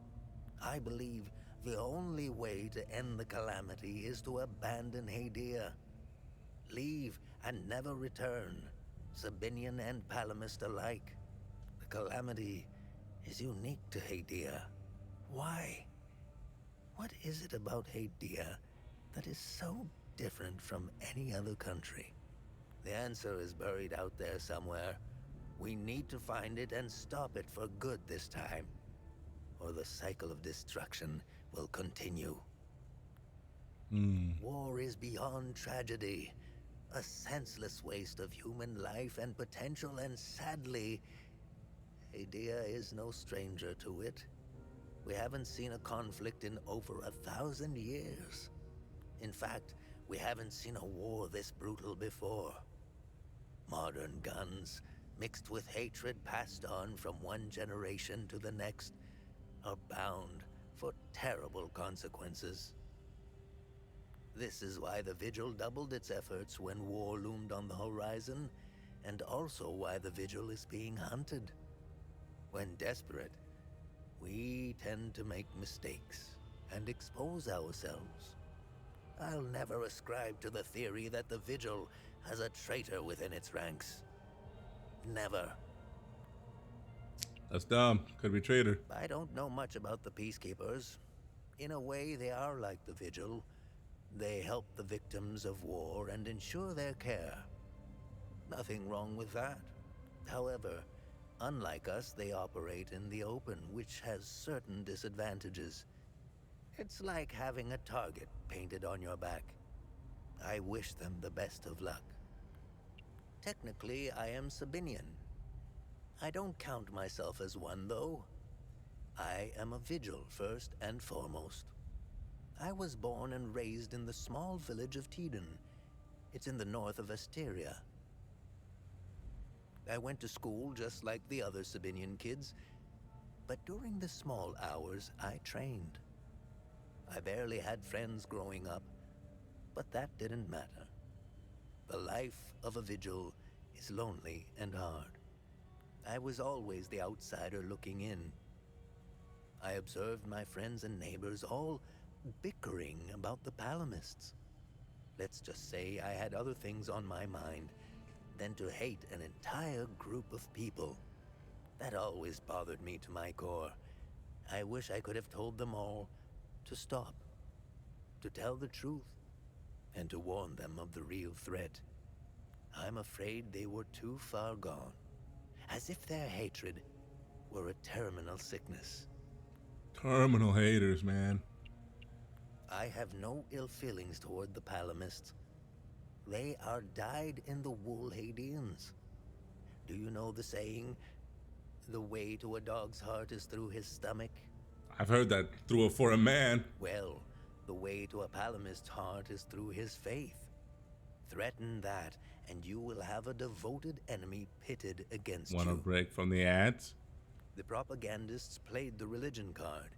I believe the only way to end the calamity is to abandon Hadia. Leave and never return, Sabinian and Palamist alike. The calamity is unique to Hadia. Why? What is it about Hadia that is so different from any other country? The answer is buried out there somewhere, We need to find it and stop it for good this time, or the cycle of destruction will continue. War is beyond tragedy, a senseless waste of human life and potential, and sadly, Hadia is no stranger to it. We haven't seen a conflict in over 1,000 years. In fact, we haven't seen a war this brutal before. Modern guns, mixed with hatred passed on from one generation to the next, are bound for terrible consequences. This is why the Vigil doubled its efforts when war loomed on the horizon, and also why the Vigil is being hunted. When desperate, we tend to make mistakes and expose ourselves. I'll never ascribe to the theory that the Vigil has a traitor within its ranks. Never. That's dumb. Could be traitor. I don't know much about the Peacekeepers. In a way, they are like the Vigil. They help the victims of war and ensure their care. Nothing wrong with that. However, unlike us, they operate in the open, which has certain disadvantages. It's like having a target painted on your back. I wish them the best of luck. Technically, I am Sabinian. I don't count myself as one, though. I am a Vigil first and foremost. I was born and raised in the small village of Teden. It's in the north of Asteria. I went to school just like the other Sabinian kids, but during the small hours, I trained. I barely had friends growing up, but that didn't matter. The life of a Vigil is lonely and hard. I was always the outsider looking in. I observed my friends and neighbors all bickering about the Palamists. Let's just say I had other things on my mind than to hate an entire group of people. That always bothered me to my core. I wish I could have told them all to stop, to tell the truth, and to warn them of the real threat. I'm afraid they were too far gone, as if their hatred were a terminal sickness. Terminal haters, man. I have no ill feelings toward the Palamists. They are dyed-in-the-wool Hadeans. Do you know the saying, the way to a dog's heart is through his stomach? I've heard that for a man. Well, the way to a Palamist's heart is through his faith. Threaten that, and you will have a devoted enemy pitted against you. Want a break from the ads? The propagandists played the religion card,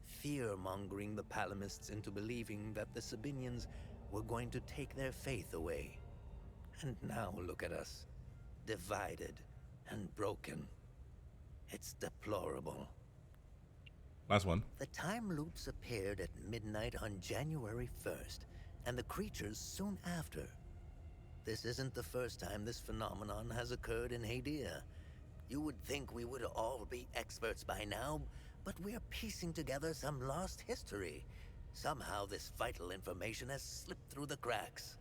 fear-mongering the Palamists into believing that the Sabinians were going to take their faith away. And now look at us, divided and broken. It's deplorable. Last one. The time loops appeared at midnight on January 1st, and the creatures soon after. This isn't the first time this phenomenon has occurred in Hadia. You would think we would all be experts by now, but we're piecing together some lost history. Somehow this vital information has slipped through the cracks.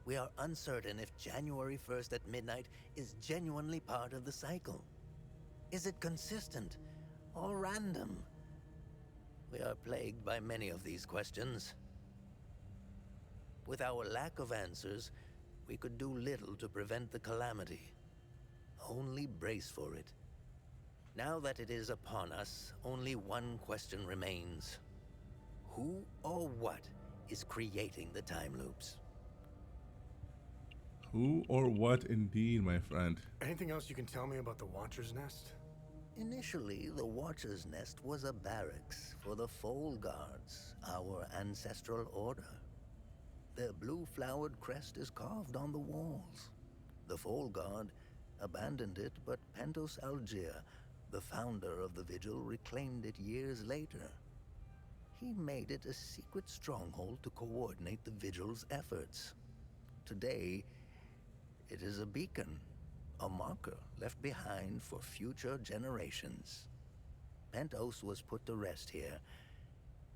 We are uncertain if January 1st at midnight is genuinely part of the cycle. Is it consistent or random? We are plagued by many of these questions. With our lack of answers, we could do little to prevent the calamity. Only brace for it. Now that it is upon us, only one question remains. Who or what is creating the time loops? Who or what indeed, my friend? Anything else you can tell me about the Watcher's Nest? Initially, the Watcher's Nest was a barracks for the Foal Guards, our ancestral order. Their blue-flowered crest is carved on the walls. The Foal Guard abandoned it, but Pentos Algier, the founder of the Vigil, reclaimed it years later. He made it a secret stronghold to coordinate the Vigil's efforts. Today, it is a beacon, a marker left behind for future generations. Pentos was put to rest here,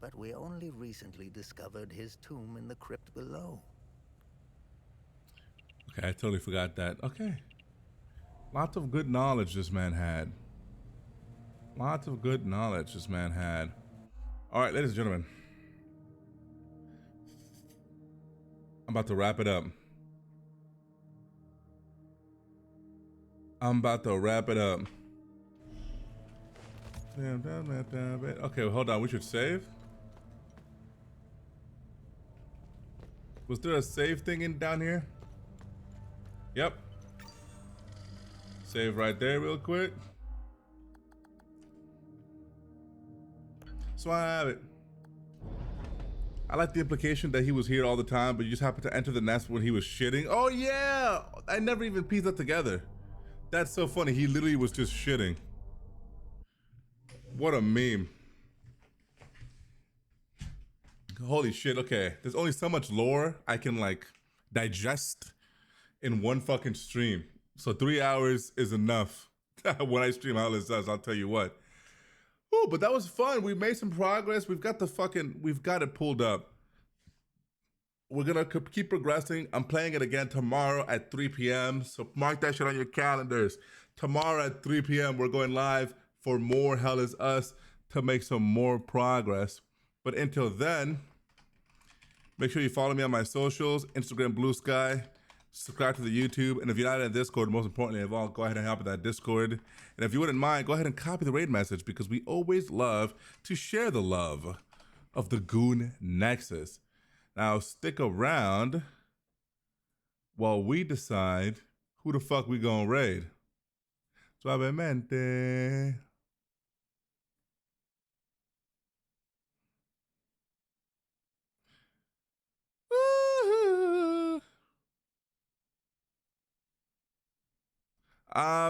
but we only recently discovered his tomb in the crypt below. Okay, I totally forgot that. Okay. Lots of good knowledge this man had. Lots of good knowledge this man had. All right, ladies and gentlemen. I'm about to wrap it up. Okay, well, hold on. We should save. Was there a save thing in down here? Yep. Save right there real quick. So I have it. I like the implication that he was here all the time, but you just happened to enter the nest when he was shitting. Oh yeah! I never even pieced that together. That's so funny. He literally was just shitting. What a meme. Holy shit, okay. There's only so much lore I can like digest in one fucking stream. So 3 hours is enough. When I stream How This Does, I'll tell you what. Ooh, but that was fun. We made some progress. We've got it pulled up. We're gonna keep progressing. I'm playing it again tomorrow at 3 p.m. So mark that shit on your calendars. Tomorrow at 3 p.m. we're going live for more Hell Is Us to make some more progress. But until then, make sure you follow me on my socials, Instagram, Blue Sky. Subscribe to the YouTube, and if you're not in Discord, most importantly of all, go ahead and help with that Discord. And if you wouldn't mind, go ahead and copy the raid message, because we always love to share the love of the Goon Nexus. Now stick around while we decide who the fuck we gonna raid. Suavemente.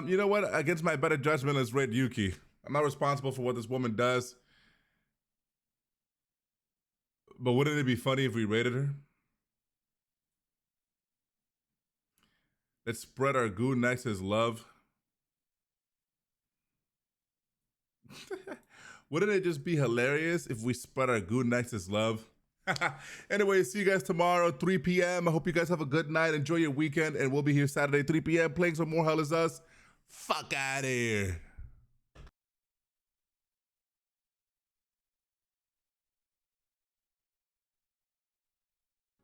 You know what? Against my better judgment, let's raid Yuki. I'm not responsible for what this woman does. But wouldn't it be funny if we raided her? Let's spread our Goon Nexus love. Wouldn't it just be hilarious if we spread our Goon Nexus love? Anyway, see you guys tomorrow, 3 p.m. I hope you guys have a good night. Enjoy your weekend, and we'll be here Saturday, 3 p.m. playing some more Hell Is Us. Fuck out of here.